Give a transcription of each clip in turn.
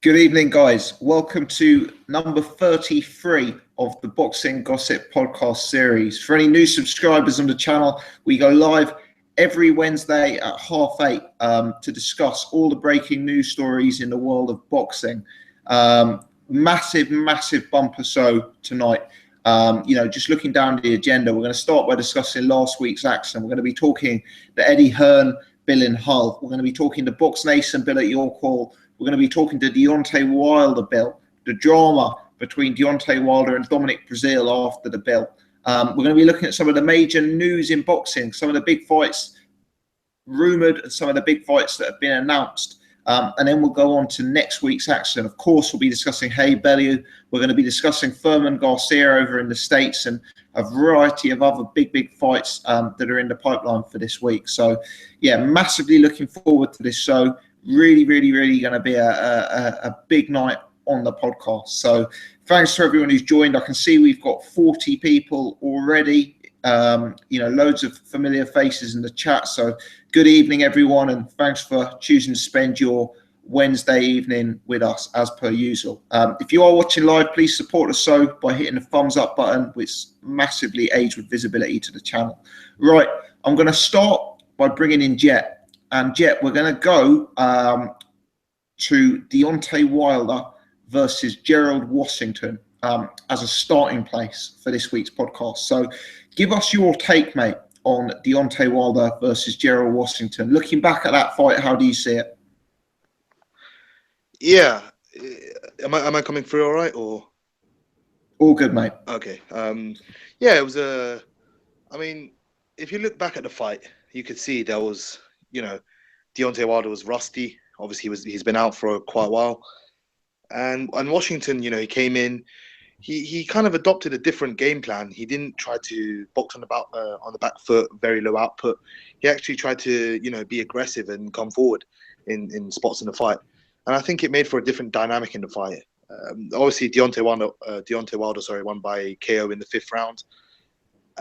Good evening, guys. Welcome to number 33 of the Boxing Gossip podcast series. For any new subscribers on the channel, we go live every Wednesday at 8:30 to discuss all the breaking news stories in the world of boxing. Massive bumper show tonight. Just looking down the agenda, we're going to start by discussing last week's action. We're going to be talking the Eddie Hearn bill in Hull. We're going to be talking the Box Nation bill at York Hall. We're going to be talking to Deontay Wilder bill, the drama between Deontay Wilder and Dominic Breazeale after the bill. We're going to be looking at some of the major news in boxing, some of the big fights rumoured and some of the big fights that have been announced. And then we'll go on to next week's action. Of course, we'll be discussing Haye, Bellew. We're going to be discussing Thurman, Garcia over in the States and a variety of other big fights that are in the pipeline for this week. So, yeah, massively looking forward to this show. Really going to be a big night on the podcast. So thanks to everyone who's joined. I can see we've got 40 people already. Loads of familiar faces in the chat. So good evening, everyone, and thanks for choosing to spend your Wednesday evening with us as per usual. If you are watching live, please support the show by hitting the thumbs up button, which massively aids with visibility to the channel. Right, I'm going to start by bringing in Jet. And Jet, we're going to go to Deontay Wilder versus Gerald Washington as a starting place for this week's podcast. So give us your take, mate, on Deontay Wilder versus Gerald Washington. Looking back at that fight, how do you see it? Yeah. Am I coming through all right? Or all good, mate. Okay. It was if you look back at the fight, you could see there was, Deontay Wilder was rusty. Obviously, he's been out for quite a while. And Washington, he came in. He kind of adopted a different game plan. He didn't try to box on the back foot, very low output. He actually tried to, be aggressive and come forward in spots in the fight. And I think it made for a different dynamic in the fight. Obviously, Deontay Wilder, won by KO in the 5th round.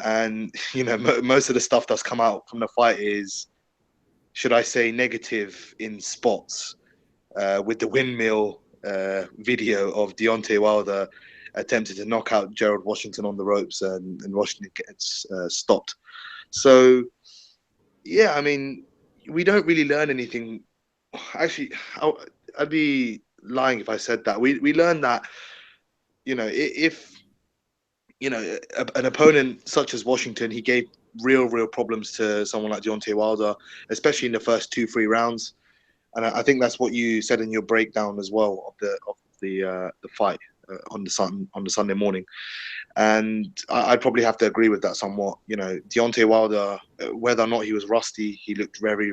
And most of the stuff that's come out from the fight is, should I say, negative in spots, with the windmill video of Deontay Wilder attempted to knock out Gerald Washington on the ropes, and Washington gets stopped. So, yeah, we don't really learn anything. Actually, I'd be lying if I said that. We learned that, if an opponent such as Washington, he gave real problems to someone like Deontay Wilder, especially in the first 2-3 rounds. And I think that's what you said in your breakdown as well of the fight on the Sunday morning. And I'd probably have to agree with that somewhat. Deontay Wilder, whether or not he was rusty, he looked very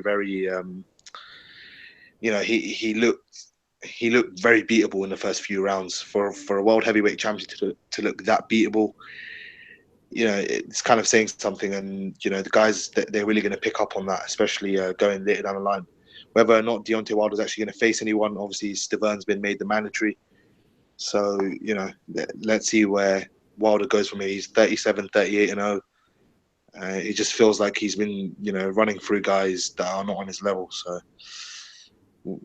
he looked very beatable in the first few rounds. For a world heavyweight champion to look that beatable, it's kind of saying something. And the guys, they're really going to pick up on that, especially going later down the line. Whether or not Deontay Wilder is actually going to face anyone, obviously Stivern's been made the mandatory. So let's see where Wilder goes from here. He's 37, 38-0. It just feels like he's been running through guys that are not on his level. So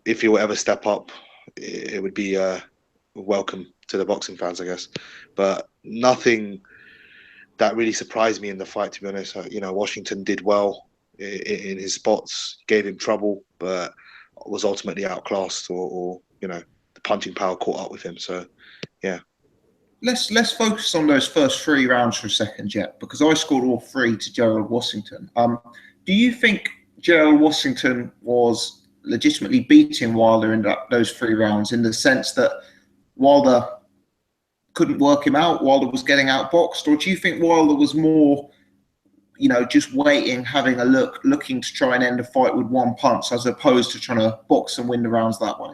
if he will ever step up, it would be welcome to the boxing fans, I guess. But nothing that really surprised me in the fight, to be honest. Washington did well in his spots, gave him trouble, but was ultimately outclassed, or the punching power caught up with him. So, yeah. Let's focus on those first 3 rounds for a second, Jet, because I scored all 3 to Gerald Washington. Do you think Gerald Washington was legitimately beating Wilder in those 3 rounds, in the sense that Wilder couldn't work him out, Wilder was getting outboxed, or do you think Wilder was more, just waiting, having a looking to try and end the fight with one punch, as opposed to trying to box and win the rounds that way?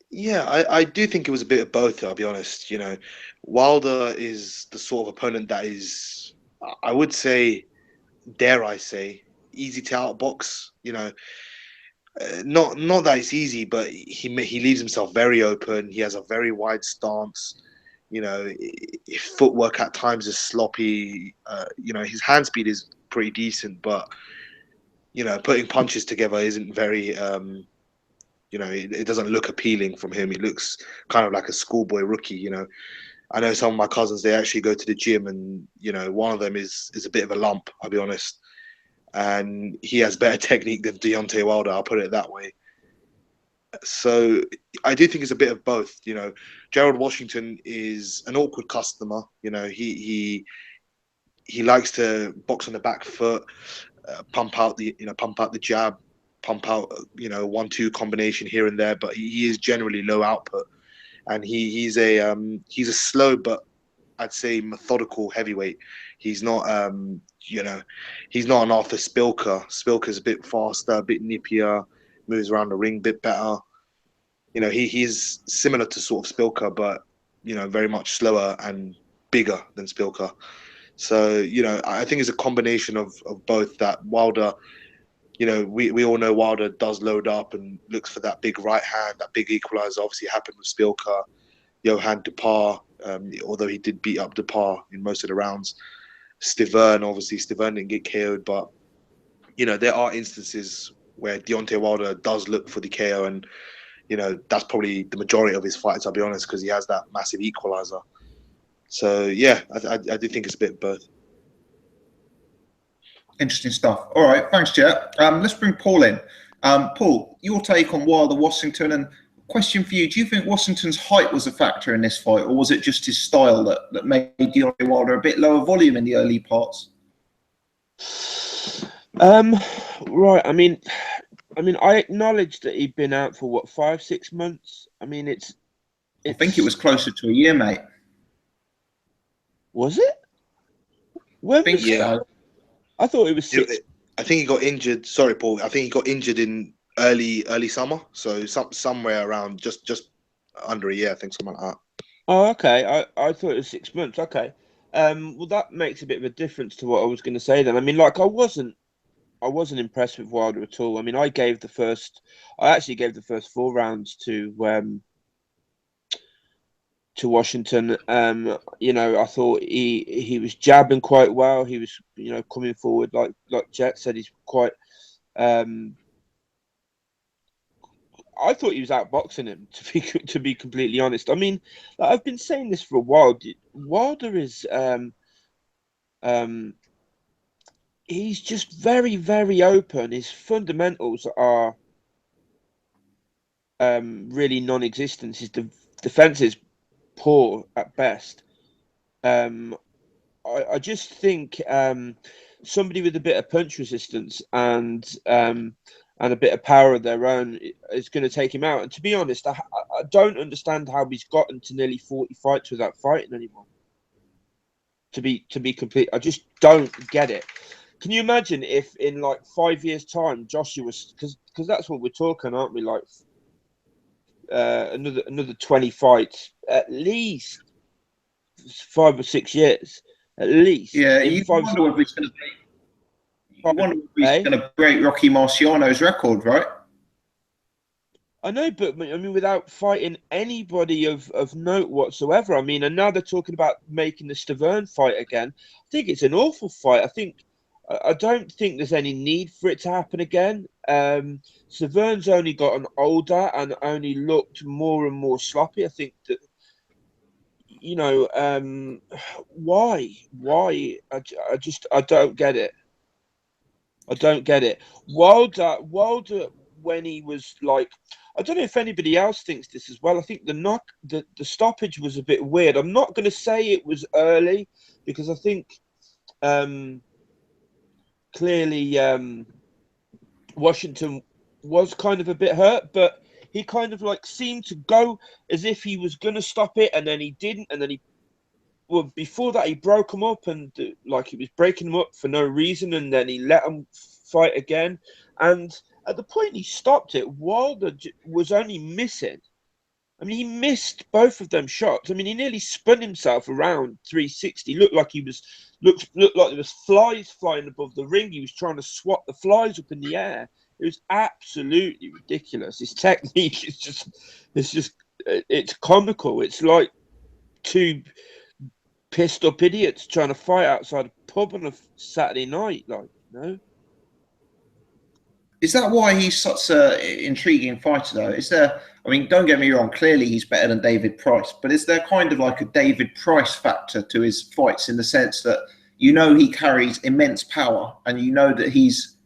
Yeah, I do think it was a bit of both, I'll be honest. Wilder is the sort of opponent that is, I would say, dare I say, easy to outbox. Not that it's easy, but he leaves himself very open. He has a very wide stance. Footwork at times is sloppy. His hand speed is pretty decent, but putting punches together isn't very You know, it doesn't look appealing from him. He looks kind of like a schoolboy rookie. You know, I know some of my cousins, they actually go to the gym, and you know, one of them is a bit of a lump. I'll be honest, and he has better technique than Deontay Wilder. I'll put it that way. So I do think it's a bit of both. You know, Gerald Washington is an awkward customer. You know, he likes to box on the back foot, pump out the jab, pump out 1-2 combination here and there. But he is generally low output, and he's a slow but I'd say methodical heavyweight. He's not he's not an Arthur Spilker. Spilker's a bit faster, a bit nippier, moves around the ring a bit better. You know, he's similar to sort of Spilker, but you know, very much slower and bigger than Spilker. So, you know, I think it's a combination of both. That Wilder, you know, we all know Wilder does load up and looks for that big right hand, that big equalizer. Obviously happened with Spilker, Johan Depar, although he did beat up Depar in most of the rounds. Stiverne didn't get KO'd, but, you know, there are instances where Deontay Wilder does look for the KO, and, you know, that's probably the majority of his fights, I'll be honest, because he has that massive equalizer. So, yeah, I do think it's a bit of both. Interesting stuff. All right, thanks, Jet. Let's bring Paul in. Paul, your take on Wilder Washington, and question for you: do you think Washington's height was a factor in this fight, or was it just his style that made Deontay Wilder a bit lower volume in the early parts? Right. I mean, I acknowledge that he'd been out for what, 5-6 months. I mean, it's. I think it was closer to a year, mate. Was it? When was yeah. that? I thought it was 6. I think he got injured. Sorry, Paul. I think he got injured in early summer. So somewhere around just under a year. I think, something like that. Oh, okay. I thought it was 6 months. Okay. Well, that makes a bit of a difference to what I was going to say then. I mean, like, I wasn't impressed with Wilder at all. I mean, I actually gave the first 4 rounds to Washington. You know, I thought he was jabbing quite well. He was, you know, coming forward like Jet said. He's quite. I thought he was outboxing him. To be completely honest, I mean, like, I've been saying this for a while. Wilder is he's just very, very open. His fundamentals are really non-existent. His defense is poor at best. I just think somebody with a bit of punch resistance and a bit of power of their own is going to take him out. And to be honest, I don't understand how he's gotten to nearly 40 fights without fighting anyone. To be complete, I just don't get it. Can you imagine if in like 5 years' time, Joshua was, because that's what we're talking, aren't we? Like another 20 fights, at least 5 or 6 years, at least. Yeah, you wonder if he's going to break Rocky Marciano's record, right? I know, but I mean, without fighting anybody of note whatsoever. I mean, and now they're talking about making the Stiverne fight again. I think it's an awful fight. I don't think there's any need for it to happen again. Stiverne's only gotten older and only looked more and more sloppy. I think that, you know, why? I don't get it. I don't get it. Wilder, when he was like, I don't know if anybody else thinks this as well. I think the stoppage was a bit weird. I'm not going to say it was early, because I think clearly Washington was kind of a bit hurt, but he kind of like seemed to go as if he was going to stop it, and then he didn't, and then before that he broke him up, and like he was breaking him up for no reason, and then he let him fight again, and at the point he stopped it, Wilder was only missing. I mean, he missed both of them shots. I mean, he nearly spun himself around 360. Looked like looked like there was flies flying above the ring. He was trying to swat the flies up in the air. It was absolutely ridiculous. His technique is it's comical. It's like 2 pissed up idiots trying to fight outside a pub on a Saturday night, like, you know. Is that why he's such an intriguing fighter, though? Is there? I mean, don't get me wrong. Clearly, he's better than David Price, but is there kind of like a David Price factor to his fights in the sense that he carries immense power, and that he's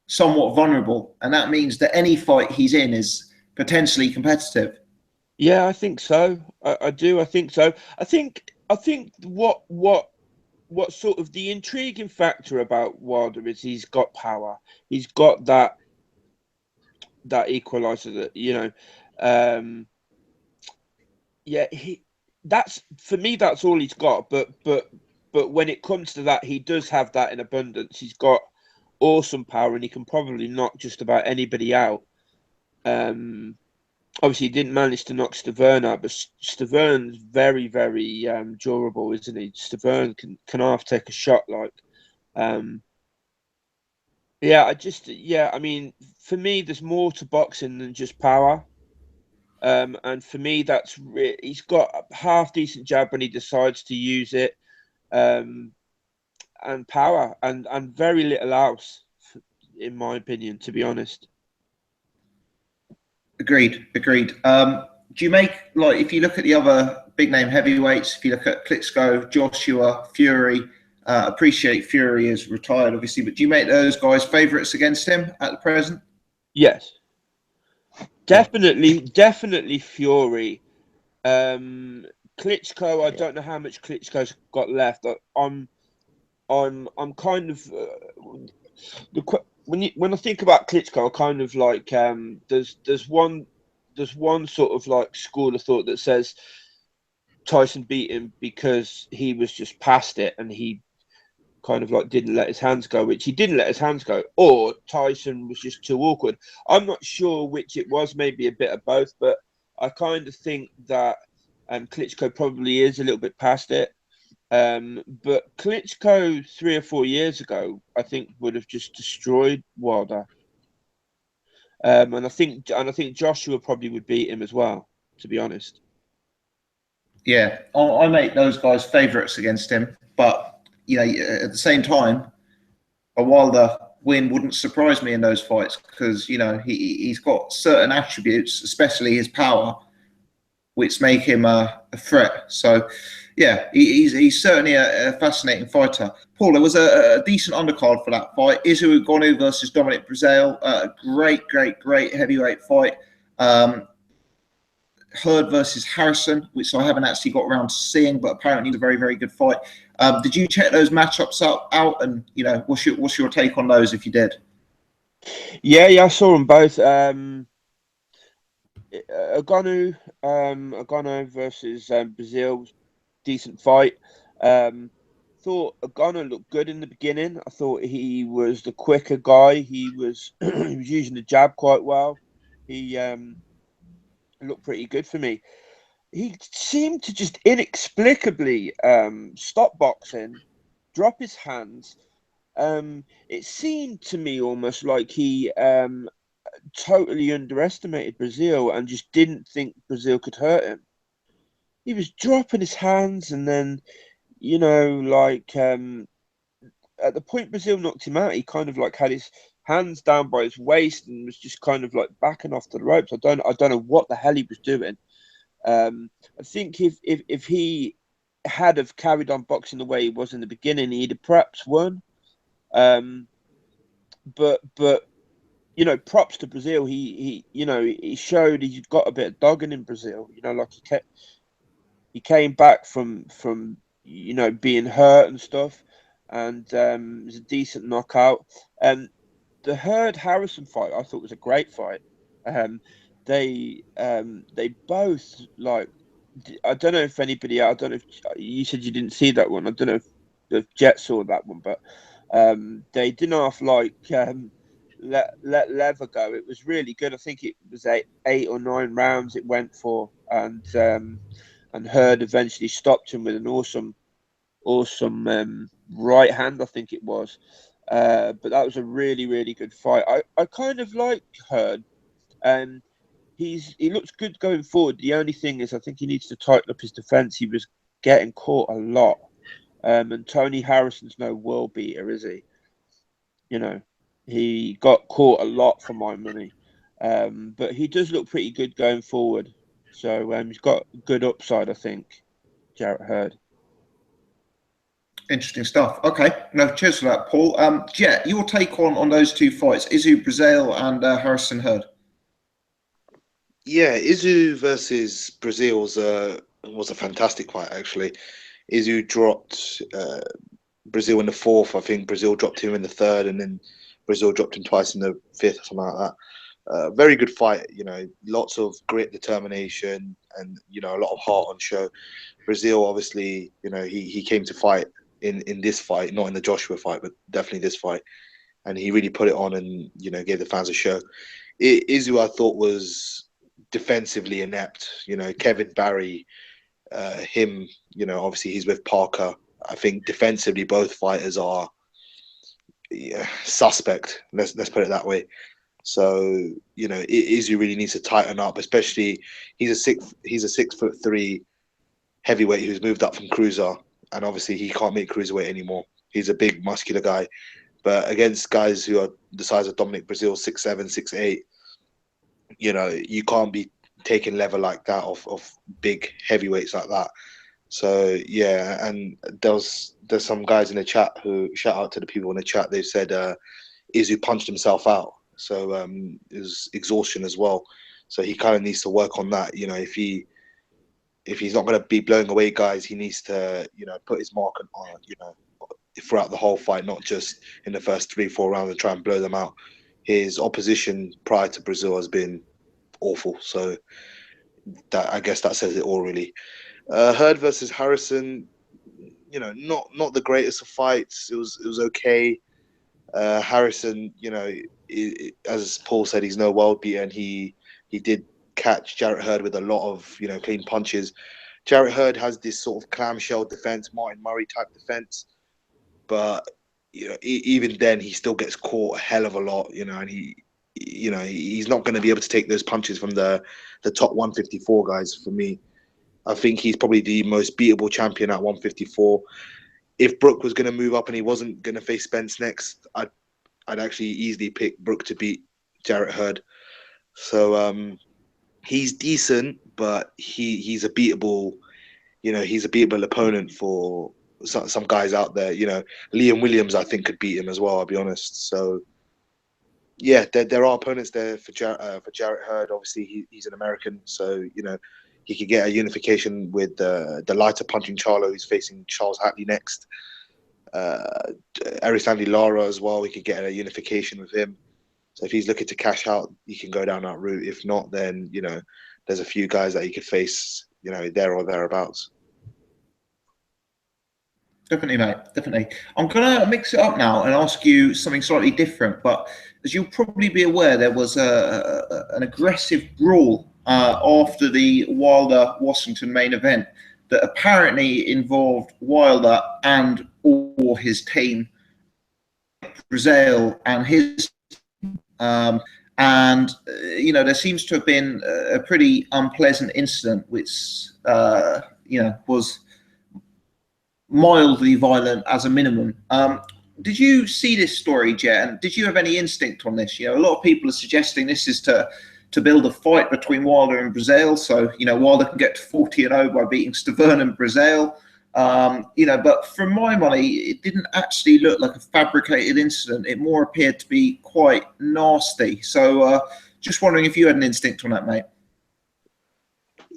somewhat vulnerable, and that means that any fight he's in is potentially competitive? Yeah, I think so. I do. I think so. I think what sort of the intriguing factor about Wilder is he's got power. He's got that equalizer that yeah, that's for me, that's all he's got. But when it comes to that, he does have that in abundance. He's got awesome power, and he can probably knock just about anybody out. Obviously, he didn't manage to knock Stavern out, but Stavern's very, very durable, isn't he? Stavern can half take a shot like. I mean, for me, there's more to boxing than just power. And for me, he's got a half decent jab when he decides to use it, and power, and very little else, in my opinion, to be honest. Agreed. Do you make, like, if you look at the other big name heavyweights, if you look at Klitschko, Joshua, Fury, appreciate Fury is retired, obviously, but do you make those guys favourites against him at the present? Yes, definitely Fury. Klitschko, I don't know how much Klitschko's got left. I'm kind of when I think about Klitschko, I kind of like there's one sort of like school of thought that says Tyson beat him because he was just past it and he kind of like didn't let his hands go, which he didn't let his hands go, or Tyson was just too awkward. I'm not sure which it was, maybe a bit of both, but I kind of think that Klitschko probably is a little bit past it. But Klitschko 3 or 4 years ago, I think, would have just destroyed Wilder. And I think Joshua probably would beat him as well, to be honest. Yeah, I make those guys favourites against him, but at the same time, a Wilder win wouldn't surprise me in those fights because he's got certain attributes, especially his power, which make him a threat. So, yeah, he's certainly a fascinating fighter. Paul, there was a decent undercard for that fight. Isu Ugonu versus Dominic Breazeale. Great heavyweight fight. Hurd versus Harrison, which I haven't actually got around to seeing, but apparently it's a very, very good fight. Did you check those matchups out? And what's your take on those if you did? Yeah, I saw them both. Ugonu versus Breazeale, decent fight. Thought Ugonu looked good in the beginning. I thought he was the quicker guy. He was he was using the jab quite well. He looked pretty good for me. He seemed to just inexplicably stop boxing, drop his hands. It seemed to me almost like he totally underestimated Breazeale and just didn't think Breazeale could hurt him. He was dropping his hands, and then at the point Breazeale knocked him out, he kind of like had his hands down by his waist and was just kind of like backing off the ropes. I don't know what the hell he was doing. I think if he had have carried on boxing the way he was in the beginning, he'd have perhaps won. But props to Breazeale. He showed he's got a bit of dogging in Breazeale. Like he came back from being hurt and stuff, and it was a decent knockout. The Hurd Harrison fight I thought was a great fight. They both, like, I don't know if anybody, I don't know if you said you didn't see that one. I don't know if Jet saw that one, but they didn't half like let Leather go. It was really good. I think it was 8 or 9 rounds it went for, and Hurd eventually stopped him with an awesome right hand, I think it was. But that was a really, really good fight. I kind of like Hurd. He looks good going forward. The only thing is, I think he needs to tighten up his defense. He was getting caught a lot. And Tony Harrison's no world beater, is he? He got caught a lot for my money, but he does look pretty good going forward. So he's got good upside, I think. Jarrett Hurd. Interesting stuff. Okay, no, cheers for that, Paul. Jet, your take on those two fights, Breazeale and Harrison Hurd. Yeah, Izu versus Breazeale was a fantastic fight, actually. Izu dropped Breazeale in the fourth. I think Breazeale dropped him in the third, and then Breazeale dropped him twice in the fifth or something like that. Very good fight, lots of grit, determination, and a lot of heart on show. Breazeale, obviously, he came to fight in this fight, not in the Joshua fight, but definitely this fight, and he really put it on and gave the fans a show. Izu, I thought, was defensively inept. Kevin Barry, him, obviously he's with Parker. I think defensively both fighters are suspect. Let's put it that way. So Izu really needs to tighten up, especially he's a 6'3" heavyweight who's moved up from cruiser, and obviously he can't make cruiserweight anymore. He's a big muscular guy, but against guys who are the size of Dominic Breazeale, 6'7", 6'8", you can't be taking level like that of big heavyweights like that. So yeah, and there's some guys in the chat who, shout out to the people in the chat, they've said Izu punched himself out, so it was exhaustion as well. So he kind of needs to work on that. If he's not going to be blowing away guys, he needs to put his mark on throughout the whole fight, not just in the first 3-4 rounds and try and blow them out. His opposition prior to Breazeale has been awful, so that, I guess that says it all really. Hurd versus Harrison, not the greatest of fights. It was okay. Harrison, as Paul said, he's no world beater, and he did catch Jarrett Hurd with a lot of clean punches. Jarrett Hurd has this sort of clamshell defense, Martin Murray type defense, but even then he still gets caught a hell of a lot, and he's not going to be able to take those punches from the top 154 guys. For me, I think he's probably the most beatable champion at 154. If Brook was going to move up and he wasn't going to face Spence next, I'd actually easily pick Brook to beat Jarrett Hurd. So he's decent, but he's a beatable, he's a beatable opponent for some guys out there. Liam Williams, I think, could beat him as well, I'll be honest. So yeah, there are opponents there for Jarrett Hurd. Obviously, he's an American, so he could get a unification with the lighter punching Charlo, who's facing Charles Hatley next. Eric Stanley Lara as well. He could get a unification with him. So if he's looking to cash out, he can go down that route. If not, then there's a few guys that he could face, there or thereabouts. Definitely, mate. Definitely. I'm going to mix it up now and ask you something slightly different. But as you'll probably be aware, there was an aggressive brawl after the Wilder-Washington main event that apparently involved Wilder and or his team, Breazeale and his there seems to have been a pretty unpleasant incident, which was mildly violent as a minimum. Did you see this story, Jet? And did you have any instinct on this? A lot of people are suggesting this is to build a fight between Wilder and Breazeale, so Wilder can get to 40-0 by beating Thurman and Breazeale. But from my money, it didn't actually look like a fabricated incident. It more appeared to be quite nasty. So just wondering if you had an instinct on that, mate.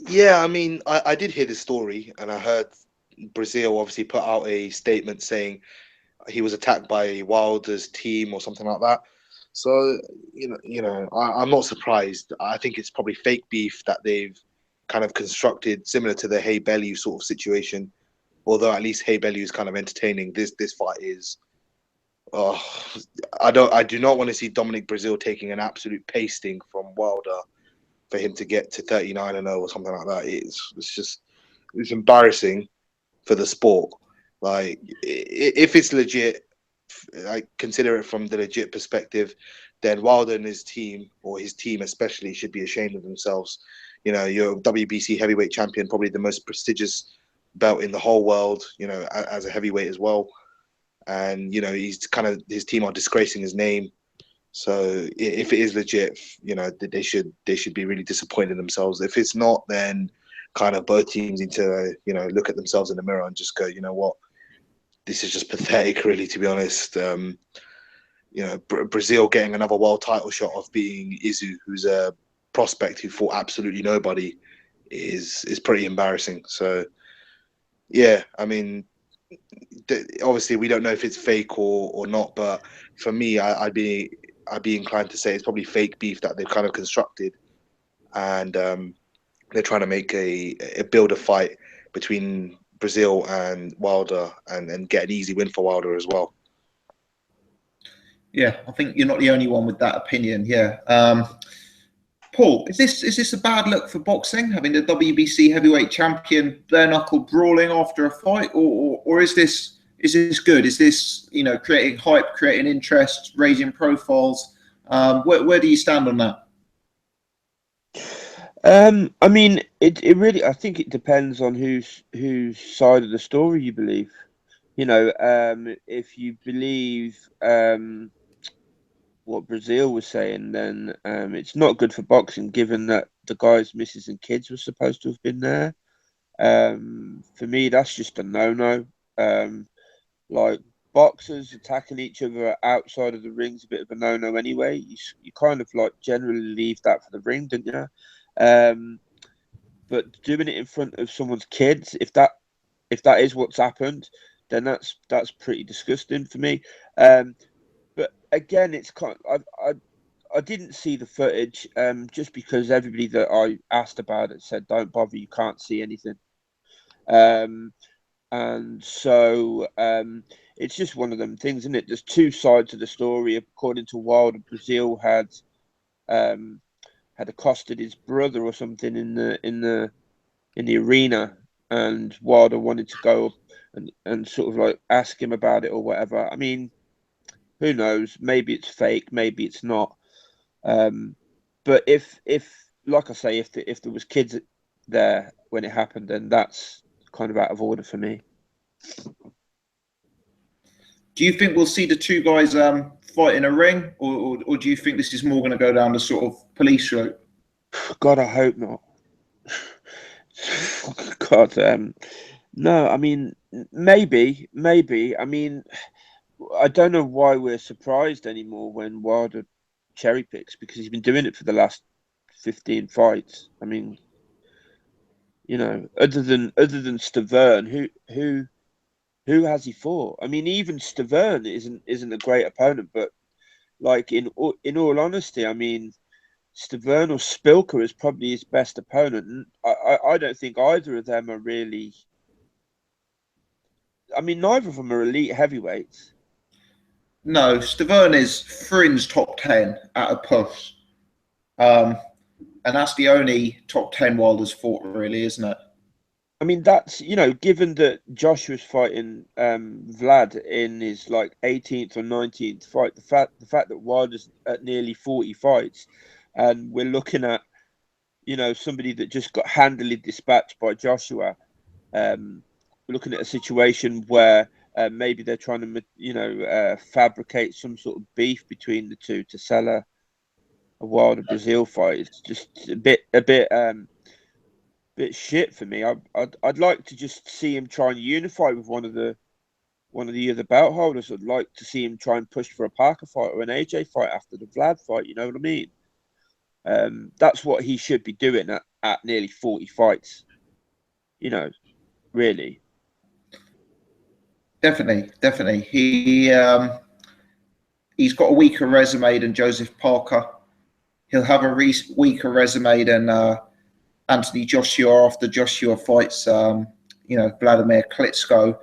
Yeah, I mean, I did hear the story, and I heard Breazeale obviously put out a statement saying he was attacked by Wilder's team or something like that. So, I'm not surprised. I think it's probably fake beef that they've kind of constructed, similar to the Haye Bellew sort of situation. Although at least Haye Bellew is kind of entertaining. This fight is, I do not want to see Dominic Breazeale taking an absolute pasting from Wilder for him to get to 39-0 or something like that. It's embarrassing for the sport. Like, if it's legit, I consider it from the legit perspective, then Wilder and his team, or his team especially, should be ashamed of themselves. You're WBC heavyweight champion, probably the most prestigious belt in the whole world, as a heavyweight as well. And, his team are disgracing his name. So if it is legit, you know, they should be really disappointed in themselves. If it's not, then kind of both teams need to, you know, look at themselves in the mirror and just go, you know what, this is just pathetic, really, to be honest. You know, Breazeale getting another world title shot of beating Izu, who's a prospect who fought absolutely nobody, is pretty embarrassing. So yeah, I mean, obviously we don't know if it's fake or not, but for me, I'd be inclined to say it's probably fake beef that they've kind of constructed, and they're trying to make a build a fight between Breazeale and Wilder, and get an easy win for Wilder as well. Yeah, I think you're not the only one with that opinion. Yeah. Paul, is this a bad look for boxing, having the WBC heavyweight champion bare knuckle brawling after a fight, or is this good? Is this, you know, creating hype, creating interest, raising profiles? Where do you stand on that? I mean, it really, I think it depends on whose side of the story you believe. You know, if you believe what Breazeale was saying, then it's not good for boxing, given that the guy's missus and kids were supposed to have been there. For me, that's just a no-no. Like, boxers attacking each other outside of the ring's a bit of a no-no anyway. You kind of like generally leave that for the ring, don't you? But doing it in front of someone's kids, if that is what's happened, then that's pretty disgusting for me. But again, it's kind of, I didn't see the footage just because everybody that I asked about it said, don't bother, you can't see anything. And so it's just one of them things, isn't it? There's two sides of the story. According to Wilder, Breazeale had accosted his brother or something in the arena, and Wilder wanted to go up and sort of like ask him about it or whatever. I mean, who knows? Maybe it's fake, maybe it's not. But if like I say, if there was kids there when it happened, then that's kind of out of order for me. Do you think we'll see the two guys fight in a ring, or do you think this is more going to go down the sort of police route? God, I hope not. God, no. I mean, maybe. I mean, I don't know why we're surprised anymore when Wilder cherry picks, because he's been doing it for the last 15 fights. I mean, you know, other than Thurman, who has he fought? I mean, even Thurman isn't a great opponent, but like in all honesty, I mean, Thurman or Spilker is probably his best opponent. And I don't think either of them are really. I mean, neither of them are elite heavyweights. No, Thurman is fringe top 10 at a push. And that's the only top 10 Wilder's fought, really, isn't it? I mean, that's, you know, given that Joshua's fighting Vlad in his like 18th or 19th fight, the fact that Wilder's at nearly 40 fights, and we're looking at, you know, somebody that just got handily dispatched by Joshua. We're looking at a situation where maybe they're trying to, you know, fabricate some sort of beef between the two to sell a Wilder Breazeale fight. It's just a bit shit for me. I'd like to just see him try and unify with one of the other belt holders. I'd like to see him try and push for a Parker fight or an AJ fight after the Vlad fight. You know what I mean? That's what he should be doing at nearly 40 fights. You know, really. Definitely. He's got a weaker resume than Joseph Parker. He'll have a weaker resume than Anthony Joshua after Joshua fights, you know, Vladimir Klitschko.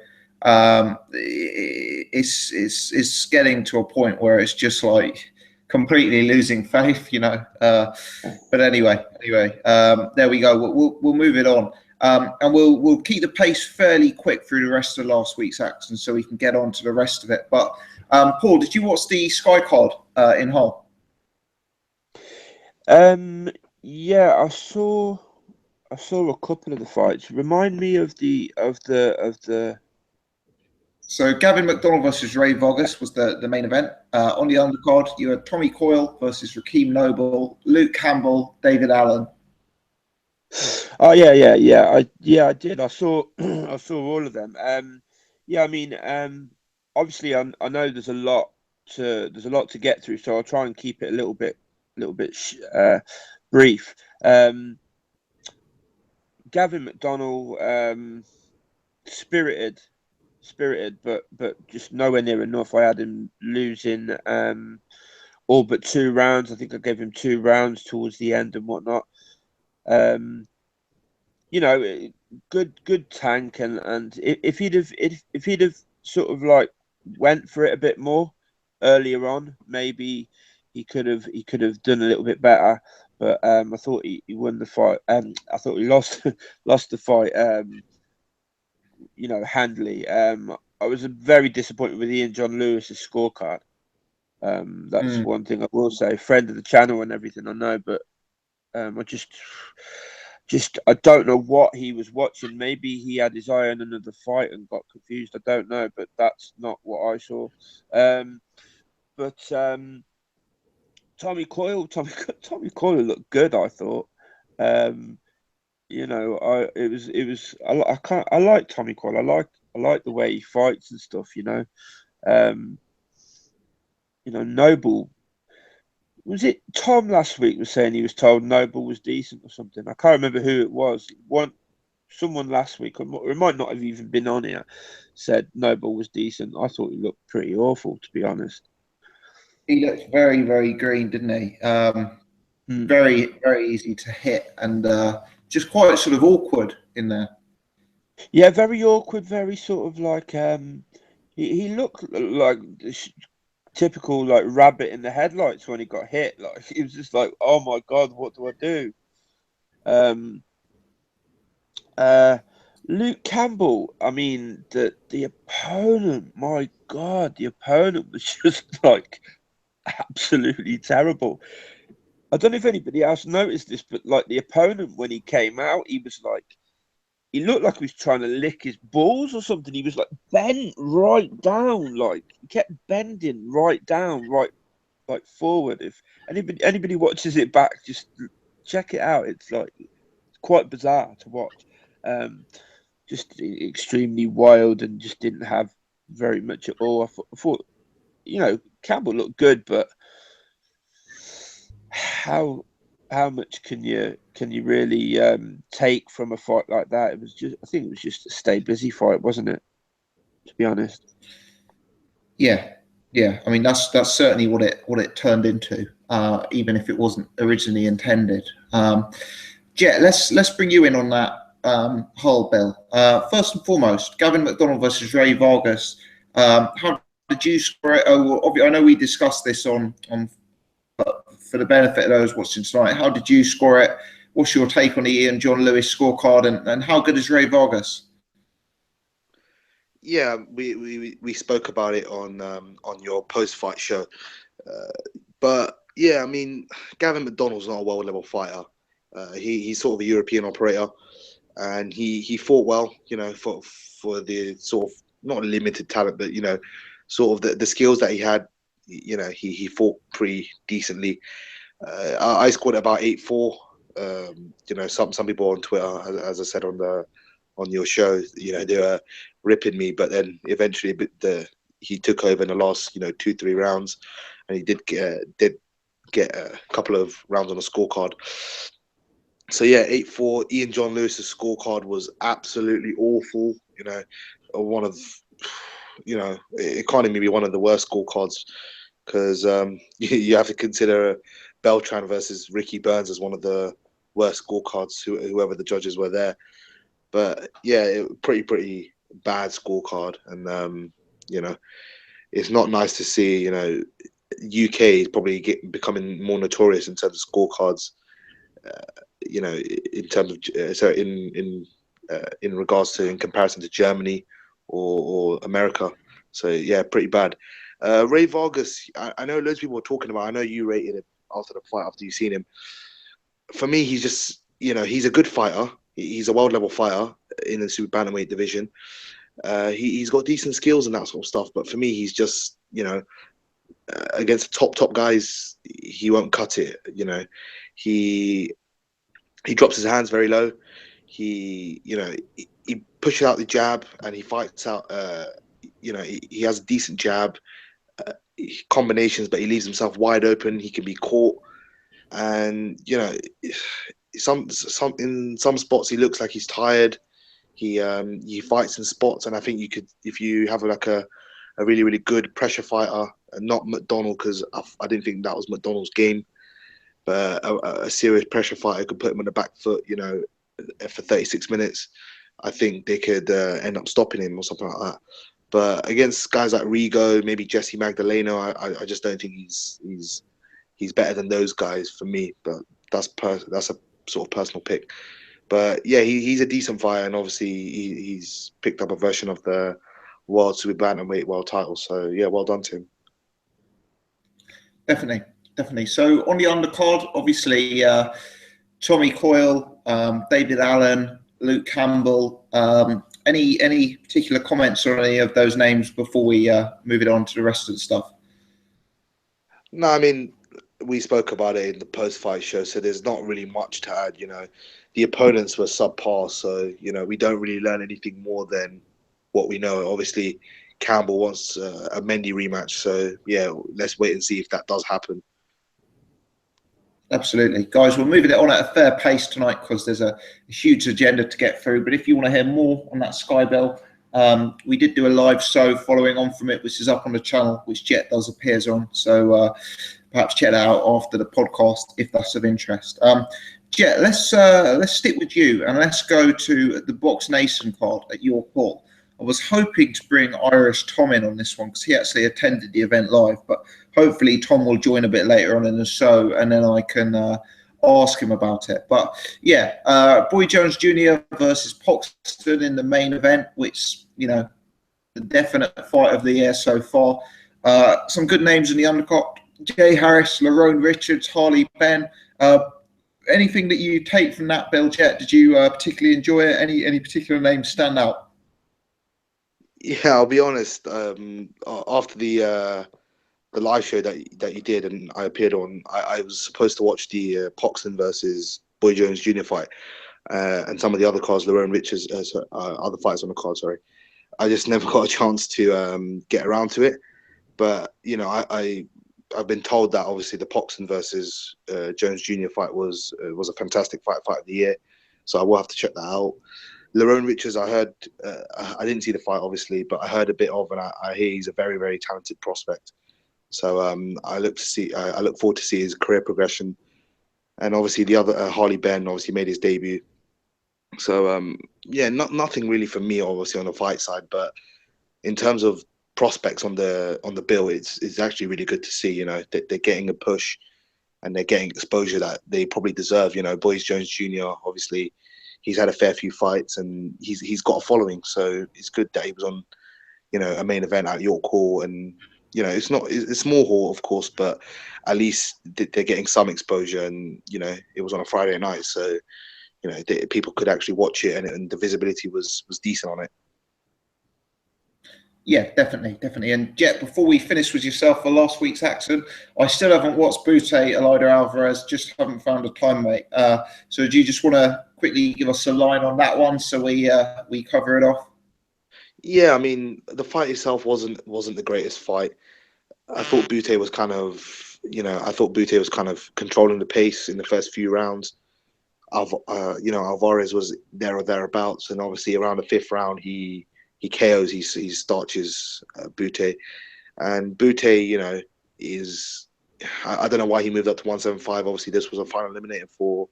It's getting to a point where it's just like completely losing faith, you know. But anyway, there we go. We'll move it on, and we'll keep the pace fairly quick through the rest of last week's action, so we can get on to the rest of it. But Paul, did you watch the Sky card in Hull? Yeah, I saw a couple of the fights. Remind me of the So Gavin McDonald versus Ray Vargas was the main event. On the undercard, you had Tommy Coyle versus Rakeem Noble, Luke Campbell, David Allen. Oh I did. I saw I saw all of them. Yeah, I mean, obviously, I know there's a lot to get through, so I'll try and keep it a little bit brief. Gavin McDonald, spirited, but just nowhere near enough. I had him losing all but 2 rounds. I think I gave him 2 rounds towards the end and whatnot. You know, good tank, and if he'd have sort of like went for it a bit more earlier on, maybe he could have done a little bit better. But I thought he won the fight. I thought he lost lost the fight. You know, handily. I was very disappointed with Ian John Lewis's scorecard. That's one thing I will say. Friend of the channel and everything, I know, but I just I don't know what he was watching. Maybe he had his eye on another fight and got confused. I don't know, but that's not what I saw. But Tommy Coyle looked good, I thought. You know, I like Tommy Coyle. I like the way he fights and stuff. You know, Noble. Was it Tom last week was saying he was told Noble was decent or something? I can't remember who it was. Someone last week, or it might not have even been on here, said Noble was decent. I thought he looked pretty awful, to be honest. He looked very, very green, didn't he? Very, very easy to hit, and just quite sort of awkward in there. Yeah, very awkward, very sort of like he looked like typical like rabbit in the headlights when he got hit. Like he was just like, oh my god, what do I do? Luke Campbell, I mean the opponent, my god, the opponent was just like absolutely terrible. I don't know if anybody else noticed this, but like the opponent when he came out, he was like, he looked like he was trying to lick his balls or something. He was like bent right down, like he kept bending right down, right like forward. If anybody watches it back, just check it out. It's like quite bizarre to watch. Just extremely wild and just didn't have very much at all. I thought you know, Campbell looked good, but how much can you really take from a fight like that? I think it was just a stay busy fight, wasn't it? To be honest. Yeah. I mean, that's certainly what it turned into, even if it wasn't originally intended. Jet, let's bring you in on that whole bill. First and foremost, Gavin McDonald versus Ray Vargas. How did you score it? Oh, well, I know we discussed this on for the benefit of those watching tonight. How did you score it? What's your take on the Ian John Lewis scorecard, and how good is Ray Vargas? Yeah, we spoke about it on your post-fight show, but yeah, I mean, Gavin McDonald's not a world level fighter. He's sort of a European operator, and he fought well, you know, for the sort of not limited talent, but you know, sort of the skills that he had. You know, he fought pretty decently. I scored about 8-4. You know, some people on Twitter, as I said on your show, you know, they were ripping me, but then eventually he took over in the last 2-3 rounds, and he did get a couple of rounds on the scorecard. So yeah, 8-4. Ian John Lewis's scorecard was absolutely awful. You know, one of it can't even be one of the worst scorecards, because you have to consider Beltran versus Ricky Burns as one of the worst scorecards, whoever the judges were there. But yeah, pretty bad scorecard, and you know, it's not nice to see. You know, UK is probably becoming more notorious in terms of scorecards. You know, in terms of in regards to in comparison to Germany or America. So yeah, pretty bad. Ray Vargas, I know loads of people were talking about. I know you rated him after the fight, after you've seen him. For me, he's just, he's a good fighter. He's a world level fighter in the super bantamweight division. He's got decent skills and that sort of stuff. But for me, he's just, against the top guys, he won't cut it. He drops his hands very low. He pushes out the jab and he fights out. He has a decent jab combinations, but he leaves himself wide open. He can be caught, and some in some spots he looks like he's tired. He fights in spots, and I think you could, if you have like a really good pressure fighter, and not McDonald, because I didn't think that was McDonald's game, but a serious pressure fighter could put him on the back foot, for 36 minutes. I think they could end up stopping him or something like that. But against guys like Rigo, maybe Jesse Magdaleno, I just don't think he's better than those guys for me. But that's a sort of personal pick. But yeah, he's a decent fighter, and obviously he's picked up a version of the World Super Bantamweight World title. So yeah, well done to him. Definitely. So on the undercard, obviously Tommy Coyle, David Allen, Luke Campbell. Any particular comments on any of those names before we move it on to the rest of the stuff? No, I mean, we spoke about it in the post-fight show, so there's not really much to add. The opponents were subpar, so we don't really learn anything more than what we know. Obviously, Campbell wants a Mendy rematch, so yeah, let's wait and see if that does happen. Absolutely. Guys, we're moving it on at a fair pace tonight because there's a huge agenda to get through. But if you want to hear more on that Sky Bell, we did do a live show following on from it, which is up on the channel, which Jet does appears on. So perhaps check that out after the podcast if that's of interest. Jet, let's stick with you and let's go to the Box Nation card at your call. I was hoping to bring Irish Tom in on this one because he actually attended the event live, but hopefully Tom will join a bit later on in the show and then I can ask him about it. But yeah, Boy Jones Jr. versus Poxton in the main event, which, the definite fight of the year so far. Some good names in the undercard. Jay Harris, Lerone Richards, Harley Ben. Anything that you take from that, Bill Jet? Did you particularly enjoy it? Any particular names stand out? Yeah, I'll be honest. After the live show that you did and I appeared on, I was supposed to watch the Poxton versus Boy Jones Jr. fight and some of the other cards, Lerone Richards, other fights on the card. Sorry, I just never got a chance to get around to it. But I've been told that obviously the Poxton versus Jones Jr. fight was a fantastic fight of the year. So I will have to check that out. Lerone Richards, I heard, I didn't see the fight obviously, but I heard a bit of, and I hear he's a very, very talented prospect. So I look forward to see his career progression. And obviously the other Harley Ben obviously made his debut. So yeah, nothing really for me obviously on the fight side, but in terms of prospects on the bill, it's actually really good to see. That they're getting a push and they're getting exposure that they probably deserve. Boy Jones Jr. obviously. He's had a fair few fights and he's got a following, so it's good that he was on, a main event at York Hall, and it's a small hall of course, but at least they're getting some exposure, and it was on a Friday night, so people could actually watch it, and the visibility was decent on it. Yeah, definitely. And Jet, before we finish with yourself for last week's action, I still haven't watched Butte Elida Alvarez, just haven't found a time, mate. So do you just want to quickly give us a line on that one so we cover it off? Yeah, I mean, the fight itself wasn't the greatest fight. I thought Butte was kind of, controlling the pace in the first few rounds. Alvarez was there or thereabouts, and obviously around the fifth round, he KOs, he starches Butte, and Butte, is, I don't know why he moved up to 175. Obviously, this was a final eliminator for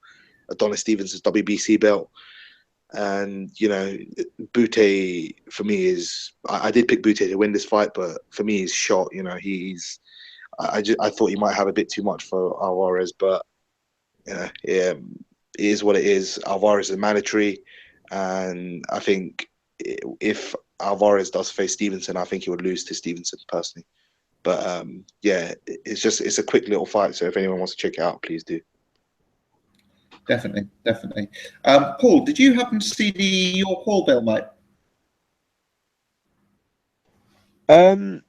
Adonis Stevens' WBC belt, and Butte for me is, I did pick Butte to win this fight, but for me he's shot. I thought he might have a bit too much for Alvarez, but yeah, it is what it is. Alvarez is mandatory, and I think if Alvarez does face Stevenson, I think he would lose to Stevenson personally. But yeah, it's a quick little fight. So if anyone wants to check it out, please do. Definitely. Paul, did you happen to see the York Hall bill, mate? No,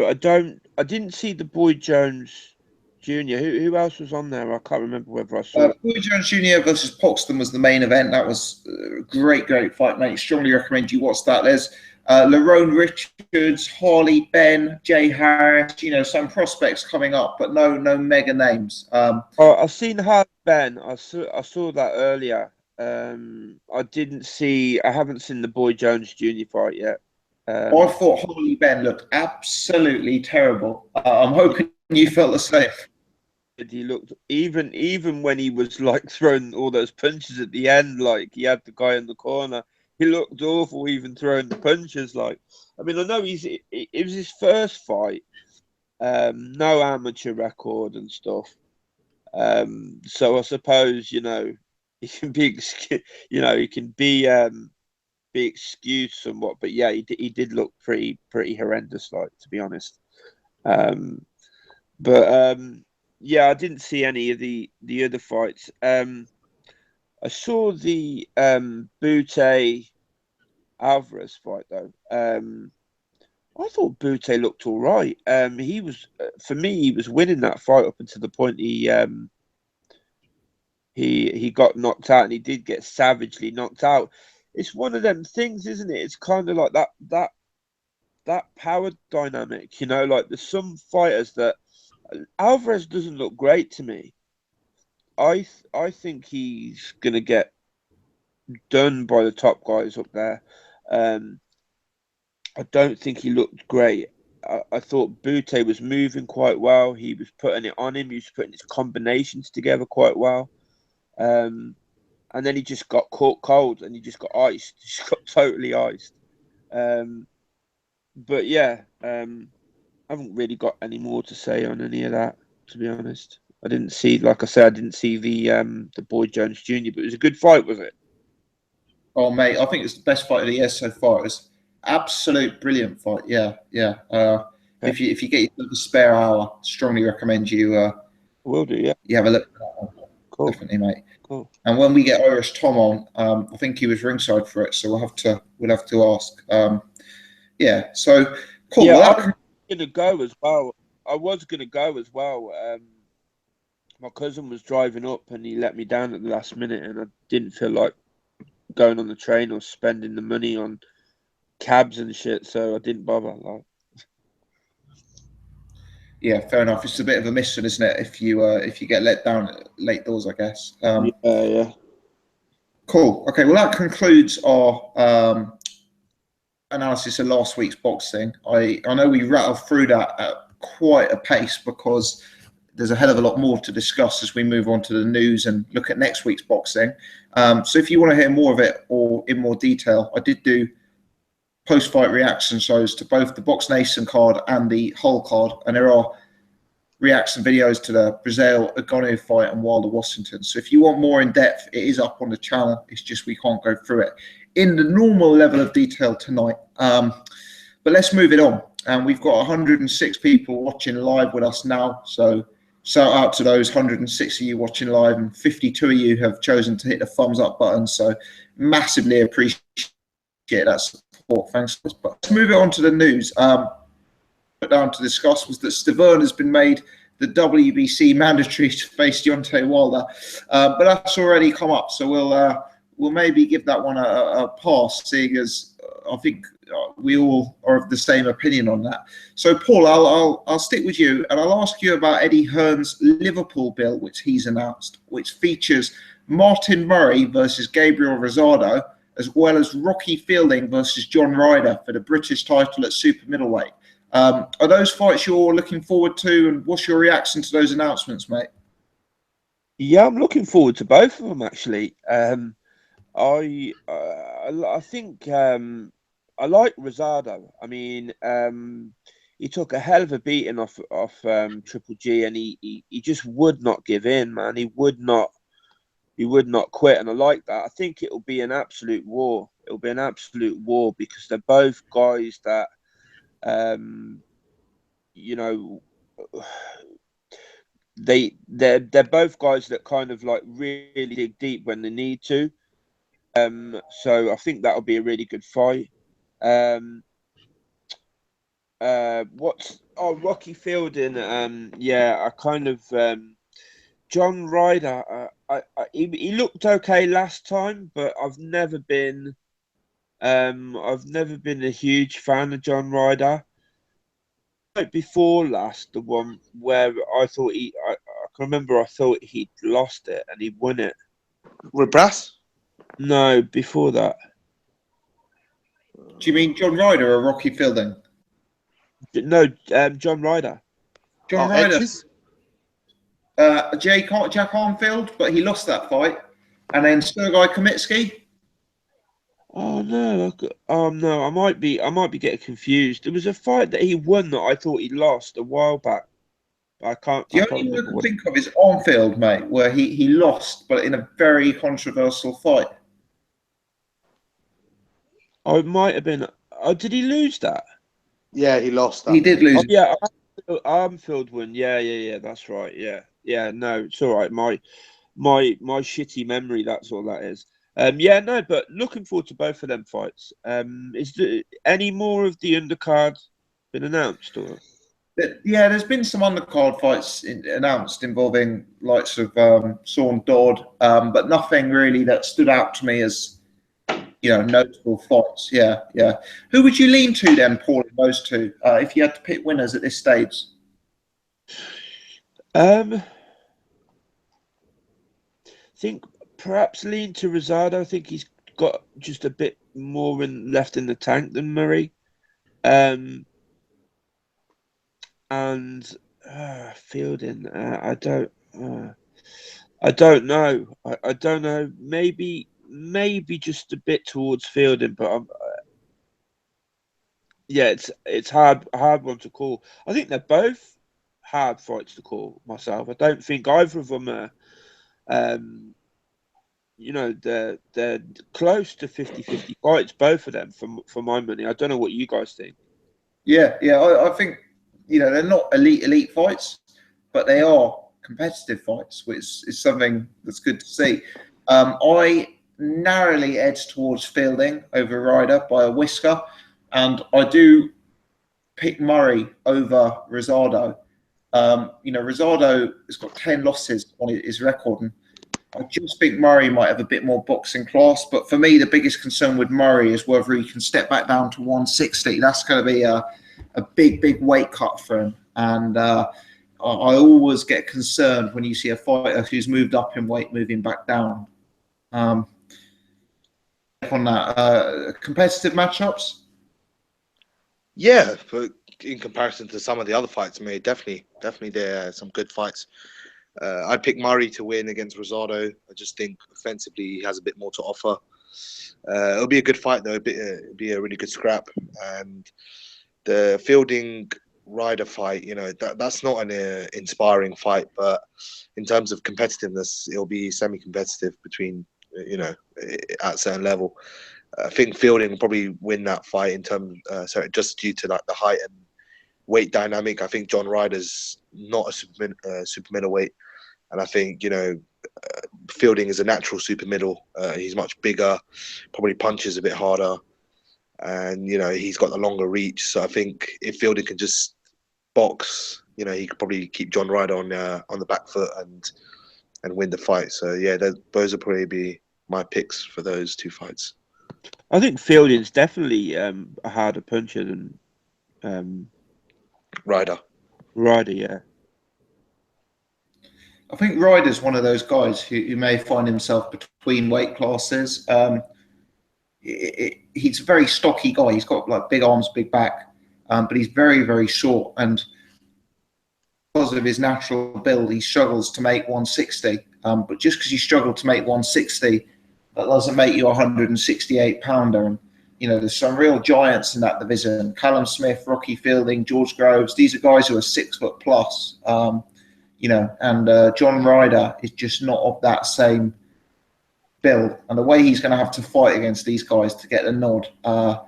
I don't. I didn't see the Boy Jones Jr. Who else was on there? I can't remember whether I saw. Boy Jones Jr. versus Poxton was the main event. That was a great fight, mate. Strongly recommend you watch that. There's Lerone Richards, Harley, Ben, Jay Harris. You know, some prospects coming up, but no mega names. I've seen Harley Ben. I saw that earlier. I didn't see. I haven't seen the Boy Jones Jr. fight yet. I thought Harley Ben looked absolutely terrible. I'm hoping you felt the same. He looked even when he was like throwing all those punches at the end, like he had the guy in the corner. He looked awful, even throwing the punches. Like, I mean, I know it was his first fight, no amateur record and stuff. So I suppose he can be, he can be excused somewhat. But yeah, he did look pretty horrendous, like, to be honest. Yeah, I didn't see any of the other fights. I saw the Butte Alvarez fight though. I thought Butte looked all right. He was, for me, he was winning that fight up until the point he got knocked out, and he did get savagely knocked out. It's one of them things, isn't it? It's kind of like that power dynamic, like there's some fighters that Alvarez doesn't look great to me. I think he's gonna get done by the top guys up there. I don't think he looked great. I thought Butte was moving quite well. He was putting it on him. He was putting his combinations together quite well. And then he just got caught cold, and he just got iced. He just got totally iced. But yeah, I haven't really got any more to say on any of that, to be honest. I didn't see, like I said, I didn't see the Boy Jones Jr., but it was a good fight, was it? Oh, mate, I think it's the best fight of the year so far. It's absolute brilliant fight. Yeah. If you get yourself a spare hour, strongly recommend you. Will do. Yeah. You have a look at that one. Cool. Definitely, mate. Cool. And when we get Irish Tom on, I think he was ringside for it, so we'll have to ask. Yeah. So cool. Yeah, well, I was gonna go as well. My cousin was driving up, and he let me down at the last minute, and I didn't feel like going on the train or spending the money on cabs and shit, so I didn't bother. Like, yeah, fair enough. It's a bit of a mission, isn't it? If you get let down at late doors, I guess. Yeah. Cool. Okay. Well, that concludes our analysis of last week's boxing. I know we rattled through that at quite a pace because there's a hell of a lot more to discuss as we move on to the news and look at next week's boxing. So if you want to hear more of it or in more detail, I did do post-fight reaction shows to both the Box Nation card and the Hull card, and there are reaction videos to the Breazeale Agonu fight and Wilder Washington. So if you want more in depth, it is up on the channel. It's just we can't go through it in the normal level of detail tonight. But let's move it on. And we've got 106 people watching live with us now. So shout out to those 106 of you watching live, and 52 of you have chosen to hit the thumbs up button. So massively appreciate that support. Thanks. But let's move it on to the news. Put down to discuss was that Thurman has been made the WBC mandatory to face Deontay Wilder, but that's already come up. So we'll maybe give that one a pass, seeing as I think we all are of the same opinion on that. So, Paul, I'll stick with you, and I'll ask you about Eddie Hearn's Liverpool bill, which he's announced, which features Martin Murray versus Gabriel Rosado, as well as Rocky Fielding versus John Ryder for the British title at super middleweight. Are those fights you're looking forward to, and what's your reaction to those announcements, mate? Yeah, I'm looking forward to both of them, actually. I think I like Rosado. I mean, he took a hell of a beating off Triple G, and he just would not give in, man. He would not quit, and I like that. I think it'll be an absolute war. It'll be an absolute war because they're both guys that, they're both guys that kind of like really dig deep when they need to. So I think that'll be a really good fight. Rocky Fielding. Yeah, I kind of John Ryder. He looked okay last time, but I've never been a huge fan of John Ryder. Like before last, the one where I can remember I thought he'd lost it and he won it. With Brass? No, before that. Do you mean John Ryder or Rocky Fielding? No, John Ryder. John Ryder. Edges? Jack Armfield, but he lost that fight. And then Sergei Kamitsky. Oh no! I might be getting confused. There was a fight that he won that I thought he lost a while back. I can't. The only one I can think of is Armfield, mate, where he lost, but in a very controversial fight. Oh, it might have been. Oh, did he lose that? Yeah, he lost that. He did lose. Oh, yeah, Armfield won. Yeah. That's right. Yeah. No, it's all right. My shitty memory. That's all that is. Yeah, no, but looking forward to both of them fights. Is there any more of the undercard been announced? Or? Yeah, there's been some undercard fights announced involving likes of Sean Dodd, but nothing really that stood out to me as, notable fights. Yeah. Who would you lean to then, Paul, in those two, if you had to pick winners at this stage? I think perhaps lean to Rosado. I think he's got just a bit more left in the tank than Murray. And Fielding, I don't know. I don't know. Maybe just a bit towards Fielding, but it's hard one to call. I think they're both hard fights to call myself. I don't think either of them are. They're close to 50-50 fights, both of them, for my money. I don't know what you guys think. Yeah, I think, they're not elite fights, but they are competitive fights, which is something that's good to see. I narrowly edge towards Fielding over Ryder by a whisker, and I do pick Murray over Rosado. Rosado has got 10 losses on his record, and I just think Murray might have a bit more boxing class. But for me, the biggest concern with Murray is whether he can step back down to 160. That's going to be a big weight cut for him. And I always get concerned when you see a fighter who's moved up in weight moving back down. On that, competitive matchups? Yeah, but in comparison to some of the other fights made, definitely there are some good fights. I'd pick Murray to win against Rosado. I just think offensively he has a bit more to offer. It'll be a good fight though. It'll be a really good scrap. And the Fielding Ryder fight, that's not an inspiring fight, but in terms of competitiveness, it'll be semi-competitive between, at a certain level. I think Fielding will probably win that fight in terms, just due to like the height and weight dynamic. I think John Ryder's not a super middleweight, and I think Fielding is a natural super middle. He's much bigger, probably punches a bit harder, and he's got the longer reach. So I think if Fielding can just box, he could probably keep John Ryder on the back foot and win the fight. So yeah, those will probably be my picks for those two fights. I think Fielding's definitely a harder puncher than Ryder, yeah. I think Ryder's one of those guys who may find himself between weight classes. He's a very stocky guy. He's got like big arms, big back, but he's very, very short. And because of his natural build, he struggles to make 160. But just because you struggle to make 160, that doesn't make you a 168-pounder. And there's some real giants in that division. Callum Smith, Rocky Fielding, George Groves. These are guys who are 6 foot plus. And John Ryder is just not of that same build. And the way he's going to have to fight against these guys to get the nod, I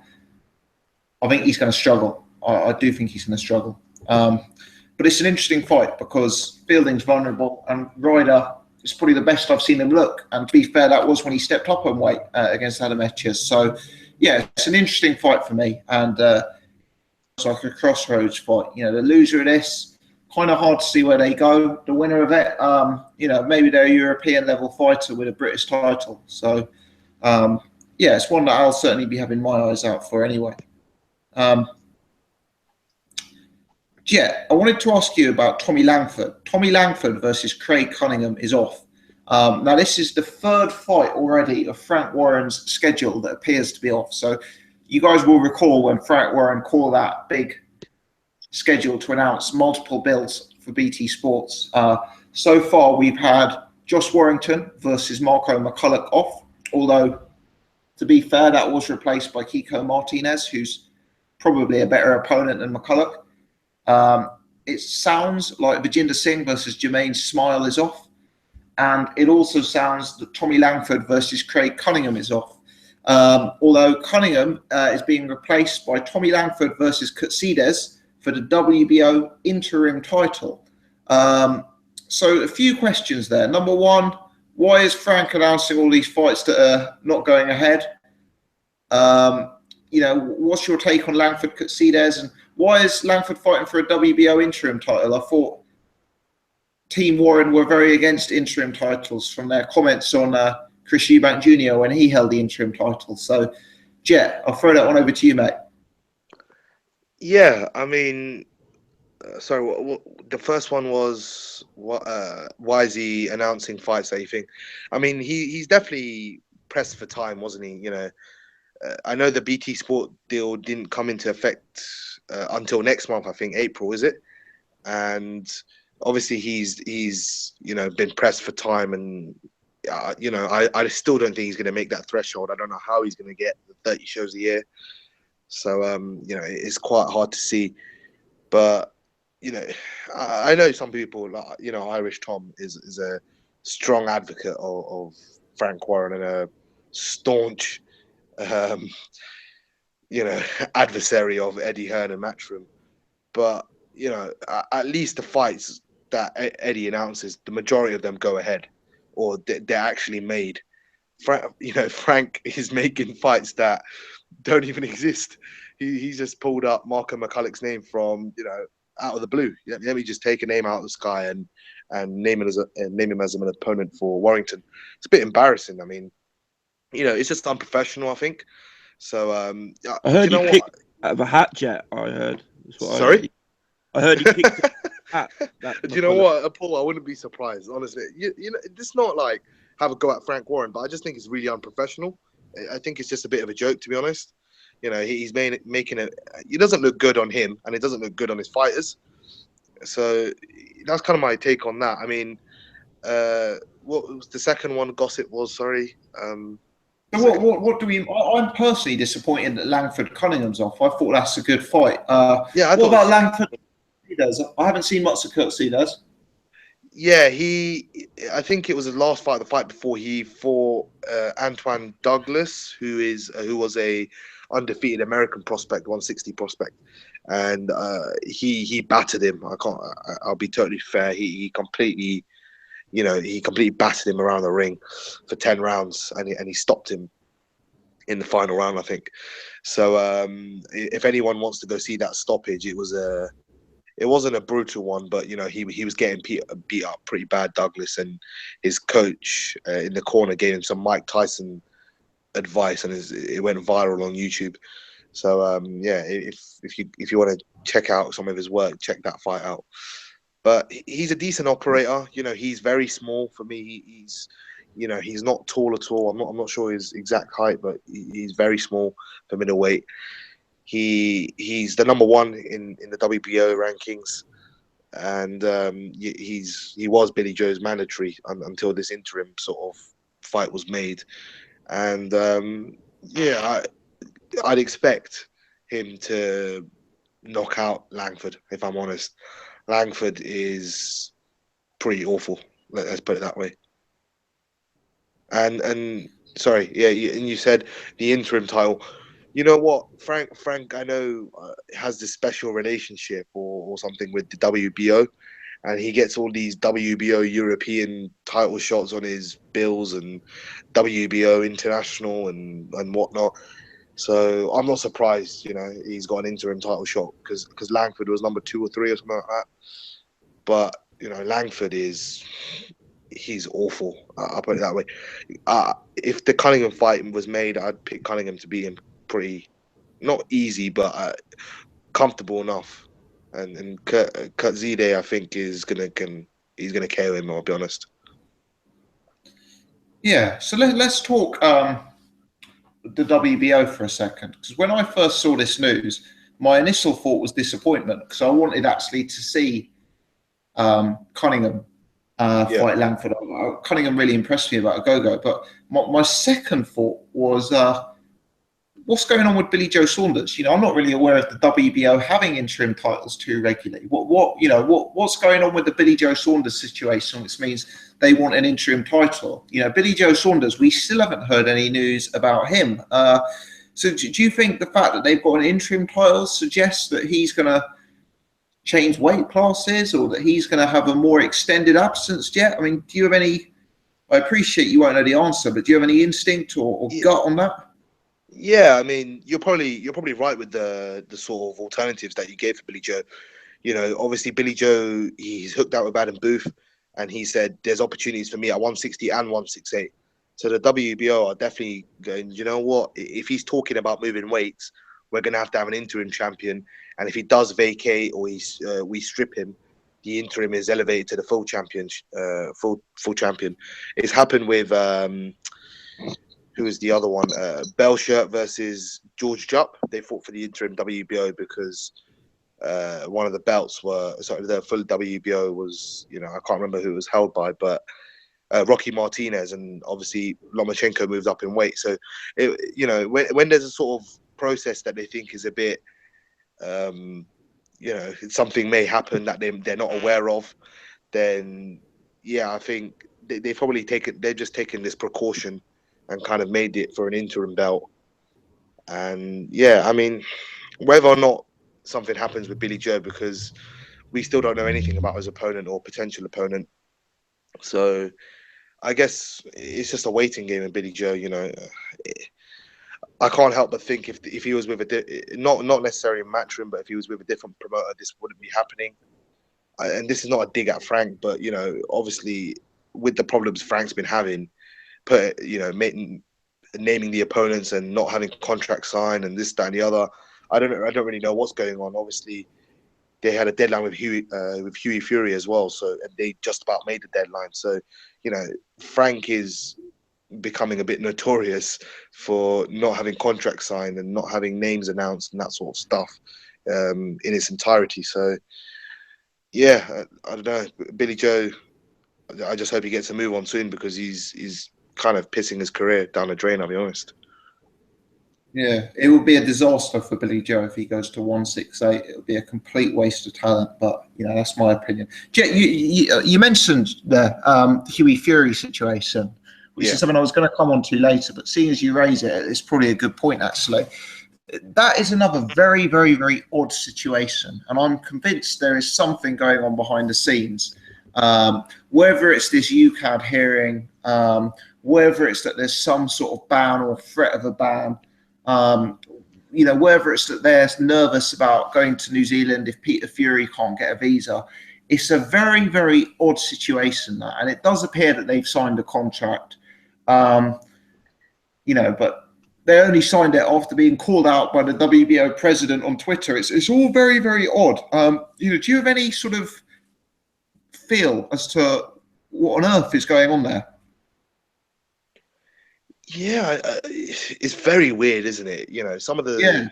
think he's going to struggle. I do think he's going to struggle. But it's an interesting fight because Fielding's vulnerable and Ryder is probably the best I've seen him look. And to be fair, that was when he stepped up in weight against Adam Etches. So, yeah, it's an interesting fight for me. And like a crossroads fight. You know, the loser of this, kind of hard to see where they go. The winner of it, you know, maybe they're a European level fighter with a British title. So, yeah, it's one that I'll certainly be having my eyes out for anyway. Yeah, I wanted to ask you about Tommy Langford. Tommy Langford versus Craig Cunningham is off. Now, this is the third fight already of Frank Warren's schedule that appears to be off. So you guys will recall when Frank Warren called that big schedule to announce multiple builds for BT Sports. So far, we've had Josh Warrington versus Marco McCulloch off, although, to be fair, that was replaced by Kiko Martinez, who's probably a better opponent than McCulloch. It sounds like Vijinda Singh versus Jermaine Smile is off. And it also sounds that Tommy Langford versus Craig Cunningham is off. Although Cunningham is being replaced by Tommy Langford versus Kutsides for the WBO interim title. So a few questions there. Number one, why is Frank announcing all these fights that are not going ahead? You know, what's your take on Langford Kutsides, and why is Langford fighting for a WBO interim title? I thought Team Warren were very against interim titles from their comments on Chris Eubank Jr. when he held the interim title. So, Jet, I'll throw that one over to you, mate. Yeah, I mean, sorry, the first one was why is he announcing fights that you think? I mean, he's definitely pressed for time, wasn't he? You know, I know the BT Sport deal didn't come into effect until next month, I think April, is it? And obviously he's you know, been pressed for time, and you know, I still don't think he's going to make that threshold. I don't know how he's going to get the 30 shows a year. So you know, it's quite hard to see. But you know, I know some people, like, you know, Irish Tom is a strong advocate of Frank Warren and a staunch you know, adversary of Eddie Hearn and Matchroom. But you know, at least the fights that Eddie announces, the majority of them go ahead, or they're actually made. You know, Frank is making fights that don't even exist. He's just pulled up Marco McCulloch's name from, you know, out of the blue. Let me just take a name out of the sky and name him as an opponent for Warrington. It's a bit embarrassing. I mean, you know, it's just unprofessional, I think. So I heard you know he picked out of a hat, Jet. I heard. That's what Sorry? I heard he picked a hat. Do you know what, Paul? I wouldn't be surprised, honestly. You know, it's not like have a go at Frank Warren, but I just think it's really unprofessional. I think it's just a bit of a joke, to be honest. You know, he's making it. It doesn't look good on him, and it doesn't look good on his fighters. So that's kind of my take on that. I mean, what was the second one? Gossip was, sorry. So what do we? I'm personally disappointed that Langford Cunningham's off. I thought that's a good fight. Yeah. What about Langford? I haven't seen much of Kutsides. Yeah, I think it was his last fight, the fight before he fought Antoine Douglas, who was a undefeated American prospect, 160 prospect, and he battered him. I'll be totally fair. He completely, you know, battered him around the ring for 10 rounds, and he stopped him in the final round, I think. So if anyone wants to go see that stoppage, it wasn't a brutal one, but you know, he was getting beat up pretty bad, Douglas, and his coach in the corner gave him some Mike Tyson advice, and it went viral on YouTube. So yeah, if you want to check out some of his work, check that fight out. But he's a decent operator. You know, he's very small for me. He's, you know, he's not tall at all. I'm not sure his exact height, but he's very small for middleweight. He's the number one in the WBO rankings, and he was Billy Joe's mandatory until this interim sort of fight was made. And yeah, I'd expect him to knock out Langford, if I'm honest. Langford is pretty awful. Let's put it that way. And sorry, yeah, and you said the interim title. You know what, Frank, I know has this special relationship or something with the WBO, and he gets all these WBO European title shots on his bills and WBO international and whatnot. So I'm not surprised, he's got an interim title shot because Langford was number 2 or 3 or something like that. But Langford he's awful. I'll put it that way. If the Cunningham fight was made, I'd pick Cunningham to beat him pretty, not easy, but comfortable enough. And Zide, I think, he's gonna KO him. I'll be honest. Yeah. So let's talk the WBO for a second, because when I first saw this news, my initial thought was disappointment, because I wanted actually to see Cunningham fight Langford. Cunningham really impressed me about a go-go, but my second thought was what's going on with Billy Joe Saunders? I'm not really aware of the WBO having interim titles too regularly. What's going on with the Billy Joe Saunders situation, which means they want an interim title? Billy Joe Saunders, we still haven't heard any news about him. So do you think the fact that they've got an interim title suggests that he's going to change weight classes, or that he's going to have a more extended absence yet? I mean, do you have any? I appreciate you won't know the answer, but do you have any instinct or gut on that? Yeah, I mean, you're probably right with the sort of alternatives that you gave for Billy Joe. Obviously Billy Joe, he's hooked out with Adam Booth, and he said there's opportunities for me at 160 and 168. So the WBO are definitely going, you know what? If he's talking about moving weights, we're going to have an interim champion. And if he does vacate or we strip him, the interim is elevated to the full champion. Full champion. It's happened with who was the other one? Bellew versus George Jupp. They fought for the interim WBO because one of the belts the full WBO was, I can't remember who it was held by, but Rocky Martinez, and obviously Lomachenko moved up in weight. So, when there's a sort of process that they think is a bit, something may happen that they're not aware of, then I think they've probably they're just taking this precaution and kind of made it for an interim belt. And I mean, whether or not something happens with Billy Joe, because we still don't know anything about his opponent or potential opponent. So I guess it's just a waiting game with Billy Joe. I can't help but think if he was with not necessarily a matchroom, but if he was with a different promoter, this wouldn't be happening. And this is not a dig at Frank, but obviously with the problems Frank's been having, naming the opponents and not having contracts signed and this, that, and the other, I don't really know what's going on. Obviously, they had a deadline with Hughie Fury as well, so and they just about made the deadline. So, Frank is becoming a bit notorious for not having contracts signed and not having names announced and that sort of stuff in its entirety. So, I don't know. Billy Joe, I just hope he gets a move on soon, because he's kind of pissing his career down the drain, I'll be honest. Yeah, it would be a disaster for Billy Joe if he goes to 168. It would be a complete waste of talent, but that's my opinion. Jet, you mentioned the Hughie Fury situation, which is something I was going to come on to later, but seeing as you raise it, it's probably a good point, actually. That is another very, very, very odd situation, and I'm convinced there is something going on behind the scenes. Whether it's this UCAD hearing, whether it's that there's some sort of ban or threat of a ban, whether it's that they're nervous about going to New Zealand if Peter Fury can't get a visa. It's a very, very odd situation, and it does appear that they've signed a contract, but they only signed it after being called out by the WBO president on Twitter. It's all very, very odd. Do you have any sort of feel as to what on earth is going on there? Yeah, it's very weird, isn't it? Some of the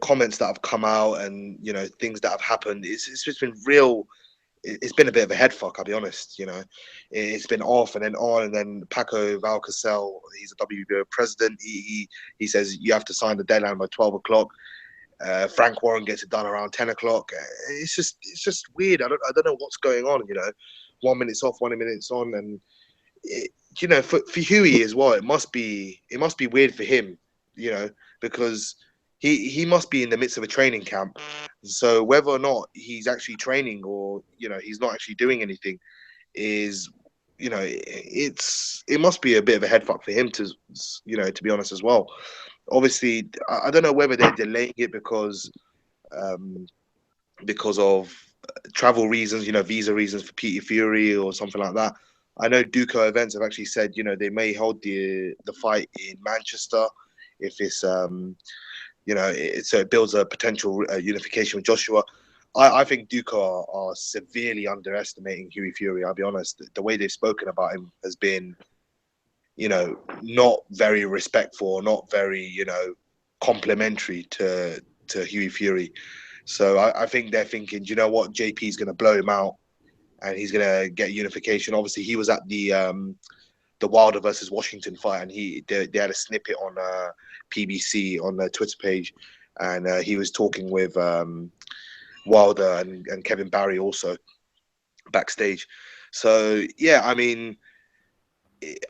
comments that have come out and things that have happened, it's just been real. It's been a bit of a head fuck, I'll be honest. It's been off and then on, and then Paco Valcárcel, he's a WBO president. He says you have to sign the deadline by 12 o'clock. Frank Warren gets it done around 10 o'clock. It's just weird. I don't know what's going on. 1 minute's off, 1 minute's on, and for Hughie as well, it must be weird for him, because he must be in the midst of a training camp. So whether or not he's actually training or he's not actually doing anything is, it must be a bit of a head fuck for him to be honest as well. obviously, I don't know whether they're delaying it because of travel reasons, visa reasons for Peter Fury or something like that. I know Duco Events have actually said, they may hold the fight in Manchester if it's, so it builds a potential unification with Joshua. I think Duco are severely underestimating Hughie Fury. I'll be honest. The way they've spoken about him has been, not very respectful, not very, complimentary to Hughie Fury. So I think they're thinking, do you know what? JP's going to blow him out, and he's going to get unification. Obviously, he was at the Wilder versus Washington fight, and they had a snippet on PBC on their Twitter page, and he was talking with Wilder and Kevin Barry also backstage. So yeah, I mean,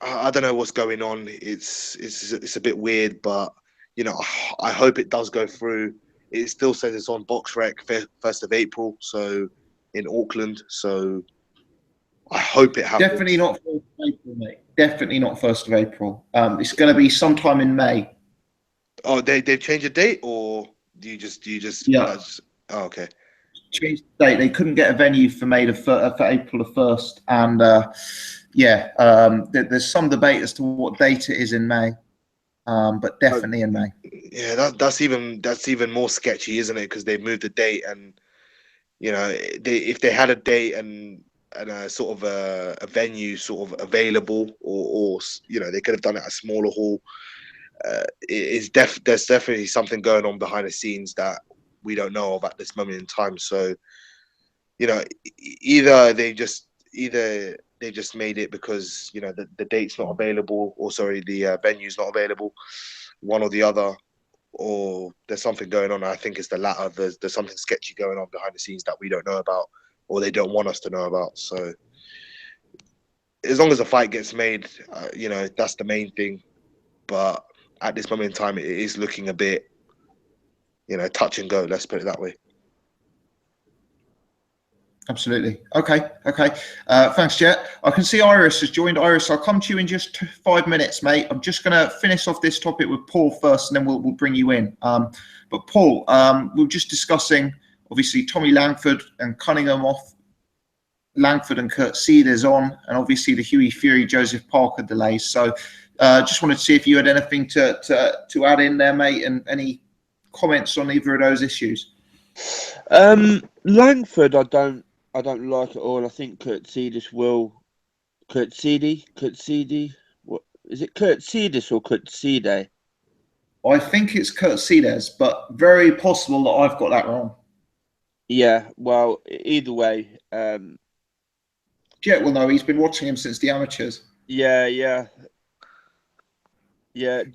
I don't know what's going on. It's a bit weird, but I hope it does go through. It still says it's on BoxRec 1st of April, so in Auckland. So I hope it happens. Definitely not 1st of April, mate. Definitely not 1st of April. It's going to be sometime in May. Oh, they've changed the date, or do you just Yeah. Oh, okay. Changed the date. They couldn't get a venue for April the 1st, and there's some debate as to what date it is in May, but definitely in May. Yeah, that's even more sketchy, isn't it? Because they moved the date, and if they had a date and a sort of a venue sort of available, or they could have done it at a smaller hall. There's definitely something going on behind the scenes that we don't know of at this moment in time. So, either they just made it because the date's not available, or sorry, the venue's not available, one or the other, or there's something going on. I think it's the latter. There's something sketchy going on behind the scenes that we don't know about, or they don't want us to know about. So, as long as the fight gets made, that's the main thing. But at this moment in time, it is looking a bit, touch and go. Let's put it that way. Absolutely. Okay. Thanks, Jet. I can see Iris has joined. Iris, I'll come to you in just 5 minutes, mate. I'm just going to finish off this topic with Paul first, and then we'll bring you in. But Paul, we were just discussing, obviously, Tommy Langford and Cunningham off. Langford and Kurt Cedars on, and obviously the Hughie Fury, Joseph Parker delays. So just wanted to see if you had anything to add in there, mate, and any comments on either of those issues. Langford, I don't like at all. I think Kurt Cedis what is it, Kurt Cedis or Kurt Cede? I think it's Kurt Cedars, but very possible that I've got that wrong. Yeah, well, either way. Jet will know. He's been watching him since the amateurs. Yeah.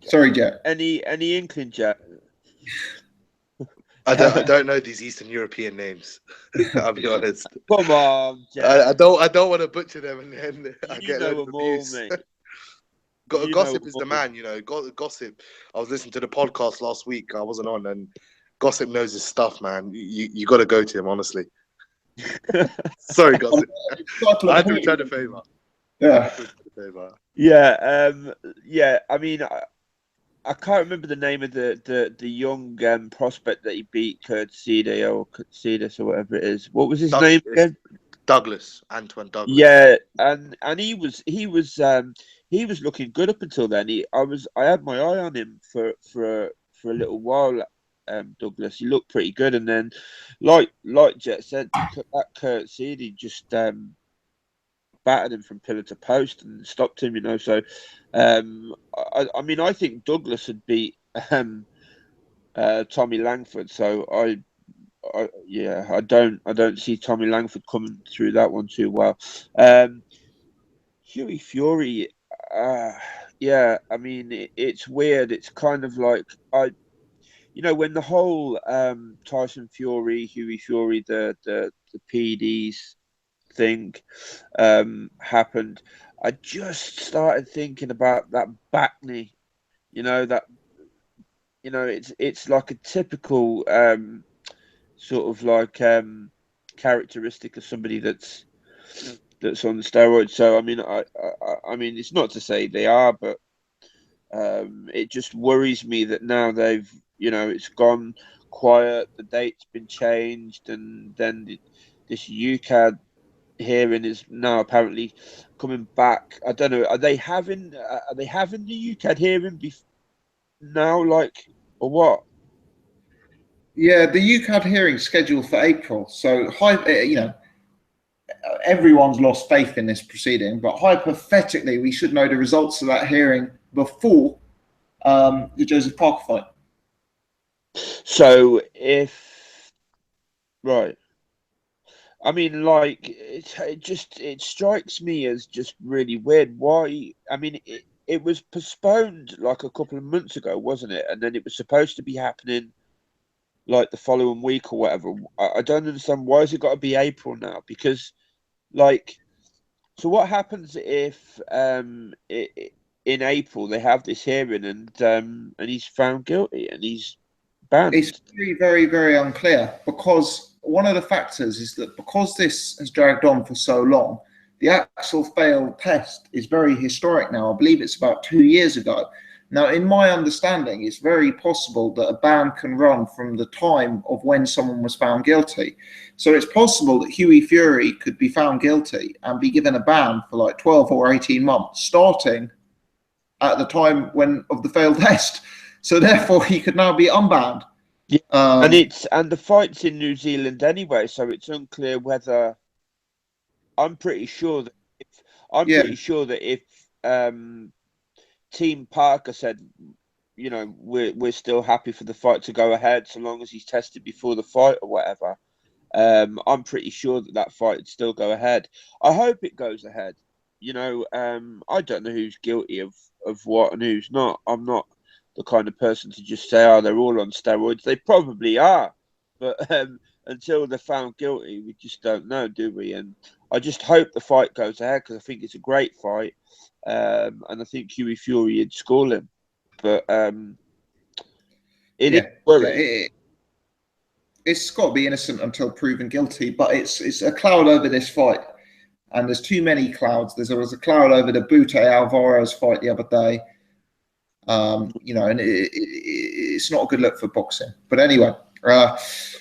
Sorry, Jet. Any inkling, Jet? I don't know these Eastern European names. I'll be honest. Come on, Jet. I don't want to butcher them, and then I get a lot of abuse. Gossip is the man, Gossip. I was listening to the podcast last week. I wasn't on, and Gossip knows his stuff, man. You got to go to him, honestly. Sorry, Gossip. I had to return a favour. Yeah. I mean, I can't remember the name of the young prospect that he beat, Kurt Cede or Cedis or whatever it is. What was his name again? Antoine Douglas. Yeah, and he was looking good up until then. I had my eye on him for a little while. Douglas, he looked pretty good, and then like Jet said, that Kurt Cede just battered him from pillar to post and stopped him. So I mean, I think Douglas had beat Tommy Langford, so I don't see Tommy Langford coming through that one too well. Hughie Fury, I mean, it's weird. It's kind of like when the whole Tyson Fury, Hughie Fury, the PDs thing happened, I just started thinking about that back knee. It's like a typical sort of like characteristic of somebody that's on the steroids. So I mean, I mean, it's not to say they are, but It just worries me that now they've, it's gone quiet. The date's been changed, and then this UCAD hearing is now apparently coming back. I don't know. Are they having the UCAD hearing now, or what? Yeah, the UCAD hearing scheduled for April. So, everyone's lost faith in this proceeding, but hypothetically, we should know the results of that hearing before the Joseph Parker fight. So right. I mean, it strikes me as just really weird. Why? I mean, it was postponed like a couple of months ago, wasn't it? And then it was supposed to be happening like the following week or whatever. I don't understand, why has it got to be April now? Because so what happens if in April they have this hearing and he's found guilty and he's banned? It's very, very, very unclear, because one of the factors is that because this has dragged on for so long, the actual failed test is very historic now. I believe it's about 2 years ago. Now, in my understanding, it's very possible that a ban can run from the time of when someone was found guilty. So it's possible that Hughie Fury could be found guilty and be given a ban for like 12 or 18 months, starting at the time of the failed test. So therefore, he could now be unbanned. Yeah, and the fight's in New Zealand anyway, so it's unclear whether. I'm pretty sure that if Team Parker said, we're still happy for the fight to go ahead so long as he's tested before the fight or whatever, I'm pretty sure that fight would still go ahead. I hope it goes ahead. I don't know who's guilty of what and who's not. I'm not the kind of person to just say, oh, they're all on steroids. They probably are, but until they're found guilty, we just don't know, do we? And I just hope the fight goes ahead, because I think it's a great fight, and I think Hughie Fury would school him. But it's got to be innocent until proven guilty. But it's a cloud over this fight, and there's too many clouds. There was a cloud over the Butte Alvarez fight the other day. And it's not a good look for boxing. But anyway,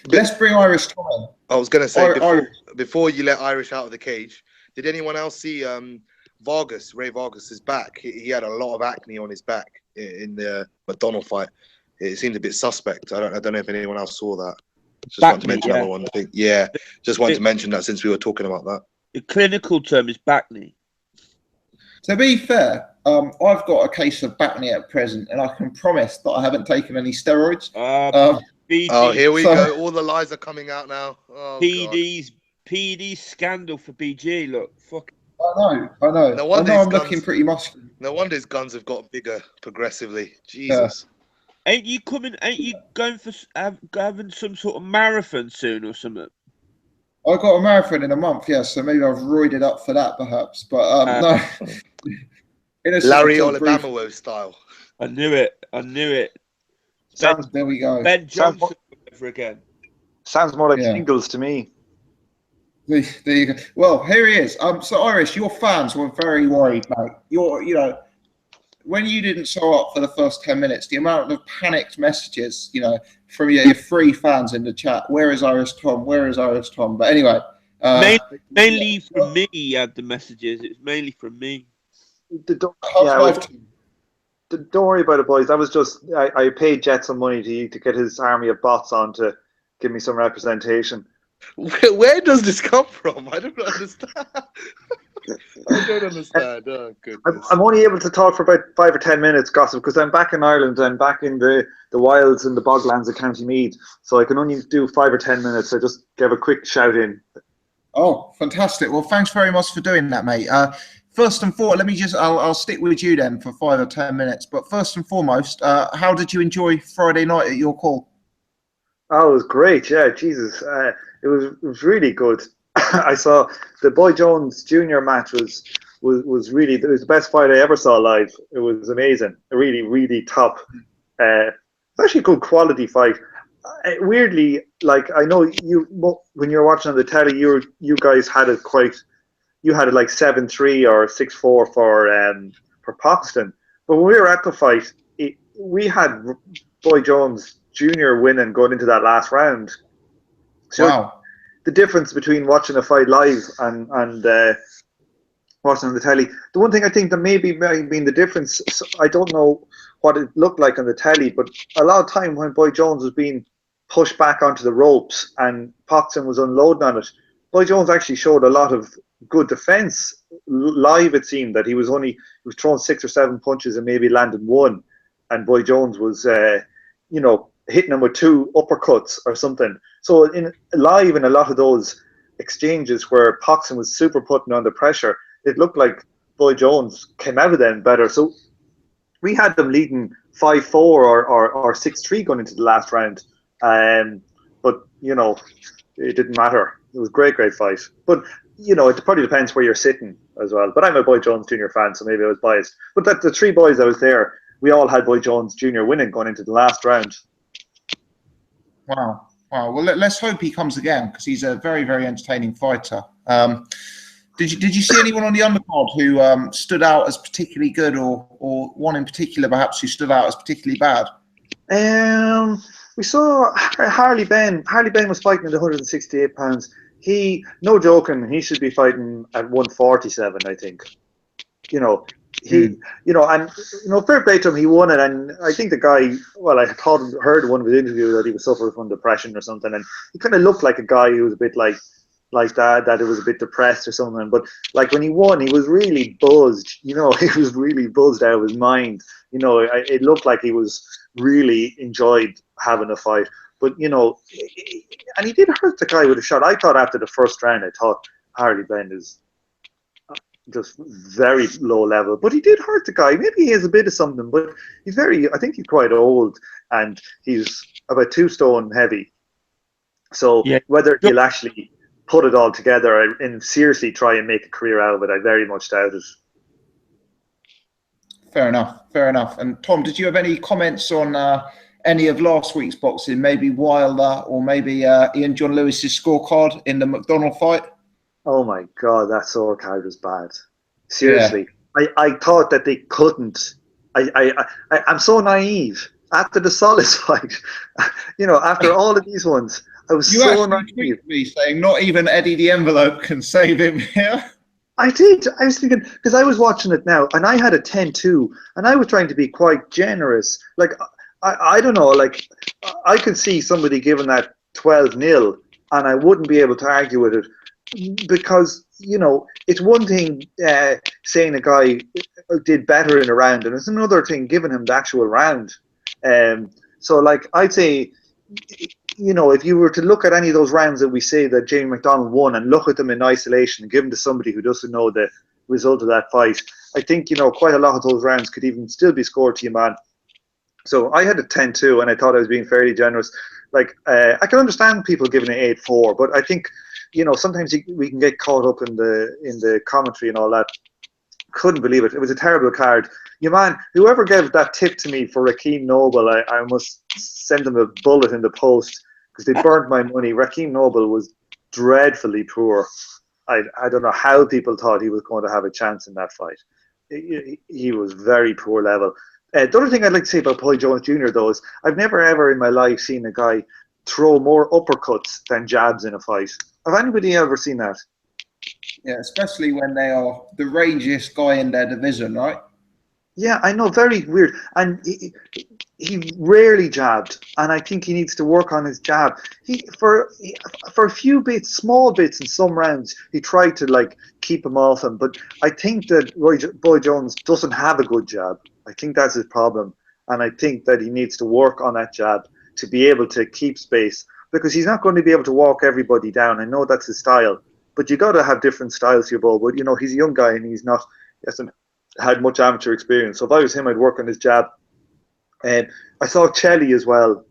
let's bring Irish Tom in. I was going to say, before you let Irish out of the cage, did anyone else see Vargas? Ray Vargas's back. He had a lot of acne on his back in the McDonald fight. It seemed a bit suspect. I don't know if anyone else saw that. Just wanted to mention another one thing. Yeah, just wanted to mention that since we were talking about that. The clinical term is back knee. To be fair, I've got a case of back knee at present, and I can promise that I haven't taken any steroids. Here we go. All the lies are coming out now. Oh, PD scandal for BG. Look, fuck. I know. No wonder I'm looking pretty muscular. No wonder his guns have got bigger progressively. Jesus. Yeah. Ain't you going for having some sort of marathon soon or something? I got a marathon in a month, so maybe I've roided up for that, perhaps. But no. Larry Olabamawo style. I knew it. There we go. Ben Johnson over again. Sounds more like singles to me. There you go. Well, here he is. So Irish, your fans were very worried, mate. When you didn't show up for the first 10 minutes, the amount of panicked messages, from your free fans in the chat. Where is Irish Tom? Where is Irish Tom? But anyway, mainly from me. He had the messages. It's mainly from me. Don't worry about it, boys. That was just I paid Jet some money to get his army of bots on to give me some representation. Where does this come from? I don't understand. I don't understand. Oh, goodness. I'm only able to talk for about 5 or 10 minutes, Gossip, because I'm back in Ireland. I'm back in the wilds and the boglands of County Meath, so I can only do 5 or 10 minutes. I just gave a quick shout in. Oh, fantastic! Well, thanks very much for doing that, mate. First and foremost, I'll stick with you then for 5 or 10 minutes. But first and foremost, how did you enjoy Friday night at your call? Oh, it was great. Yeah, Jesus, it was really good. I saw the Boy Jones Jr. match was really, it was the best fight I ever saw live. It was amazing. A really, really top. Actually, a good quality fight. Weirdly, like I know you when you're watching on the telly, you guys had it quite. You had it like 7-3 or 6-4 for Paxton, But when we were at the fight, we had Boy Jones Jr. winning going into that last round. So Wow. the difference between watching a fight live and watching on the telly. The one thing I think that maybe been the difference, I don't know what it looked like on the telly, but a lot of time when Boy Jones was being pushed back onto the ropes and Poxon was unloading on it, Boy Jones actually showed a lot of good defense. Live, it seemed that he was throwing 6 or 7 punches and maybe landed one, and Boy Jones was, hitting him with 2 uppercuts or something. So in live, in a lot of those exchanges where Poxon was super putting under pressure, it looked like Boy Jones came out of them better. So we had them leading 5-4 or 6-3 going into the last round. But, it didn't matter. It was a great fight. But, it probably depends where you're sitting as well. But I'm a Boy Jones Jr. fan, so maybe I was biased. But the 3 boys that was there, we all had Boy Jones Jr. winning going into the last round. Wow. Well, let's hope he comes again, because he's a very, very entertaining fighter. Did you see anyone on the undercard who stood out as particularly good, or one in particular perhaps who stood out as particularly bad? We saw Harley Ben. Harley Ben was fighting at 168 pounds. No joking, he should be fighting at 147, I think. Fair play to him, he won it, and I think the guy, well, I heard one of his interviews that he was suffering from depression or something, and he kind of looked like a guy who was a bit like that it was a bit depressed or something. But like when he won, he was really buzzed. He was really buzzed out of his mind. It looked like he was really enjoyed having a fight. But and he did hurt the guy with a shot. I thought after the first round, I thought Harley Ben is just very low level, but he did hurt the guy. Maybe he has a bit of something, but I think he's quite old, and he's about 2 stone heavy. So whether he'll actually put it all together and seriously try and make a career out of it, I very much doubt it. Fair enough. And Tom, did you have any comments on any of last week's boxing? Maybe Wilder, or maybe Ian John Lewis's scorecard in the McDonald fight? Oh my God, that scorecard was bad. Seriously, I thought that they couldn't. I'm so naive. After the Solis fight, after all of these ones, I was so naive. You tweeted me saying not even Eddie the Envelope can save him here. I did. I was thinking, because I was watching it now, and I had a 10-2, and I was trying to be quite generous. Like, I don't know, like, I could see somebody giving that 12-0, and I wouldn't be able to argue with it. Because, it's one thing saying a guy did better in a round, and it's another thing giving him the actual round. So, like, I'd say, if you were to look at any of those rounds that we say that Jamie McDonald won and look at them in isolation and give them to somebody who doesn't know the result of that fight, I think, quite a lot of those rounds could even still be scored to you, man. So I had a 10-2, and I thought I was being fairly generous. Like, I can understand people giving it 8-4, but I think, sometimes we can get caught up in the commentary and all that. Couldn't believe it. It was a terrible card. Man, whoever gave that tip to me for Raheem Noble, I must send them a bullet in the post, because they burned my money. Raheem Noble was dreadfully poor. I don't know how people thought he was going to have a chance in that fight. He was very poor level. The other thing I'd like to say about Boy Jones Jr., though, is I've never ever in my life seen a guy throw more uppercuts than jabs in a fight. Have anybody ever seen that? Yeah, especially when they are the rangiest guy in their division, right? Yeah, I know, very weird. And he rarely jabbed, and I think he needs to work on his jab. For a few bits, small bits in some rounds, he tried to keep him off him. But I think that Boy Jones doesn't have a good jab. I think that's his problem, and I think that he needs to work on that jab to be able to keep space, because he's not going to be able to walk everybody down. I know that's his style, but you got to have different styles to your ball. But he's a young guy, and he hasn't had much amateur experience. So if I was him, I'd work on his jab. I saw Chelly as well.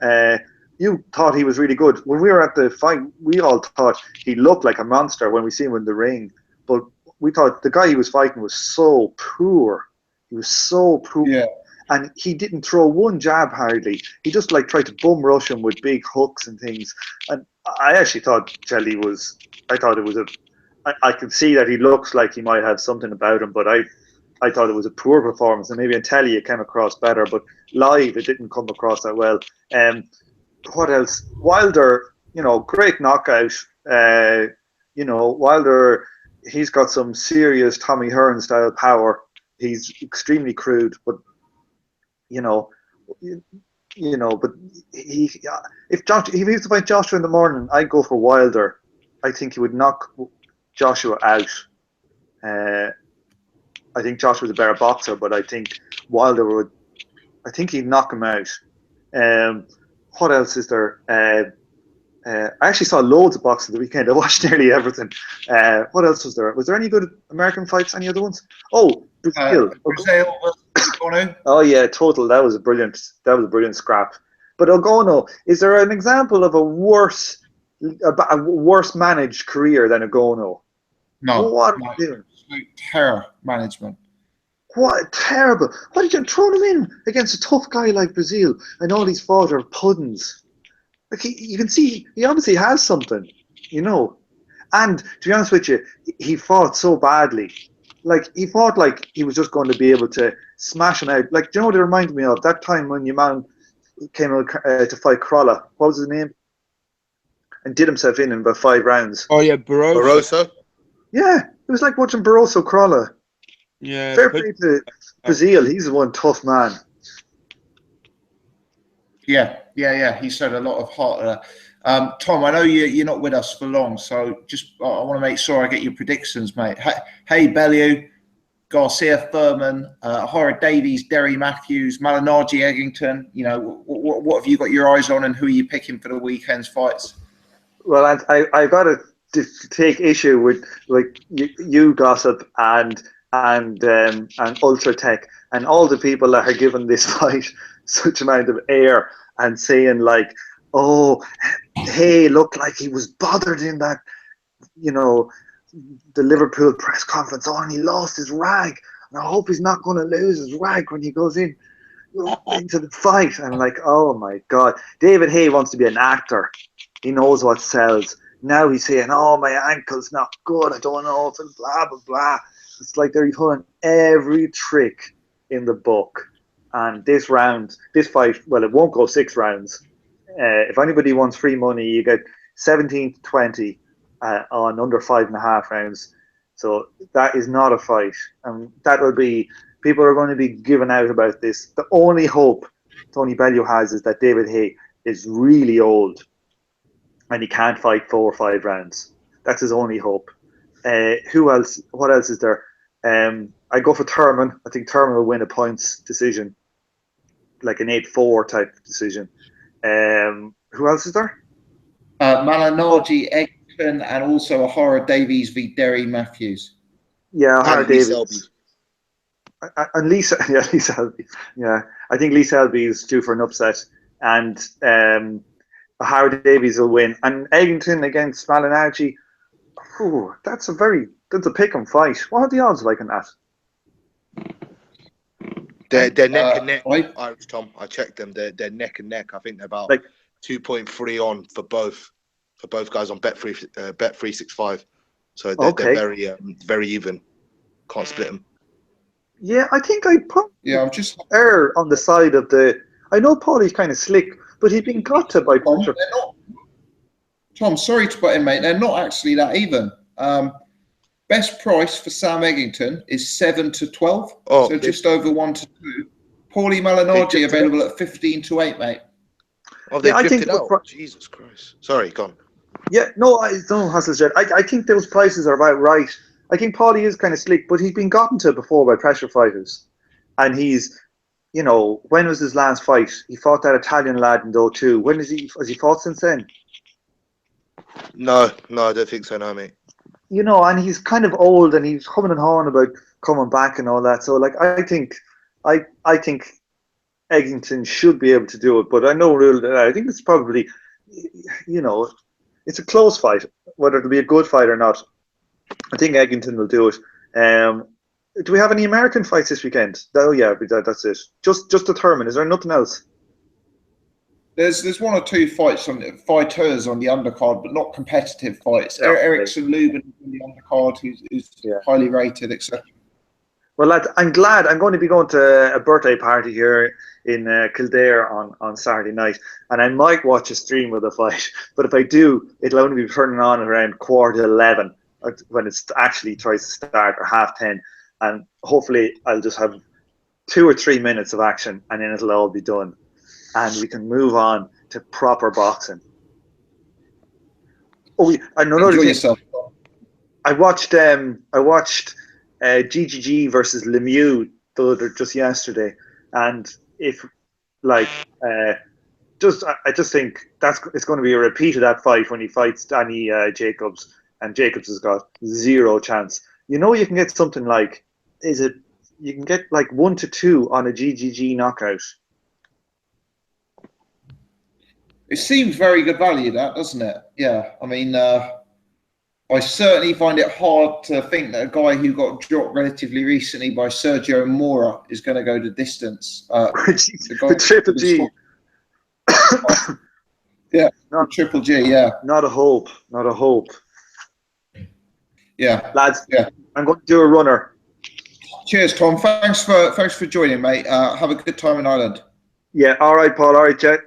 You thought he was really good. When we were at the fight, we all thought he looked like a monster when we see him in the ring. But we thought the guy he was fighting was so poor. He was so poor. Yeah. And he didn't throw one jab hardly. He just tried to bum rush him with big hooks and things. And I actually thought Chelly was, I thought it was I could see that he looks like he might have something about him, but I thought it was a poor performance, and maybe on telly it came across better, but live it didn't come across that well. What else? Wilder, great knockout. Wilder, he's got some serious Tommy Hearn style power. He's extremely crude, but but if he was to fight Joshua in the morning, I'd go for Wilder. I think he would knock Joshua out. I think Joshua's a better boxer, but I think Wilder would. I think he'd knock him out. What else is there? I actually saw loads of boxing the weekend. I watched nearly everything. What else was there? Was there any good American fights? Any other ones? Oh, Breazeale. Oh yeah, total. That was a brilliant scrap. But Ogono, is there an example of a worse managed career than Ogono? No. What no. Terror management. What terrible! Why did you throw him in against a tough guy like Breazeale and all these fought are puddings? Like you can see, he obviously has something, And to be honest with you, he fought so badly. Like he fought like he was just going to be able to smash him out. Like, do you know what it reminded me of? That time when your man came out to fight Crolla. What was his name? And did himself in about 5 rounds. Oh yeah, Barroso. Yeah, it was like watching Barroso Crolla. Yeah. Fair play to Breazeale. He's one tough man. Yeah. He showed a lot of heart. Tom, I know you're not with us for long, so just I want to make sure I get your predictions, mate. Haye, Bellew, Garcia, Thurman, Ohara, Davies, Derry, Matthews, Malinaji, Eggington. What have you got your eyes on, and who are you picking for the weekend's fights? Well, I've got to take issue with like you Gossip and Ultra Tech and all the people that are giving this fight such amount of air and saying like, oh, Haye looked like he was bothered in that, the Liverpool press conference. Oh, and he lost his rag. And I hope he's not going to lose his rag when he goes into the fight. And like, oh my God, David Haye wants to be an actor. He knows what sells. Now he's saying, oh, my ankle's not good. I don't know if it's blah, blah, blah. It's like they're pulling every trick in the book. And this fight, well, it won't go 6 rounds. If anybody wants free money, you get 17 to 20 on under 5.5 rounds. So that is not a fight. And that will be, people are going to be giving out about this. The only hope Tony Bellew has is that David Haye is really old and he can't fight 4 or 5 rounds. That's his only hope. Who else? What else is there? I go for Thurman. I think Thurman will win a points decision, like an 8-4 type decision. Who else is there? Malinaji, Eggington, and also Ohara, Davies v Derry, Matthews. Yeah, Ohara, Davies. Selby. And Lee Selby. Yeah, I think Lee Selby is due for an upset, and Ohara, Davies will win. And Eggington against Malinaji. Ooh, that's a pick and fight. What are the odds like on that? They're neck and neck. Irish Tom, I checked them. They're neck and neck. I think they're about like 2.3 on for both guys on Bet365. So they're very very even. Can't split them. Yeah, I think I put I'm just err on the side of the. I know Paulie's kind of slick, but he's been got to by pressure. Tom, sorry to butt in, mate. They're not actually that even. Best price for Sam Eggington is 7 to 12, so just over 1 to 2. Paulie Malinaji available at 15 to 8, mate. Oh, they drifted out. Jesus Christ. Sorry, gone. Yeah, no, I don't hassle. I think those prices are about right. I think Paulie is kind of slick, but he's been gotten to before by pressure fighters, and he's, when was his last fight? He fought that Italian lad in 2002. When has he fought since then? No, I don't think so, no, mate. And he's kind of old, and he's coming and hawing about coming back and all that. So, like, I think Eggington should be able to do it, but I know I think it's probably, it's a close fight, whether it'll be a good fight or not. I think Eggington will do it. Do we have any American fights this weekend? Oh yeah, that's it. Just Thurman. Is there nothing else? There's 1 or 2 fighters on the undercard, but not competitive fights. Yeah, Erickson Lubin on the undercard, who's highly rated, etc. Well, lads, I'm glad. I'm going to be going to a birthday party here in Kildare on Saturday night, and I might watch a stream of the fight. But if I do, it'll only be turning on around 11:15 when it actually tries to start, or 10:30, and hopefully I'll just have 2 or 3 minutes of action, and then it'll all be done, and we can move on to proper boxing. Oh, and another Enjoy thing. yourself. I watched GGG versus Lemieux just yesterday, and if like I just think it's going to be a repeat of that fight when he fights Danny Jacobs, and Jacobs has got zero chance. You can get something like you can get like 1 to 2 on a GGG knockout. It seems very good value, that, doesn't it? Yeah, I mean, I certainly find it hard to think that a guy who got dropped relatively recently by Sergio Mora is going to go the distance. The Triple G. Yeah, Triple G, yeah. Not a hope. Yeah. Lads, yeah. I'm going to do a runner. Cheers, Tom. Thanks for joining, mate. Have a good time in Ireland. Yeah, all right, Paul. All right, Jet.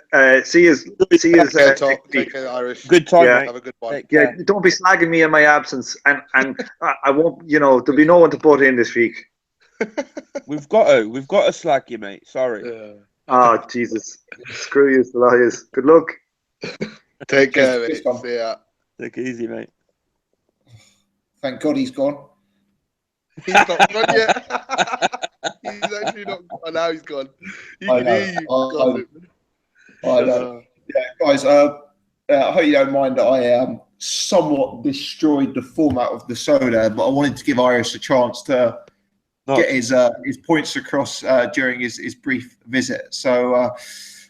See you. Take care, Irish. Good time, yeah. mate. Have a good one. Yeah, don't be slagging me in my absence, and I won't. There'll be no one to put in this week. We've got to slag you, mate. Sorry. Yeah. Oh, Jesus. Screw you, Elias. Good luck. Take care, mate. See ya. Take it easy, mate. Thank God he's gone. He's not gone yet. He's actually not gone. Now he's gone. You can hear you. I know. Yeah, guys, I hope you don't mind that I somewhat destroyed the format of the soda, but I wanted to give Iris a chance to get his points across during his brief visit. So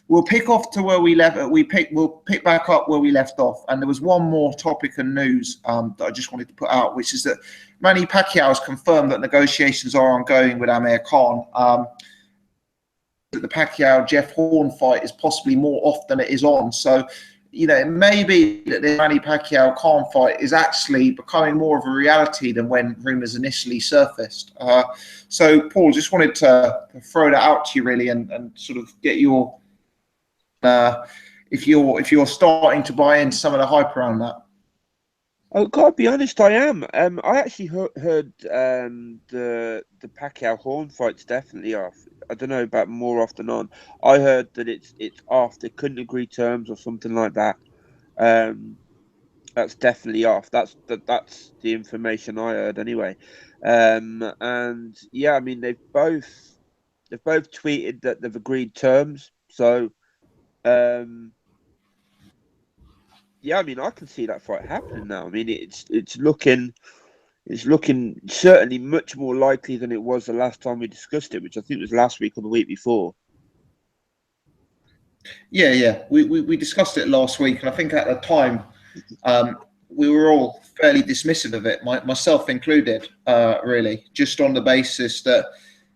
we'll pick off to where we left. We'll pick back up where we left off, and there was one more topic and news that I just wanted to put out, which is that Manny Pacquiao has confirmed that negotiations are ongoing with Amir Khan. That the Pacquiao-Jeff Horn fight is possibly more off than it is on. So, it may be that the Manny Pacquiao-Khan fight is actually becoming more of a reality than when rumours initially surfaced. So, Paul, just wanted to throw that out to you, really, and sort of get your if you're starting to buy into some of the hype around that. Oh, gotta be honest, I am. I actually heard the Pacquiao Horn fight's definitely off. I don't know about more off than on. I heard that it's off. They couldn't agree terms or something like that. That's definitely off. That's the information I heard anyway. And yeah, I mean they've both tweeted that they've agreed terms. So yeah, I mean I can see that fight happening now. I mean it's looking certainly much more likely than it was the last time we discussed it, which I think was last week or the week before. Yeah. We discussed it last week, and I think at the time we were all fairly dismissive of it, myself included, really, just on the basis that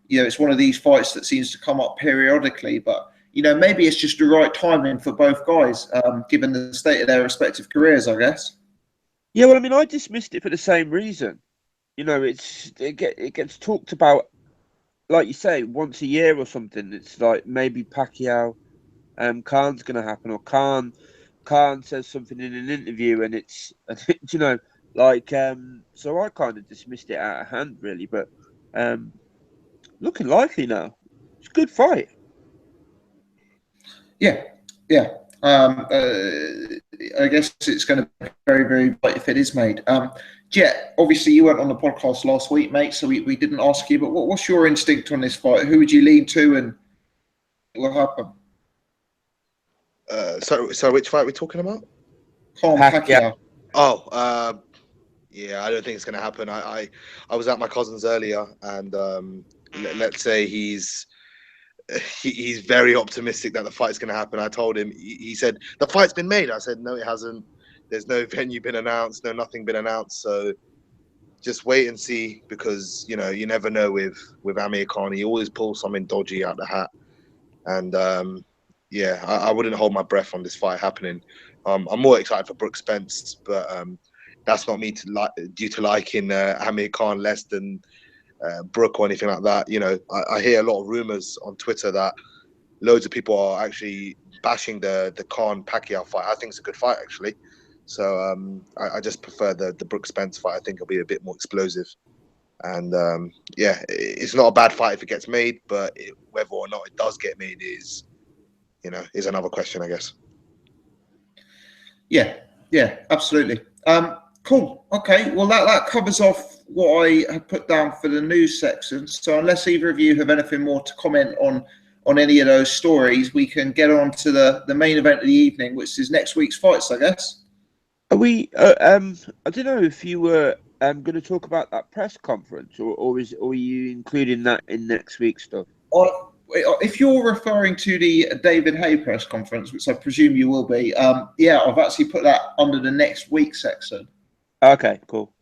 it's one of these fights that seems to come up periodically, but maybe it's just the right timing for both guys, given the state of their respective careers, I guess. Yeah, well, I mean, I dismissed it for the same reason. It gets talked about, like you say, once a year or something. It's like maybe Pacquiao, Khan's going to happen, or Khan says something in an interview, and it's so I kind of dismissed it out of hand, really. But looking likely now. It's a good fight. Yeah. I guess it's going to be very, very bright if it is made. Jet, obviously you weren't on the podcast last week, mate, so we didn't ask you, but what's your instinct on this fight? Who would you lean to, and what will happen? So which fight are we talking about? Pacquiao. Oh, yeah, I don't think it's going to happen. I was at my cousin's earlier, and let's say he's very optimistic that the fight's going to happen. I told him, he said, the fight's been made. I said, no, it hasn't. There's no venue been announced, nothing been announced. So just wait and see, because, you never know with Amir Khan. He always pulls something dodgy out the hat. And, yeah, I wouldn't hold my breath on this fight happening. I'm more excited for Brooks Spence, but that's not me due to liking Amir Khan less than Brooke or anything like that. You know, I hear a lot of rumors on Twitter that loads of people are actually bashing the Khan Pacquiao fight. I think it's a good fight, actually. So I just prefer the Brooke Spence fight. I think it'll be a bit more explosive. And yeah, it's not a bad fight if it gets made, but whether or not it does get made is another question, I guess. Yeah, absolutely. Cool. Okay. Well, that covers off what I have put down for the news section. So unless either of you have anything more to comment on any of those stories, we can get on to the main event of the evening, which is next week's fights, I guess. Are we? I don't know if you were going to talk about that press conference, or are you including that in next week's stuff? If you're referring to the David Haye press conference, which I presume you will be, yeah, I've actually put that under the next week section. Okay, cool.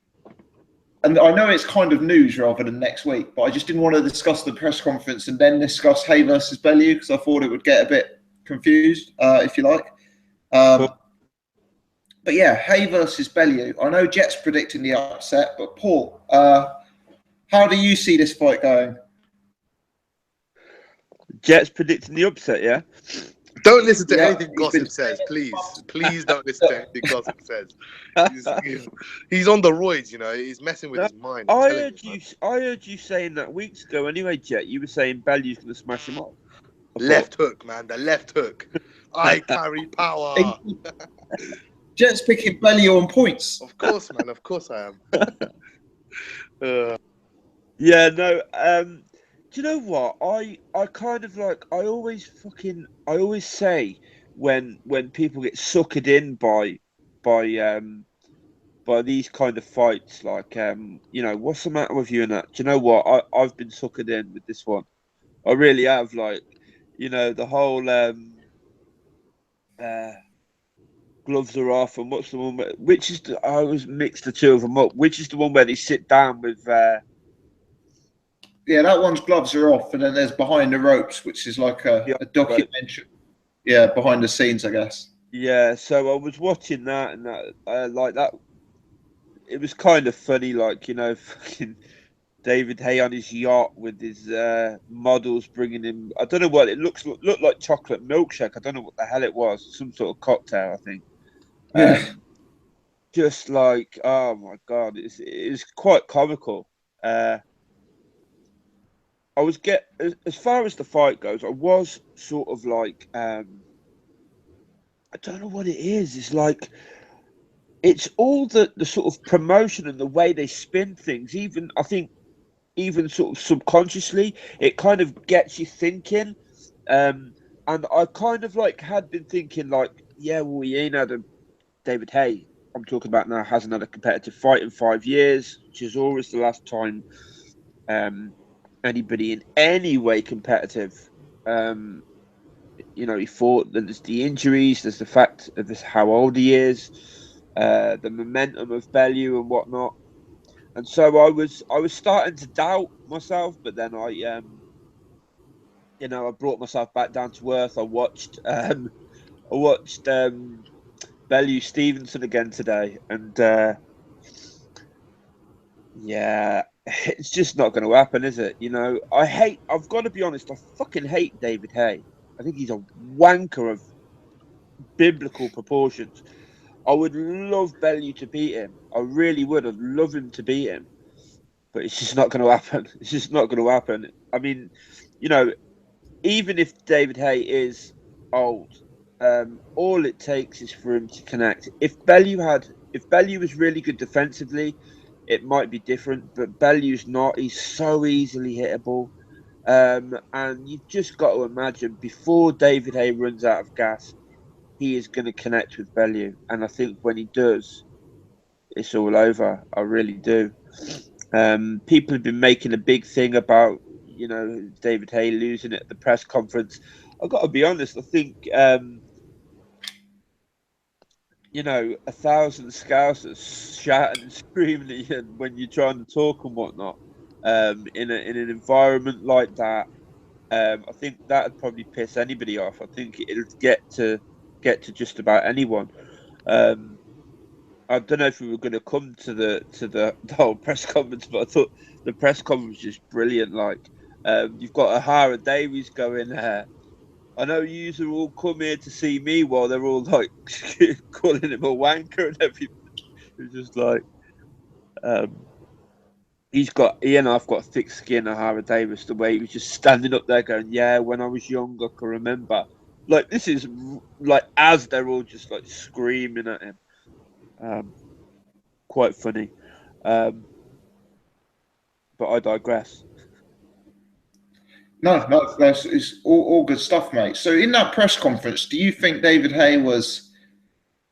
And I know it's kind of news rather than next week, but I just didn't want to discuss the press conference and then discuss Haye versus Bellew because I thought it would get a bit confused, if you like. Cool. But yeah, Haye versus Bellew. I know Jet's predicting the upset, but Paul, how do you see this fight going? Jet's predicting the upset, yeah? Don't listen to anything Gossip says, please. Please don't listen to anything Gossip says. He's on the roids, you know. He's messing with his mind. I heard you saying that weeks ago anyway, Jet. You were saying Bellew's going to smash him up. Left hook, man. The left hook. I carry power. Jet's picking Bellew on points. Of course, man. Of course I am. Yeah, no. Do you know what? I kind of like. I always say when people get suckered in by these kind of fights, like what's the matter with you and that? Do you know what? I've been suckered in with this one. I really have. Like, the whole gloves are off, and what's the one? I always mix the two of them up. Which is the one where they sit down with? Yeah, that one's gloves are off, and then there's behind the ropes, which is like a documentary. Yeah, behind the scenes, I guess. Yeah, so I was watching that, and that like that. It was kind of funny, like fucking David Haye on his yacht with his models bringing him. I don't know what it looked like, chocolate milkshake. I don't know what the hell it was. Some sort of cocktail, I think. Yeah. Just like, oh my god, it's quite comical. I was as far as the fight goes, I was sort of like, I don't know what it is. It's like, it's all the sort of promotion and the way they spin things. I think even sort of subconsciously, it kind of gets you thinking. And I kind of like had been thinking like, yeah, well, he ain't had David Haye, I'm talking about now, hasn't had a competitive fight in 5 years, which is always the last time anybody in any way competitive. He fought. There's the injuries. There's the fact of how old he is, the momentum of Bellew and whatnot. And so I was starting to doubt myself, but then I brought myself back down to earth. I watched Bellew Stevenson again today, and yeah, it's just not going to happen, is it? I've got to be honest, I fucking hate David Haye. I think he's a wanker of biblical proportions. I would love Bellew to beat him. I really would. I'd love him to beat him. But it's just not going to happen. It's just not going to happen. I mean, even if David Haye is old, all it takes is for him to connect. If Bellew was really good defensively, it might be different, but Bellew's not. He's so easily hittable. And you've just got to imagine, before David Haye runs out of gas, he is going to connect with Bellew. And I think when he does, it's all over. I really do. People have been making a big thing about, David Haye losing at the press conference. I've got to be honest, I think... 1,000 scousers shouting and screaming at you when you're trying to talk and whatnot, in an environment like that, I think that'd probably piss anybody off. I think it'll get to just about anyone. I don't know if we were going to come to the whole press conference, but I thought the press conference is brilliant. Like, you've got Ohara, Davies going there. I know yous are all come here to see me, while they're all like calling him a wanker and everything. It's just like, I've got thick skin, Ohara Davies, the way he was just standing up there going, yeah, when I was young, I can remember. Like, this is like, as they're all just like screaming at him. Quite funny. But I digress. No, it's all good stuff, mate. So in that press conference, do you think David Haye was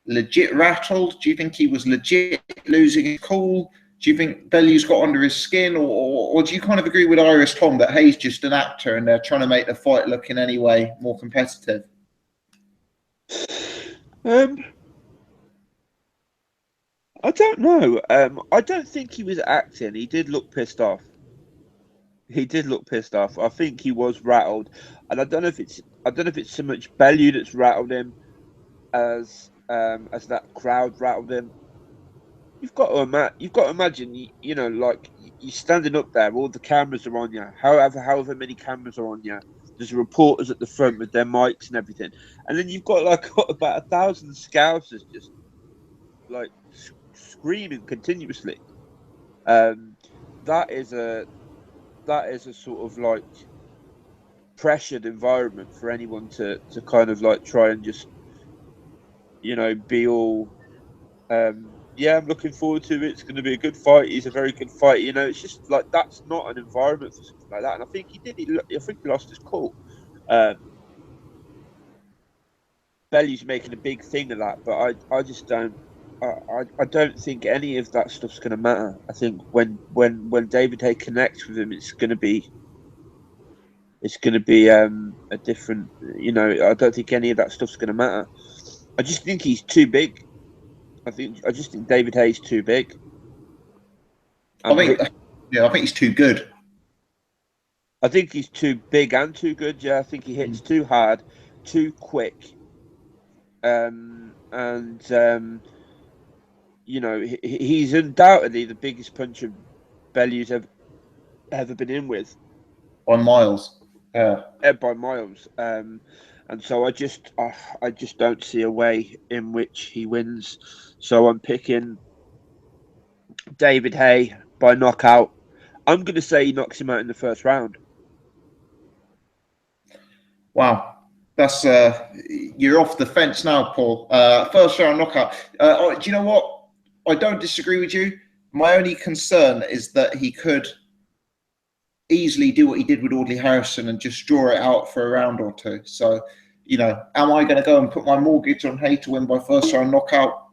legit rattled? Do you think he was legit losing his cool? Do you think Bellew's got under his skin? Or do you kind of agree with Irish Tom that Haye's just an actor and they're trying to make the fight look in any way more competitive? I don't know. I don't think he was acting. He did look pissed off. I think he was rattled, and I don't know if it's so much Bellew that's rattled him as that crowd rattled him. You've got to imagine, you know, like, you're standing up there, all the cameras are on you. However many cameras are on you. There's reporters at the front with their mics and everything, and then you've got like about 1,000 scousers just like screaming continuously. That is a sort of like pressured environment for anyone to kind of like try and just, you know, be all, yeah, I'm looking forward to it. It's going to be a good fight. He's a very good fighter. You know, it's just like, that's not an environment for something like that. And I think he did. I think he lost his cool. Bellew's making a big thing of that, but I just don't. I don't think any of that stuff's going to matter. I think when David Haye connects with him, it's going to be a different. You know, I don't think any of that stuff's going to matter. I just think he's too big. I just think David Haye's too big. I think he's too good. I think he's too big and too good. Yeah, I think he hits too hard, too quick, you know, he's undoubtedly the biggest puncher Bellew's ever been in with. By miles. Yeah. By miles. And so I just don't see a way in which he wins. So I'm picking David Haye by knockout. I'm going to say he knocks him out in the first round. Wow. That's you're off the fence now, Paul. First round knockout. Do you know what? I don't disagree with you. My only concern is that he could easily do what he did with Audley Harrison and just draw it out for a round or two. So, you know, am I going to go and put my mortgage on Haye to win by first round knockout?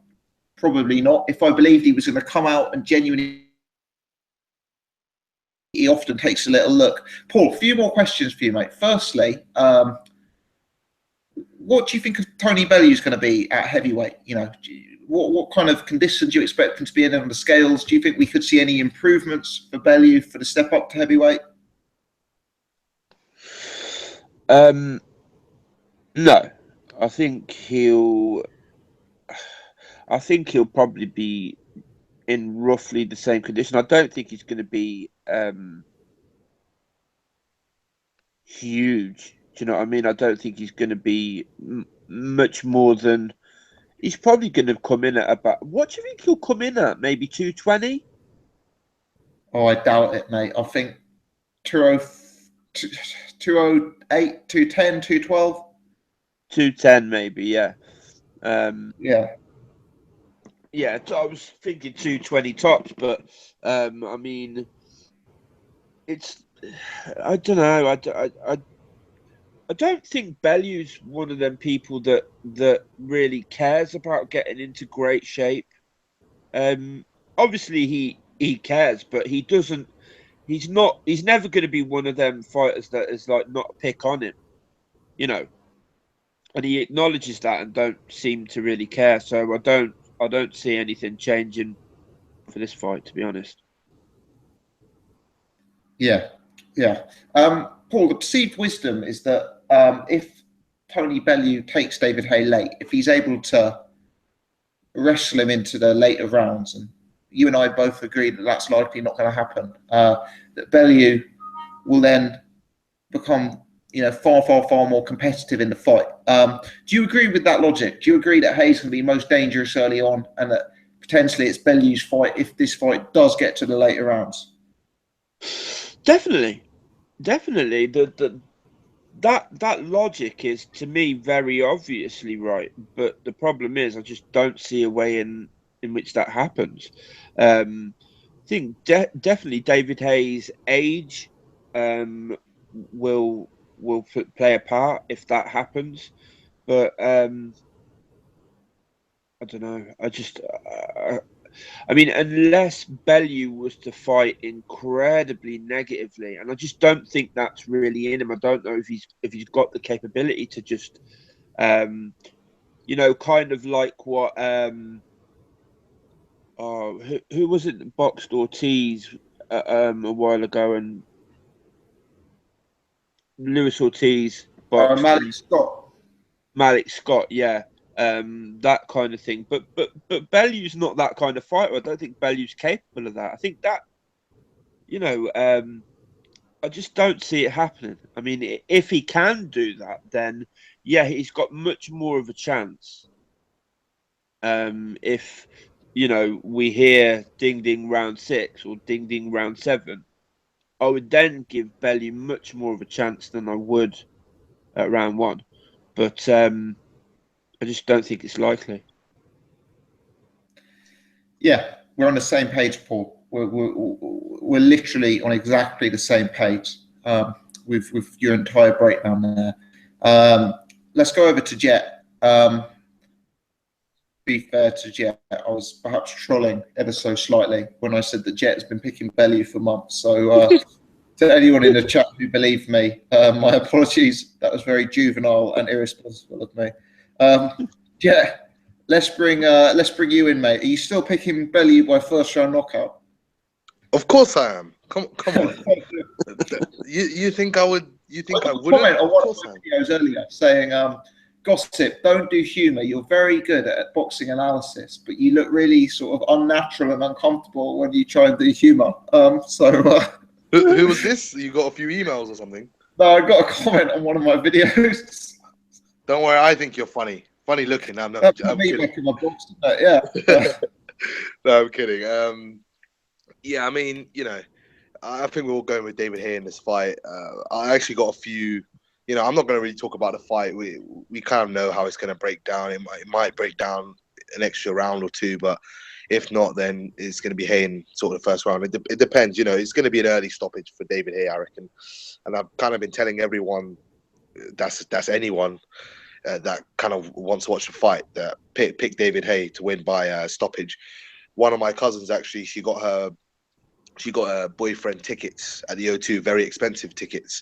Probably not. If I believed he was going to come out and genuinely, he often takes a little look. Paul, a few more questions for you, mate. Firstly, what do you think of Tony Bellew's going to be at heavyweight? You know, what kind of conditions do you expect him to be in on the scales? Do you think we could see any improvements for Bellew for the step up to heavyweight? No, I think he'll probably be in roughly the same condition. I don't think he's going to be huge. Do you know what I mean? I don't think he's going to be much more than. He's probably going to come in at about. What do you think he'll come in at? Maybe 220? Oh, I doubt it, mate. I think 208, 210, 212. 210, maybe, yeah. Yeah. Yeah, I was thinking 220 tops, but I mean, it's. I don't know. I don't think Bellew's one of them people that really cares about getting into great shape. Obviously he cares, but he doesn't. He's never going to be one of them fighters that is like not a pick on him, you know. And he acknowledges that and don't seem to really care. So I don't see anything changing for this fight, to be honest. Yeah. Paul, the perceived wisdom is that if Tony Bellew takes David Haye late, if he's able to wrestle him into the later rounds and you and I both agree that that's likely not going to happen. That Bellew will then become, far more competitive in the fight. Do you agree with that logic? Do you agree that Haye's going to be most dangerous early on, and that potentially it's Bellew's fight if this fight does get to the later rounds? Definitely. That logic is, to me, very obviously right, but the problem is I just don't see a way in which that happens. I think definitely David Haye's age will play a part if that happens, but I don't know. I mean, unless Bellew was to fight incredibly negatively, and I just don't think that's really in him. I don't know if he's got the capability to just, kind of like what who was it that boxed Ortiz a while ago, and Lewis Ortiz boxed Malik Scott, yeah. That kind of thing. But Bellew's not that kind of fighter. I don't think Bellew's capable of that. I think that, I just don't see it happening. I mean, if he can do that, then yeah, he's got much more of a chance. If we hear ding ding round 6 or ding ding round 7, I would then give Bellew much more of a chance than I would at round 1. But I just don't think it's likely. Yeah, we're on the same page, Paul. We're literally on exactly the same page with your entire breakdown there. Let's go over to Jet. Be fair to Jet, I was perhaps trolling ever so slightly when I said that Jet has been picking Bellew for months. So to anyone in the chat who believed me, my apologies. That was very juvenile and irresponsible of me. Jet. Let's bring you in, mate. Are you still picking Bellew by first round knockout? Of course I am. Come on. you think I would? You think I wouldn't? Comment on one of my videos earlier saying, "Gossip, don't do humour. You're very good at boxing analysis, but you look really sort of unnatural and uncomfortable when you try and do humour." Who was this? You got a few emails or something? No, I got a comment on one of my videos. Don't worry, I think you're funny. Funny looking. I'm kidding. Back in my box, yeah. No, I'm kidding. Yeah, I mean, I think we're all going with David Haye in this fight. I actually got a few. I'm not going to really talk about the fight. We kind of know how it's going to break down. It might break down an extra round or two, but if not, then it's going to be Haye in sort of the first round. It depends. It's going to be an early stoppage for David Haye, I reckon. And I've kind of been telling everyone, that's anyone that kind of wants to watch the fight, that pick David Haye to win by stoppage. One of my cousins actually, she got her boyfriend tickets at the O2, very expensive tickets,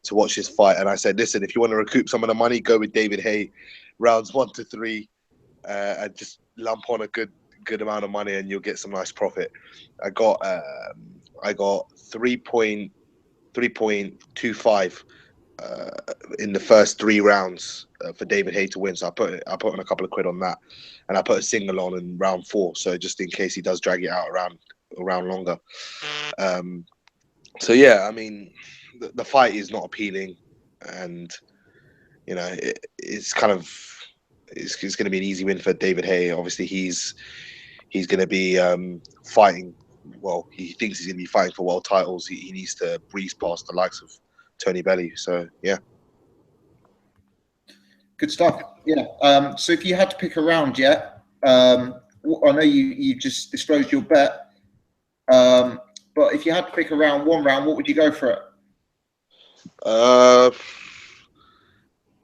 to watch this fight. And I said, listen, if you want to recoup some of the money, go with David Haye, rounds 1 to 3, and just lump on a good amount of money, and you'll get some nice profit. I got 3.25 in the first 3 rounds for David Haye to win. So I put on a couple of quid on that, and I put a single on in round 4. So just in case he does drag it out around longer. So yeah, I mean, the fight is not appealing, and it's kind of it's going to be an easy win for David Haye. Obviously, he's going to be fighting. Well, he thinks he's going to be fighting for world titles. He needs to breeze past the likes of Tony Bellew. So yeah, good stuff. Yeah. So if you had to pick a round, I know you just disclosed your bet, but if you had to pick one round, what would you go for it?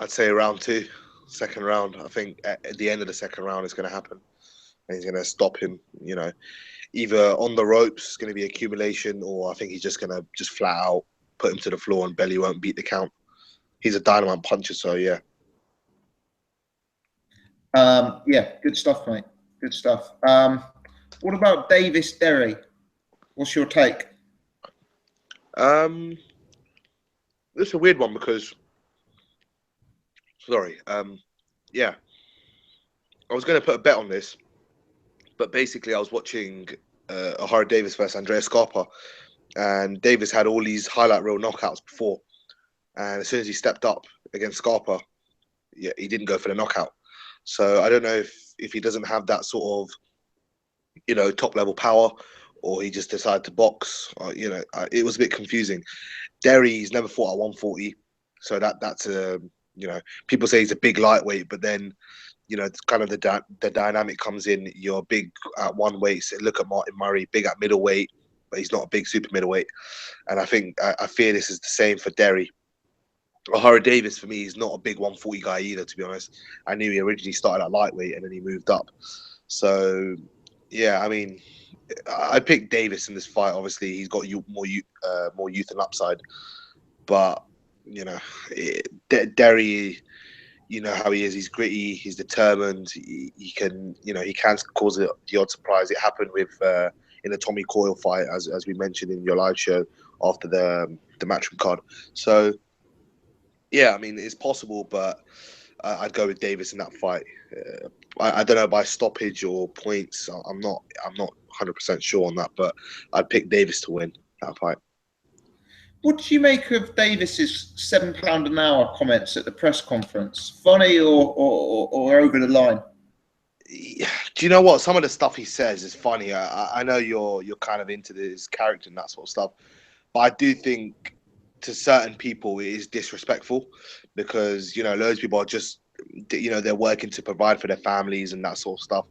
I'd say round 2, second round. I think at the end of the second round, it's going to happen, and he's going to stop him. Either on the ropes, it's going to be accumulation, or I think he's just going to flat out put him to the floor, and Bellew won't beat the count. He's a dynamite puncher, so yeah. Yeah, good stuff, mate. Good stuff. What about Davies Derry? What's your take? This is a weird one because, yeah, I was going to put a bet on this, but basically I was watching Ohara Davies versus Andrea Scarpa, and Davies had all these highlight reel knockouts before, and as soon as he stepped up against Scarpa, yeah, he didn't go for the knockout. So I don't know if he doesn't have that sort of top level power, or he just decided to box. It was a bit confusing. Derry's never fought at 140, so that's a people say he's a big lightweight, but then kind of the dynamic comes in. You're big at one weight. So look at Martin Murray, big at middleweight, but he's not a big super middleweight. And I think I fear this is the same for Derry. Ohara Davies, for me, is not a big 140 guy either, to be honest. I knew he originally started at lightweight and then he moved up. So, yeah, I mean, I picked Davies in this fight. Obviously, he's got more youth and upside. But, Derry, you know how he is. He's gritty. He's determined. He can cause the odd surprise. It happened with in the Tommy Coyle fight, as we mentioned in your live show after the Matchroom card. So, yeah, I mean, it's possible, but I'd go with Davies in that fight. I don't know by stoppage or points. I'm not 100% sure on that, but I'd pick Davies to win that fight. What did you make of Davis's £7 an hour comments at the press conference? Funny or over the line? Do you know what? Some of the stuff he says is funny. I know you're kind of into his character and that sort of stuff, but I do think to certain people it is disrespectful because loads of people are just they're working to provide for their families and that sort of stuff.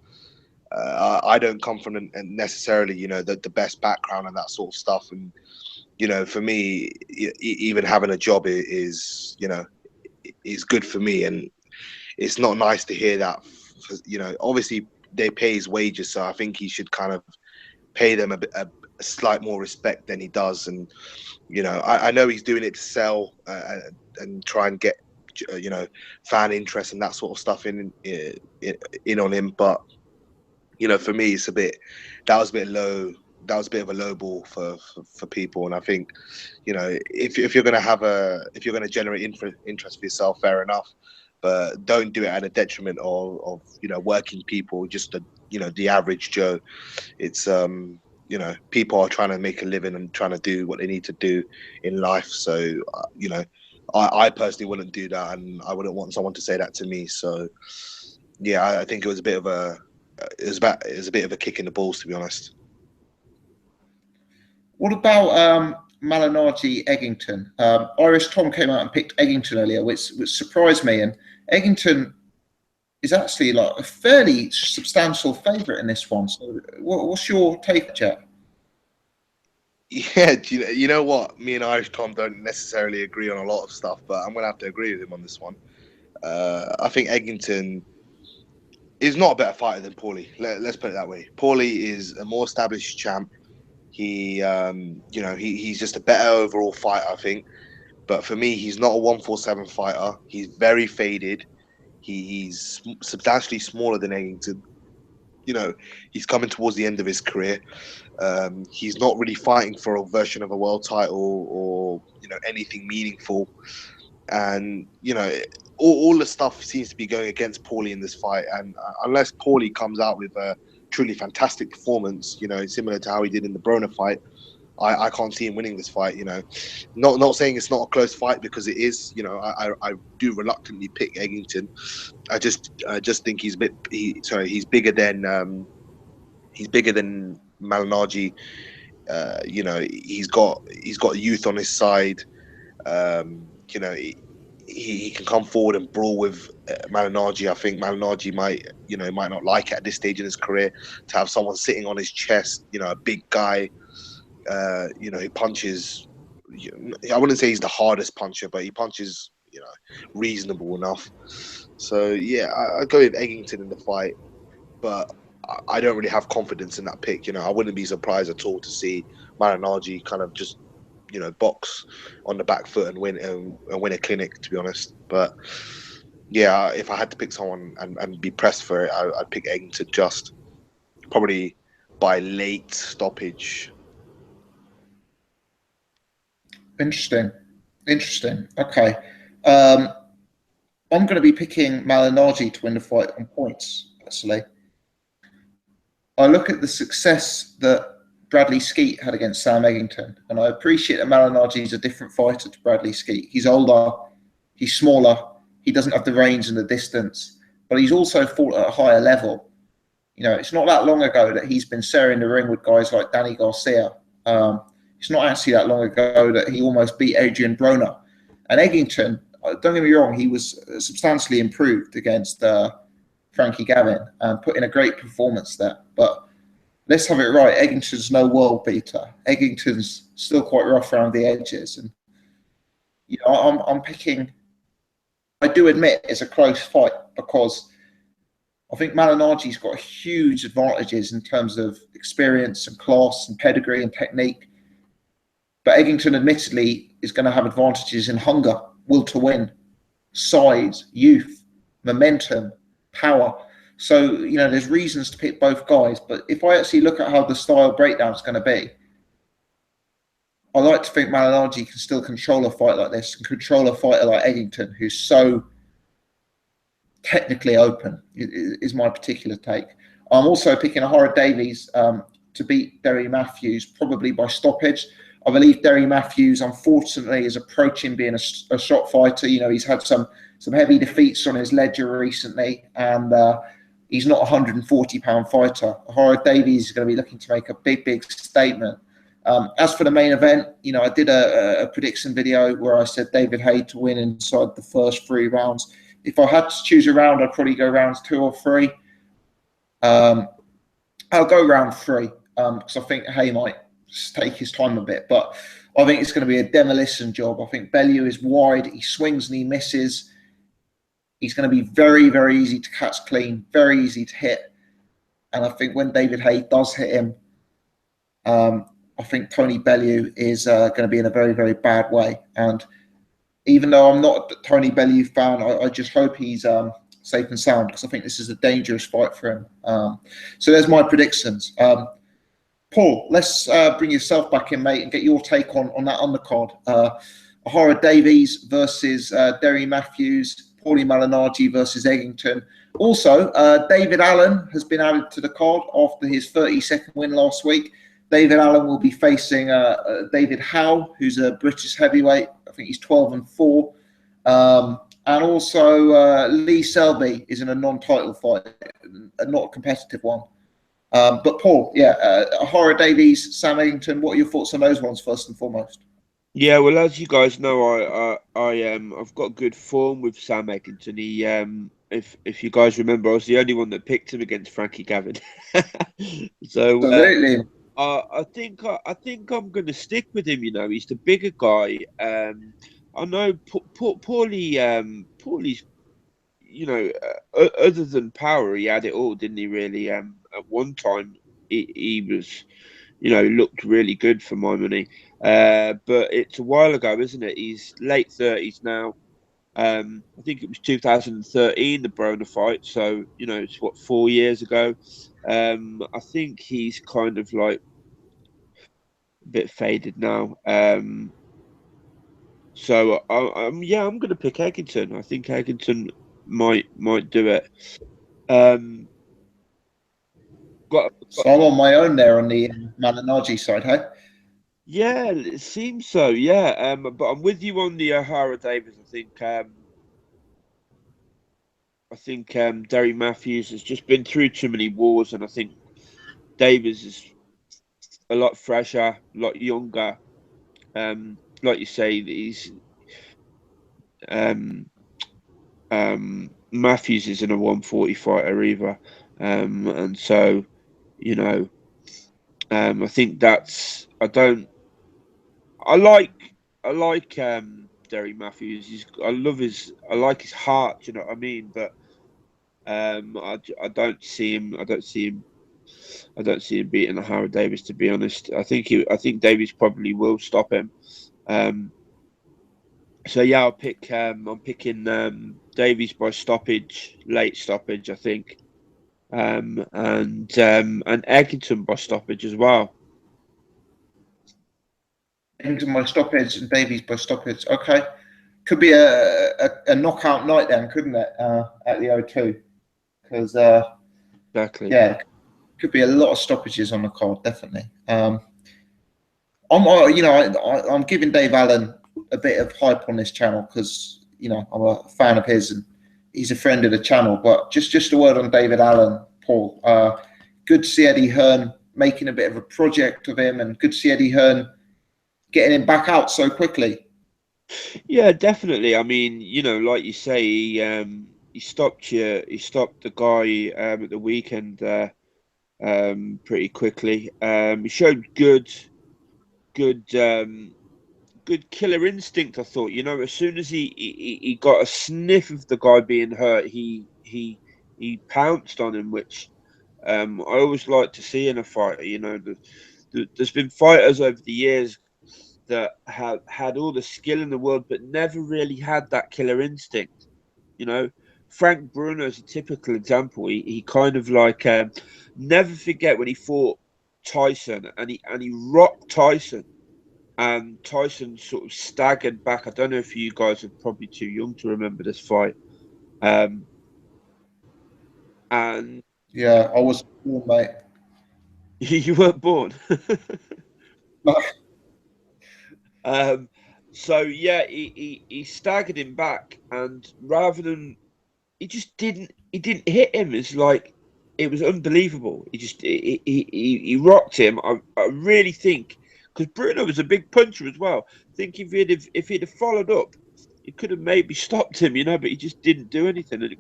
I don't come from necessarily the best background and that sort of stuff, and for me, even having a job is good for me, and it's not nice to hear that. Obviously they pay his wages, so I think he should kind of pay them a slight more respect than he does. And I know he's doing it to sell and try and get fan interest and that sort of stuff in on him, but for me that was a bit low. That was a bit of a low ball for people, and I think if you're going to generate interest for yourself, fair enough, but don't do it at a detriment of working people, just the average Joe. It's people are trying to make a living and trying to do what they need to do in life. So I personally wouldn't do that, and I wouldn't want someone to say that to me. So yeah, I think it was a bit of a kick in the balls, to be honest. What about Malignaggi Eggington? Irish Tom came out and picked Eggington earlier, which surprised me. And Eggington is actually like a fairly substantial favourite in this one. So, what's your take, Jack? Yeah, you know what? Me and Irish Tom don't necessarily agree on a lot of stuff, but I'm going to have to agree with him on this one. I think Eggington is not a better fighter than Paulie. Let's put it that way. Paulie is a more established champ. He, he's just a better overall fighter, I think. But for me, he's not a 147 fighter. He's very faded. He's substantially smaller than Eggington. He's coming towards the end of his career. He's not really fighting for a version of a world title or anything meaningful. And all the stuff seems to be going against Paulie in this fight. And unless Paulie comes out with a truly fantastic performance, similar to how he did in the Broner fight, I can't see him winning this fight. Not saying it's not a close fight, because it is. I do reluctantly pick Eggington. I just think he's bigger than Malignaggi. He's got youth on his side. He can come forward and brawl with Malignaggi. I think Malignaggi might not like it at this stage in his career to have someone sitting on his chest. A big guy. He punches. I wouldn't say he's the hardest puncher, but he punches reasonable enough. So yeah, I go with Eggington in the fight, but I don't really have confidence in that pick. I wouldn't be surprised at all to see Malignaggi kind of just box on the back foot and win a clinic, to be honest. But yeah, if I had to pick someone and be pressed for it, I'd pick Eggington, just probably by late stoppage. Interesting. Okay. I'm going to be picking Malignaggi to win the fight on points, actually. I look at the success that Bradley Skeet had against Sam Eggington, and I appreciate that Malignaggi is a different fighter to Bradley Skeet. He's older, he's smaller, he doesn't have the range and the distance, but he's also fought at a higher level. You know, it's not that long ago that he's been sharing the ring with guys like Danny Garcia. It's not actually that long ago that he almost beat Adrian Broner. And Eggington, don't get me wrong, he was substantially improved against Frankie Gavin and put in a great performance there. But let's have it right. Eggington's no world beater. Eggington's still quite rough around the edges. And, you know, I'm picking, I do admit it's a close fight because I think Malignaggi's got huge advantages in terms of experience and class and pedigree and technique. But Eggington, admittedly, is going to have advantages in hunger, will to win, size, youth, momentum, power. So, you know, there's reasons to pick both guys. But if I actually look at how the style breakdown is going to be, I like to think Malignaggi can still control a fight like this and control a fighter like Eggington, who's so technically open, is my particular take. I'm also picking Ohara Davies to beat Derry Matthews, probably by stoppage. I believe Derry Matthews, unfortunately, is approaching being a shot fighter. You know, he's had some heavy defeats on his ledger recently, and he's not a 140-pound fighter. Ohara Davies is going to be looking to make a big statement. As for the main event, you know, I did a prediction video where I said David Haye to win inside the first 3 rounds. If I had to choose a round, I'd probably go rounds 2 or 3. I'll go round 3 because I think Haye might take his time a bit, but I think it's going to be a demolition job. I think Bellew is wide, he swings and he misses. He's going to be very easy to catch clean, very easy to hit. And I think when David Haye does hit him, I think Tony Bellew is going to be in a very bad way. And even though I'm not a Tony Bellew fan, I just hope he's safe and sound, because I think this is a dangerous fight for him. So there's my predictions. Paul, let's bring yourself back in, mate, and get your take on that undercard. Ohara Davies versus Derry Matthews, Paulie Malignaggi versus Eggington. Also, David Allen has been added to the card after his 32nd win last week. David Allen will be facing David Howe, who's a British heavyweight. I think he's 12-4. And also Lee Selby is in a non-title fight, not a competitive one. But Paul, yeah, Ohara Davies, Sam Eggington, what are your thoughts on those ones first and foremost? Yeah, well, as you guys know, I've got good form with Sam Eggington. He, if you guys remember, I was the only one that picked him against Frankie Gavin. So absolutely. I think I'm going to stick with him. You know, he's the bigger guy. I know Paulie's, you know, other than power, he had it all, didn't he? Really, at one time, he was, you know, looked really good for my money. But it's a while ago, isn't it? He's late 30s now. I think it was 2013, the Broner fight. So, you know, it's what, 4 years ago. I think he's kind of like a bit faded now. So I'm going to pick Eggington. I think Eggington might do it. So I'm on my own there on the Malignaggi side, hey? Yeah, it seems so. Yeah, but I'm with you on the Ohara Davies. I think Derry Matthews has just been through too many wars, and I think Davies is a lot fresher, a lot younger. Like you say, he's Matthews isn't a 140 fighter either, and so, you know, I think that's I like Derry Matthews. I like his heart. You know what I mean? But I don't see him beating Ohara Davies, to be honest. I think Davies probably will stop him. So yeah, I'm picking Davies by stoppage, late stoppage, I think, and Eggington by stoppage as well. Eggington by stoppage and Davies by stoppage. Okay, could be a knockout night then, couldn't it? At the O2, because exactly. Yeah, Could be a lot of stoppages on the card, definitely. I'm giving Dave Allen a bit of hype on this channel because I'm a fan of his and he's a friend of the channel. But just a word on David Allen, Paul. Good to see Eddie Hearn making a bit of a project of him, and good to see Eddie Hearn getting him back out so quickly. Yeah, definitely. I mean, like you say, he stopped the guy at the weekend pretty quickly. He showed good killer instinct. I thought, as soon as he got a sniff of the guy being hurt, he pounced on him, which I always like to see in a fighter. There's been fighters over the years that have had all the skill in the world, but never really had that killer instinct. Frank Bruno is a typical example. He kind of like never forget when he fought Tyson and he rocked Tyson, and Tyson sort of staggered back. I don't know if you guys are probably too young to remember this fight. And yeah, I was born, mate. You weren't born. No. So yeah, he staggered him back, and rather than he didn't hit him. It's like it was unbelievable. He rocked him. I really think, because Bruno was a big puncher as well. I think if he'd have followed up, he could have maybe stopped him, but he just didn't do anything, and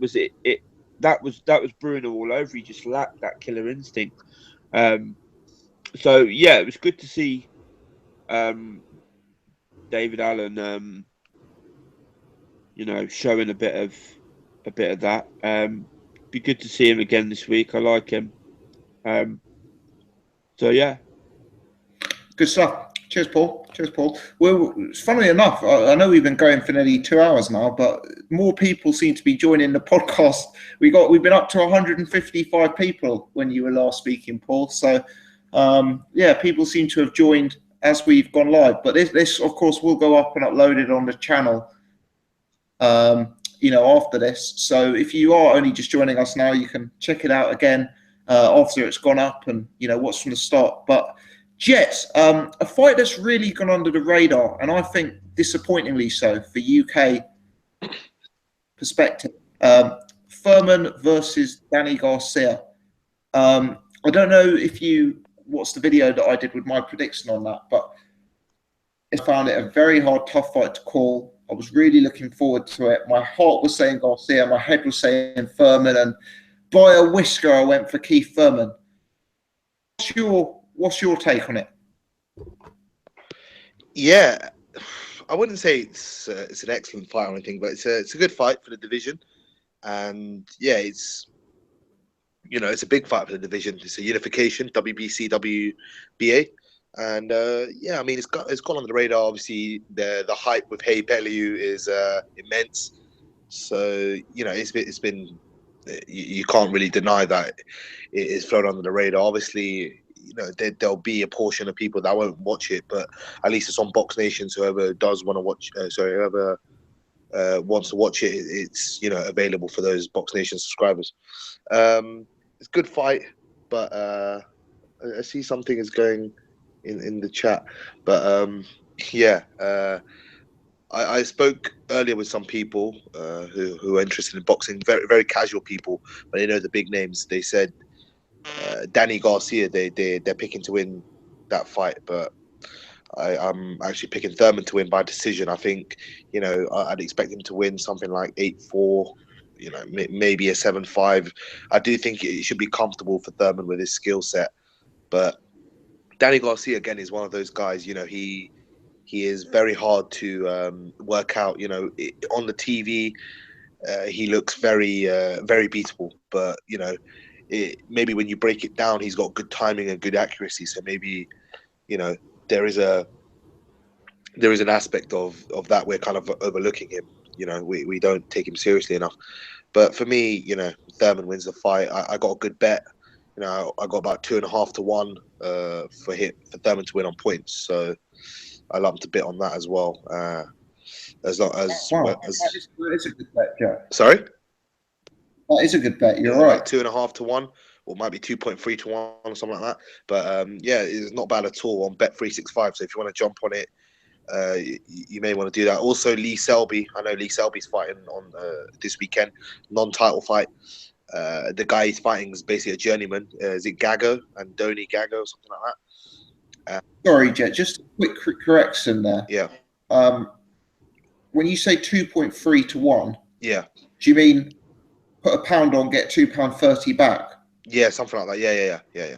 that was Bruno all over. He just lacked that killer instinct. So yeah, it was good to see David Allen, showing a bit of that. Be good to see him again this week. I like him. So yeah, good stuff. Cheers, Paul. Well, funnily enough, I know we've been going for nearly 2 hours now, but more people seem to be joining the podcast. We've been up to 155 people when you were last speaking, Paul. So yeah, people seem to have joined as we've gone live. But this of course will go up and uploaded on the channel after this. So if you are only just joining us now, you can check it out again after it's gone up and watch from the start. But Jets, a fight that's really gone under the radar, and I think disappointingly so for UK perspective. Thurman versus Danny Garcia. I don't know if you watched the video that I did with my prediction on that, but I found it a very hard, tough fight to call. I was really looking forward to it. My heart was saying Garcia, my head was saying Thurman, and by a whisker, I went for Keith Thurman. What's your take on it? Yeah, I wouldn't say it's an excellent fight or anything, but it's a good fight for the division, and yeah, it's a big fight for the division. It's a unification, WBC, WBA, and yeah, I mean it's gone under the radar. Obviously, the hype with Haye Bellew is immense, so it's been you can't really deny that it is flown under the radar. Obviously, there'll be a portion of people that won't watch it, but at least it's on Box Nation. So whoever does want to watch, whoever wants to watch it, it's available for those Box Nation subscribers. It's a good fight, but I see something is going in the chat. But yeah, I spoke earlier with some people who are interested in boxing, very very casual people, but they know the big names. They said Danny Garcia, they're picking to win that fight, but I'm actually picking Thurman to win by decision. I think I'd expect him to win something like 8-4, maybe a 7-5. I do think it should be comfortable for Thurman with his skill set, but Danny Garcia again is one of those guys. He is very hard to work out. On the TV, he looks very very beatable, but maybe when you break it down, he's got good timing and good accuracy. So maybe there is an aspect of that we're kind of overlooking him. We don't take him seriously enough. But for me, Thurman wins the fight. I got a good bet. I got about 2.5 to 1 for Thurman to win on points. So I lumped a bit on that as well. As long as that is a good bet, Joe. Sorry. That is a good bet. You're right. Like 2.5 to 1 or might be 2.3 to 1 or something like that. But yeah, it's not bad at all on Bet365. So if you want to jump on it, you may want to do that. Also, Lee Selby. I know Lee Selby's fighting on this weekend, non-title fight. The guy he's fighting is basically a journeyman. Is it Gago and Doni Gago or something like that? Sorry, Jet. Just a quick correction there. Yeah. When you say 2.3 to 1, Yeah. do you mean put £1 on, get £2.30 back? Yeah, something like that. Yeah. Okay,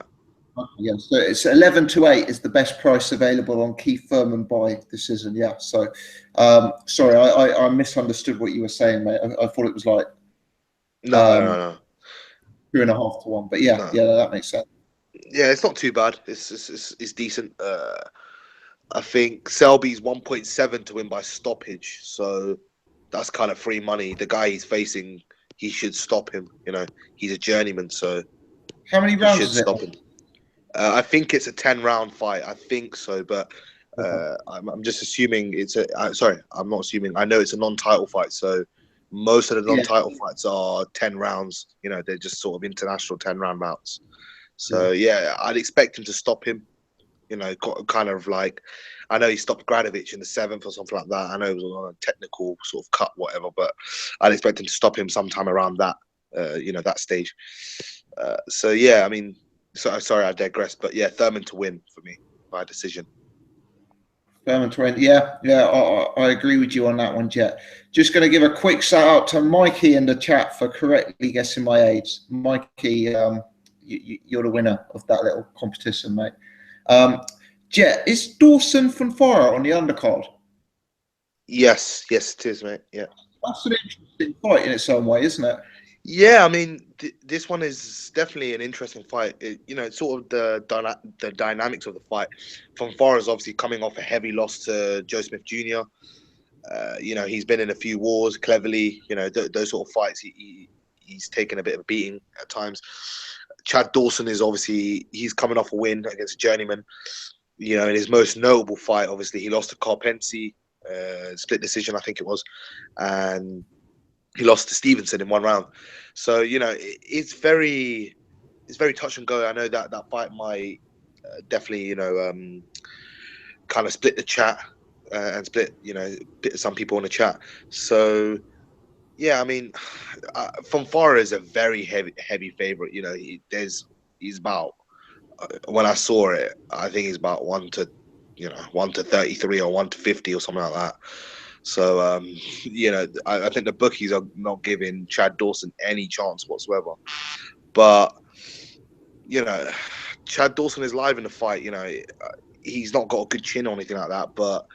yeah, so it's 11 to 8 is the best price available on Keith Thurman by decision. Yeah. So, sorry, I misunderstood what you were saying, mate. I thought it was like no. 2.5 to 1. But yeah, No. yeah, that makes sense. Yeah, it's not too bad. It's decent. I think Selby's 1.7 to win by stoppage, so that's kind of free money. The guy he's facing, he should stop him. You know, he's a journeyman, so How many he rounds should is it? stop him. I think it's a 10-round fight. I think so, but I'm just assuming it's a. Sorry, I'm not assuming. I know it's a non-title fight, so most of the non-title fights are 10 rounds. You know, they're just sort of international 10-round bouts. So yeah, I'd expect him to stop him. You know, kind of like, I know he stopped Gradovic in the 7th or something like that. I know it was on a technical sort of cut, whatever, but I'd expect him to stop him sometime around that, that stage. So yeah, I mean, sorry, I digress, but yeah, Thurman to win for me by decision. Thurman to win. Yeah, I agree with you on that one, Jet. Just going to give a quick shout out to Mikey in the chat for correctly guessing my age. Mikey, you're the winner of that little competition, mate. Jet, is Dawson Fonfara on the undercard? Yes, it is, mate. Yeah, that's an interesting fight in its own way, isn't it? Yeah, I mean, this one is definitely an interesting fight. It's sort of the dynamics of the fight. Fonfara is obviously coming off a heavy loss to Joe Smith Jr. He's been in a few wars cleverly. Those sort of fights, he's taken a bit of a beating at times. Chad Dawson is obviously, he's coming off a win against a journeyman. In his most notable fight, obviously, he lost to Carpensi, split decision, I think it was. And he lost to Stevenson in 1 round. So, it's very touch and go. I know that fight might definitely, kind of split the chat and split, some people in the chat. So, yeah, I mean, Fonfara is a very heavy favorite. He's about, when I saw it, I think he's about 1 to 33 or 1 to 50 or something like that. So, I think the bookies are not giving Chad Dawson any chance whatsoever. But, Chad Dawson is live in the fight. He's not got a good chin or anything like that, but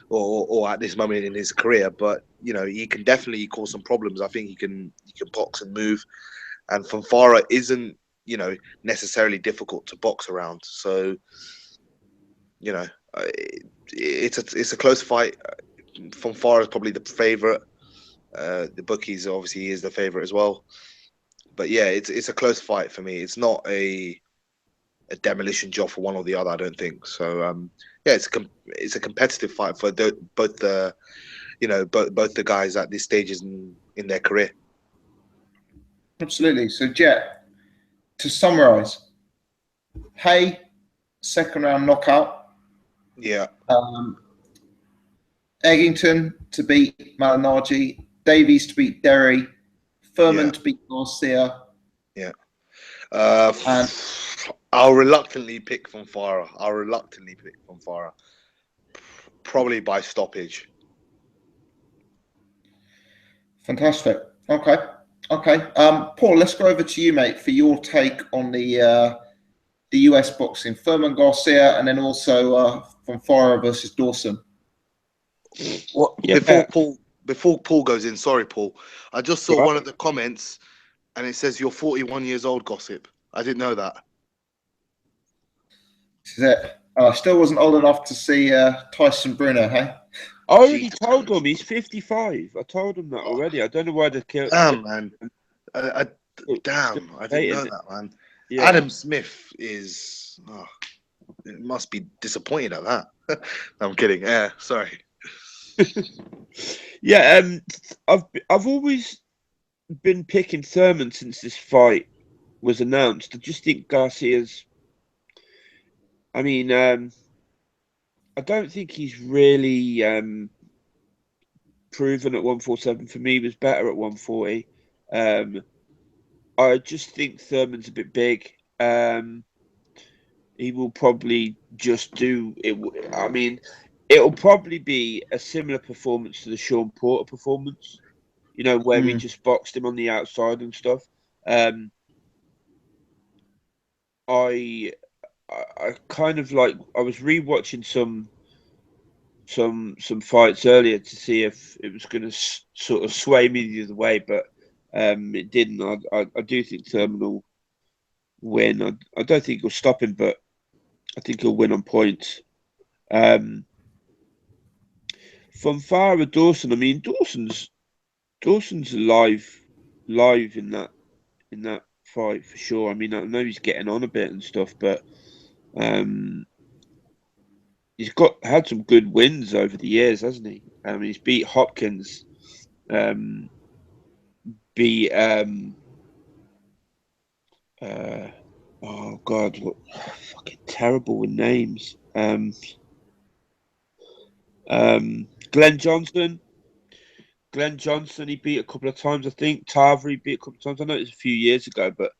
or at this moment in his career. But he can definitely cause some problems. I think he can box and move. And Fonfara isn't necessarily difficult to box around. So, it's a close fight. Fonfara is probably the favorite. The bookies obviously is the favorite as well. But yeah, it's a close fight for me. It's not a demolition job for one or the other, I don't think. So yeah, it's a competitive fight for both the guys at this stage in their career. Absolutely. So Jet, to summarise, Haye, 2nd round knockout. Yeah. Eggington to beat Malignaggi, Davies to beat Derry, Thurman to beat Garcia. Yeah. And I'll reluctantly pick Fonfara. Probably by stoppage. Fantastic. Okay. Paul, let's go over to you, mate, for your take on the US boxing. Thurman Garcia and then also Fonfara versus Dawson. What, before Paul goes in, sorry, Paul, I just saw one of the comments and it says you're 41 years old, Gossip. I didn't know that. This is it. I still wasn't old enough to see Tyson Bruno, hey? I already told him he's 55. I told him that already. I don't know why they killed. Damn, man. I didn't know that, man. Yeah. Adam Smith is. It must be disappointed at that. I'm kidding. Yeah, sorry. Yeah, I've always been picking Thurman since this fight. was announced, I just think Garcia's. I mean, I don't think he's really proven at 147. For me, he was better at 140. I just think Thurman's a bit big. He will probably just do it. I mean, it'll probably be a similar performance to the Sean Porter performance, where we just boxed him on the outside and stuff. I kind of like. I was rewatching some fights earlier to see if it was going to sort of sway me the other way, but it didn't. I do think Thurman will win. I don't think he'll stop him, but I think he'll win on points. From Farah Dawson, I mean Dawson's live in that fight for sure. I mean I know he's getting on a bit and stuff, but he's had some good wins over the years, hasn't he? He's beat Hopkins, beat oh God, what fucking terrible with names. Glenn Johnson, he beat a couple of times, I think. Tarver, he beat a couple of times. I know it was a few years ago, but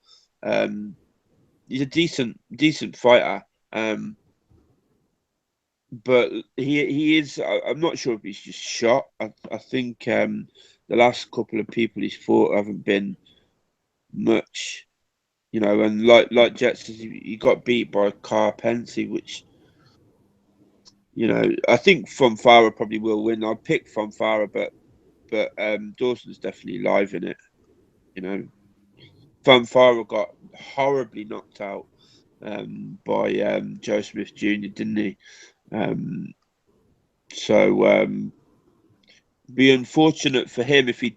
he's a decent fighter. But he is. I'm not sure if he's just shot. I think the last couple of people he's fought haven't been much, And like Jet says, he got beat by Carpensy, which. I think Fonfara probably will win. I'd pick Fonfara, but Dawson's definitely live in it. Fonfara got horribly knocked out by Joe Smith Jr., didn't he? So be unfortunate for him if he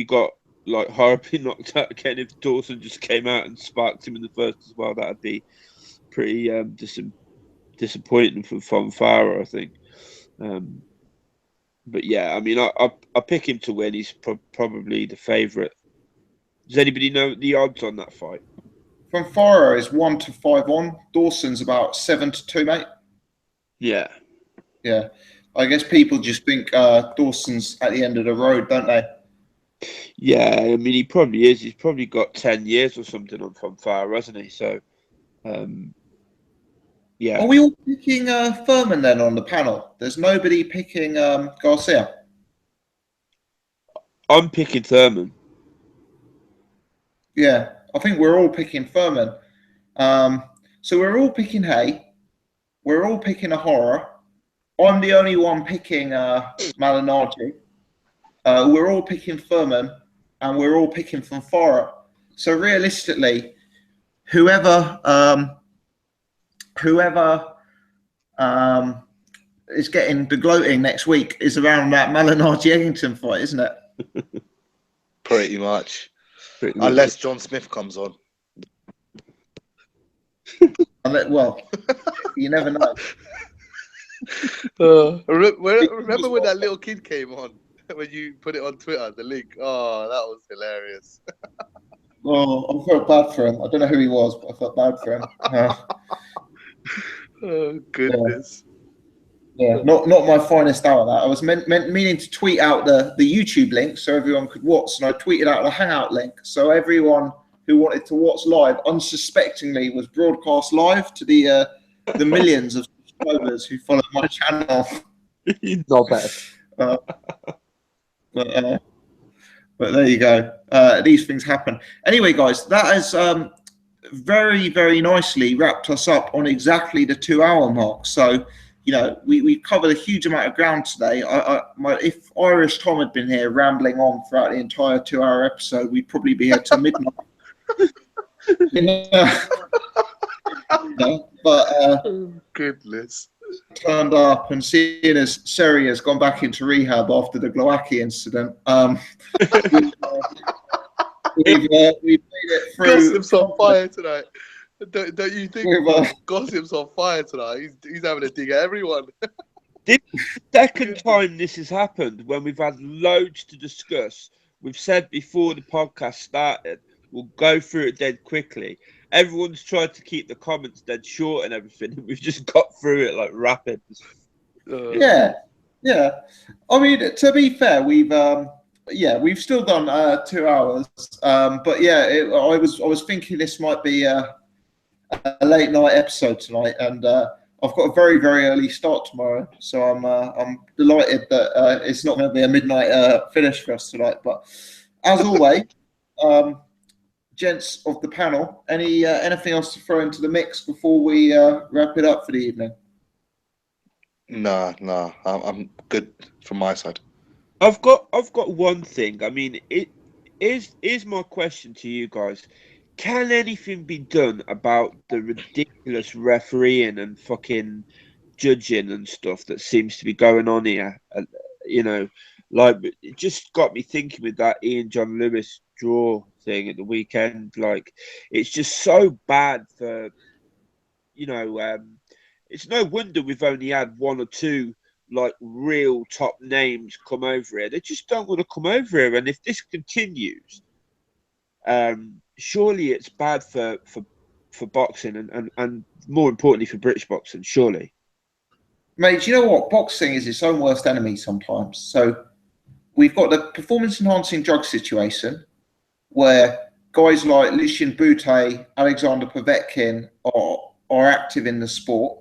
got like horribly knocked out again. If Dawson just came out and sparked him in the first as well, that'd be pretty disappointing for Fonfara, I think. But yeah, I mean, I pick him to win. He's probably the favourite. Does anybody know the odds on that fight? Fonfara is 1-5 on. Dawson's about 7-2, mate. Yeah. Yeah. I guess people just think Dawson's at the end of the road, don't they? Yeah, I mean, he probably is. He's probably got 10 years or something on Fonfara, hasn't he? So, yeah. Are we all picking Thurman then on the panel? There's nobody picking Garcia. I'm picking Thurman. Yeah, I think we're all picking Thurman. So we're all picking Haye. We're all picking Ohara. I'm the only one picking Malignaggi. We're all picking Thurman, and we're all picking Fonfara. So realistically, whoever is getting the gloating next week is around that Malignaggi-Eggington fight, isn't it? Pretty much. Unless John Smith comes on. Well, you never know. Remember when that little kid came on? When you put it on Twitter, the link. Oh, that was hilarious. Oh, I felt bad for him. I don't know who he was, but I felt bad for him. Oh, goodness. Yeah, not my finest hour. That I was meaning to tweet out the YouTube link so everyone could watch, and I tweeted out the Hangout link so everyone who wanted to watch live, unsuspectingly, was broadcast live to the millions of subscribers who follow my channel. Not bad. But there you go. These things happen. Anyway, guys, that has very, very nicely wrapped us up on exactly the 2-hour mark. So. We've covered a huge amount of ground today. If Irish Tom had been here rambling on throughout the entire 2-hour episode, we'd probably be here till midnight. But goodness, turned up and seeing as Seri has gone back into rehab after the Glowacki incident, we've made it through. Gossip's on fire tonight. Don't you think Gossip's on fire tonight? He's having a dig at everyone. This is the second time this has happened when we've had loads to discuss. We've said before the podcast started, we'll go through it dead quickly. Everyone's tried to keep the comments dead short and everything, and we've just got through it like rapid. Yeah. I mean, to be fair, we've still done 2 hours. But yeah, I was thinking this might be a late night episode tonight, and I've got a very, very early start tomorrow, so I'm delighted that it's not going to be a midnight finish for us tonight. But as always, gents of the panel, anything else to throw into the mix before we wrap it up for the evening? Nah, I'm good from my side. I've got one thing. I mean, is my question to you guys: can anything be done about the ridiculous refereeing and fucking judging and stuff that seems to be going on here? Like it just got me thinking with that Ian John Lewis draw thing at the weekend. Like, it's just so bad for, it's no wonder we've only had one or two like real top names come over here. They just don't want to come over here, and if this continues, surely it's bad for boxing and more importantly for British boxing. Surely, mate. Do you know what? Boxing is its own worst enemy sometimes. So we've got the performance-enhancing drug situation, where guys like Lucien Boutte, Alexander Povetkin are active in the sport.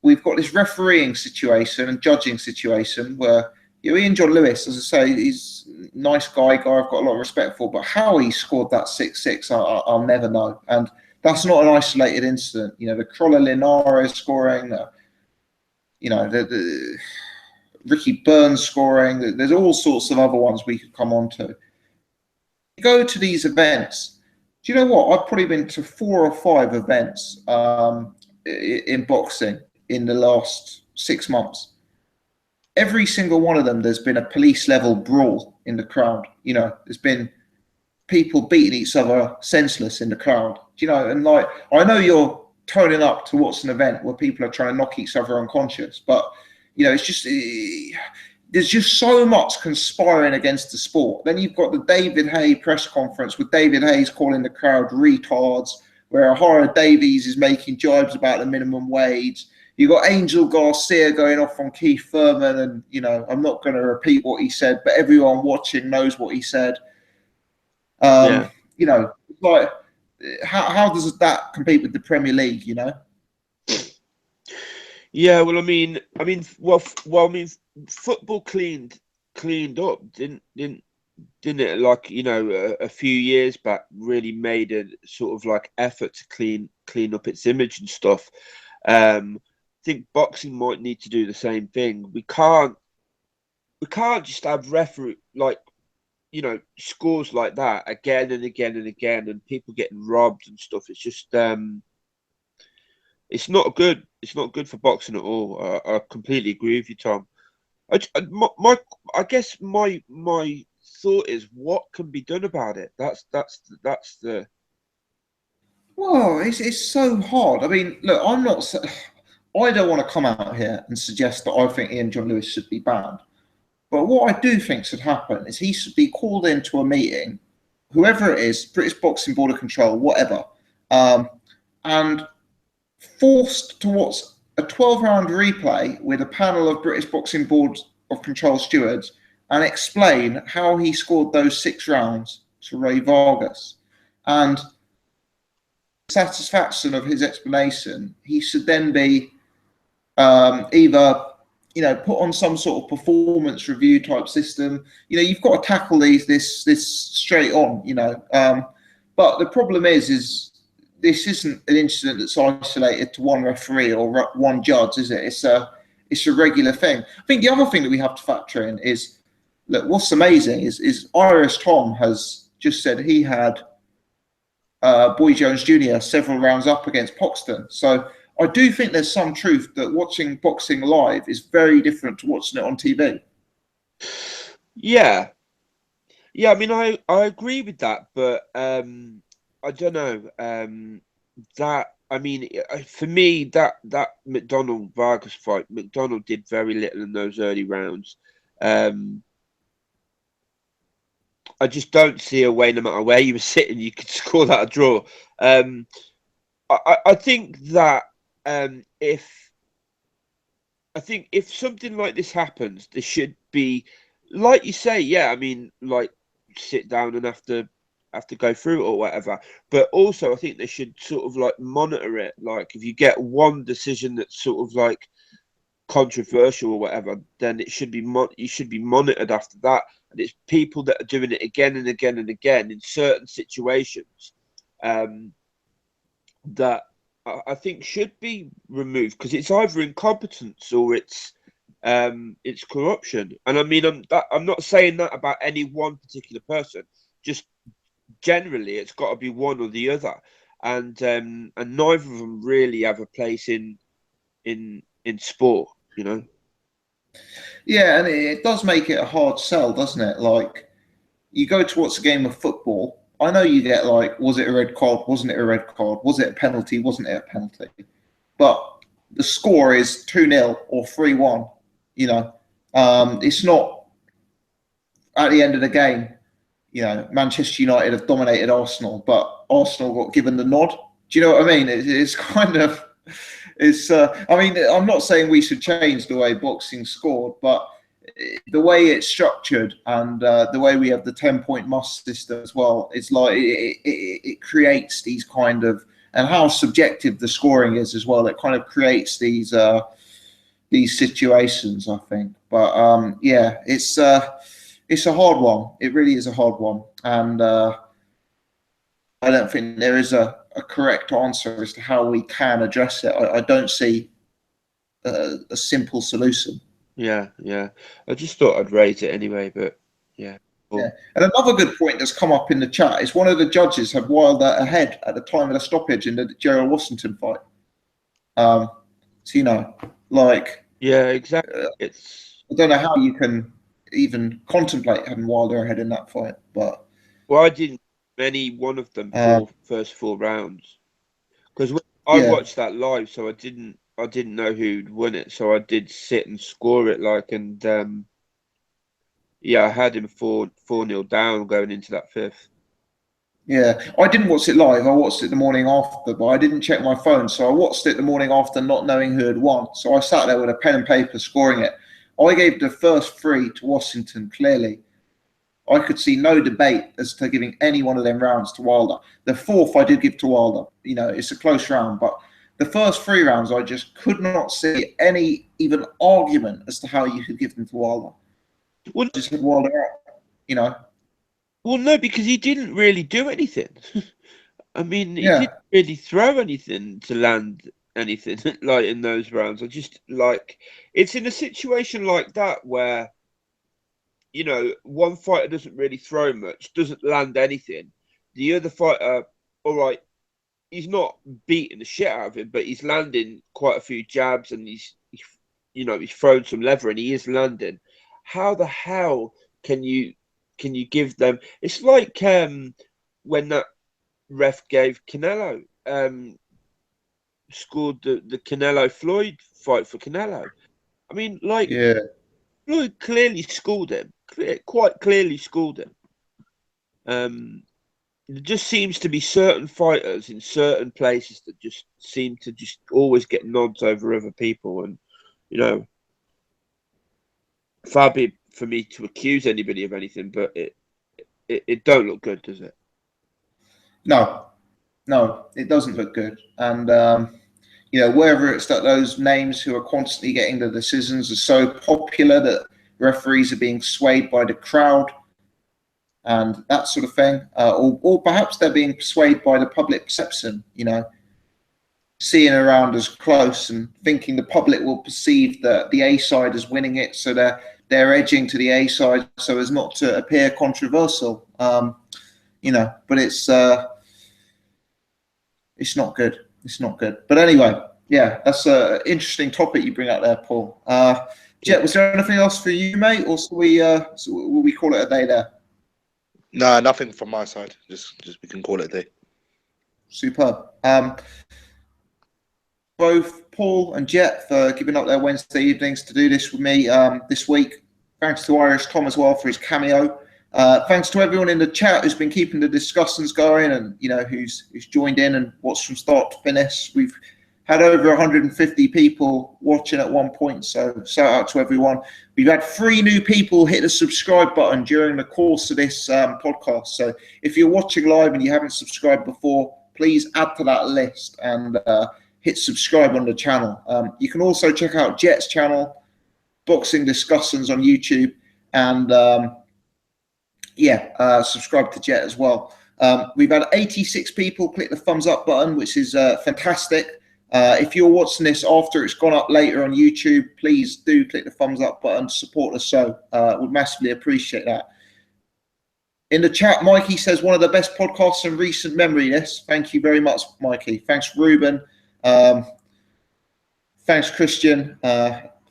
We've got this refereeing situation and judging situation where Ian John Lewis, as I say, he's a nice guy I've got a lot of respect for, but how he scored that 6-6, I'll never know. And that's not an isolated incident. The Crolla Linares scoring, the Ricky Burns scoring. There's all sorts of other ones we could come on to. You go to these events. Do you know what? I've probably been to 4 or 5 events in boxing in the last 6 months. Every single one of them, there's been a police level brawl in the crowd. There's been people beating each other senseless in the crowd. And like, I know you're turning up to what's an event where people are trying to knock each other unconscious, but it's just there's just so much conspiring against the sport. Then you've got the David Haye press conference with David Hayes calling the crowd retards, where Ohara Davies is making jibes about the minimum wage. You've got Angel Garcia going off on Keith Thurman, and I'm not going to repeat what he said, but everyone watching knows what he said. Like, how does that compete with the Premier League? Yeah, well, I mean, football cleaned up, didn't it? Like, a few years back, really made a sort of like effort to clean up its image and stuff. I think boxing might need to do the same thing. We can't just have referee scores like that again and again and again, and people getting robbed and stuff. It's just it's not good. It's not good for boxing at all. I completely agree with you, Tom. I guess my thought is, what can be done about it? That's the. Well, it's so hard. I mean, look, I don't want to come out here and suggest that I think Ian John Lewis should be banned. But what I do think should happen is he should be called into a meeting, whoever it is, British Boxing Board of Control, whatever, and forced to watch a 12-round replay with a panel of British Boxing Board of Control stewards and explain how he scored those 6 rounds to Ray Vargas. And satisfaction of his explanation, he should then be either put on some sort of performance review type system. You've got to tackle this straight on. But the problem is this isn't an incident that's isolated to one referee or one judge, is it? It's a regular thing. I think the other thing that we have to factor in is, look, what's amazing is Irish Tom has just said he had Boy Jones Jr. several rounds up against Poxton. So I do think there's some truth that watching boxing live is very different to watching it on TV. Yeah. I mean, I agree with that, but I don't know. For me, that McDonald Vargas fight, McDonald did very little in those early rounds. I just don't see a way, no matter where you were sitting, you could score that a draw. I think that if something like this happens, there should be, like you say, yeah. I mean, like sit down and have to go through it or whatever. But also, I think they should sort of like monitor it. Like if you get one decision that's sort of like controversial or whatever, then it should be you should be monitored after that. And it's people that are doing it again and again and again in certain situations that I think should be removed, because it's either incompetence or it's corruption. And I mean, I'm not saying that about any one particular person. Just generally, it's got to be one or the other, and neither of them really have a place in sport, you know. Yeah, and it does make it a hard sell, doesn't it? Like, you go to watch a game of football, I know you get like, was it a red card? Wasn't it a red card? Was it a penalty? Wasn't it a penalty? But the score is 2-0 or 3-1. You know, it's not at the end of the game. You know, Manchester United have dominated Arsenal, but Arsenal got given the nod. Do you know what I mean? It's kind of, I mean, I'm not saying we should change the way boxing scored, but the way it's structured and the way we have the 10-point must system as well, it's like it creates these kind of, and how subjective the scoring is as well. It kind of creates these situations, I think. But yeah, it's a hard one. It really is a hard one, and I don't think there is a correct answer as to how we can address it. I don't see a simple solution. Yeah. I just thought I'd raise it anyway, but yeah. Cool. Yeah. And another good point that's come up in the chat is one of the judges had Wilder ahead at the time of the stoppage in the Gerald Washington fight. So, you know, like... Yeah, exactly. I don't know how you can even contemplate having Wilder ahead in that fight, but... Well, I didn't any one of them for first 4 rounds, because I watched that live, so I didn't know who'd won it, so I did sit and score it like, and yeah, I had him 4-0 down going into that 5th. Yeah, I didn't watch it live. I watched it the morning after, but I didn't check my phone, so I watched it the morning after, not knowing who had won. So I sat there with a pen and paper scoring it. I gave the first 3 to Washington clearly. I could see no debate as to giving any one of them rounds to Wilder. The 4th I did give to Wilder. You know, it's a close round, but the first 3 rounds I just could not see any even argument as to how you could give them to Wilder. Well, just had Wilder out, you know. Well, no, because he didn't really do anything. I mean, he didn't really throw anything to land anything like in those rounds. I just like, it's in a situation like that where, you know, one fighter doesn't really throw much, doesn't land anything. The other fighter, all right, he's not beating the shit out of him, but he's landing quite a few jabs, and he's thrown some leather, and he is landing. How the hell can you give them? It's like when that ref gave Canelo scored the Canelo Floyd fight for Canelo. I mean, like, Floyd clearly schooled him. Quite clearly schooled him. There just seems to be certain fighters in certain places that just seem to just always get nods over other people, and you know, far be it for me to accuse anybody of anything, but it don't look good, does it? No, it doesn't look good, and you know, whether it's that those names who are constantly getting the decisions are so popular that referees are being swayed by the crowd and that sort of thing, or perhaps they're being swayed by the public perception, you know, seeing around as close and thinking the public will perceive that the A side is winning it, so they're edging to the A side so as not to appear controversial, you know, but it's not good. It's not good. But anyway, yeah, that's an interesting topic you bring out there, Paul. Jet, was there anything else for you, mate, or will we call it a day there? No, nothing from my side. Just we can call it a day. Superb. Both Paul and Jet for giving up their Wednesday evenings to do this with me this week. Thanks to Irish Tom as well for his cameo. Thanks to everyone in the chat who's been keeping the discussions going, and who's joined in and watched from start to finish. We've had over 150 people watching at one point, so shout out to everyone. We've had 3 new people hit the subscribe button during the course of this podcast. So if you're watching live and you haven't subscribed before, please add to that list and hit subscribe on the channel. You can also check out Jet's channel, Boxing Discussions on YouTube, and subscribe to Jet as well. We've had 86 people click the thumbs up button, which is fantastic. If you're watching this after it's gone up later on YouTube, please do click the thumbs up button to support the show. Would massively appreciate that. In the chat, Mikey says one of the best podcasts in recent memory. This, thank you very much, Mikey. Thanks, Ruben. Thanks, Christian.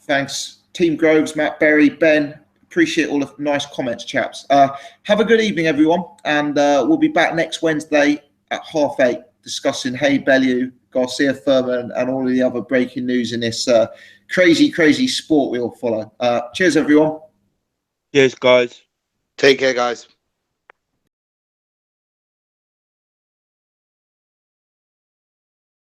Thanks, Team Groves, Matt Berry, Ben. Appreciate all the nice comments, chaps. Have a good evening, everyone, and we'll be back next Wednesday at 8:30 discussing Haye, Bellew, Garcia, Thurman, and all of the other breaking news in this crazy sport we all follow. Cheers, everyone. Cheers, guys. Take care, guys.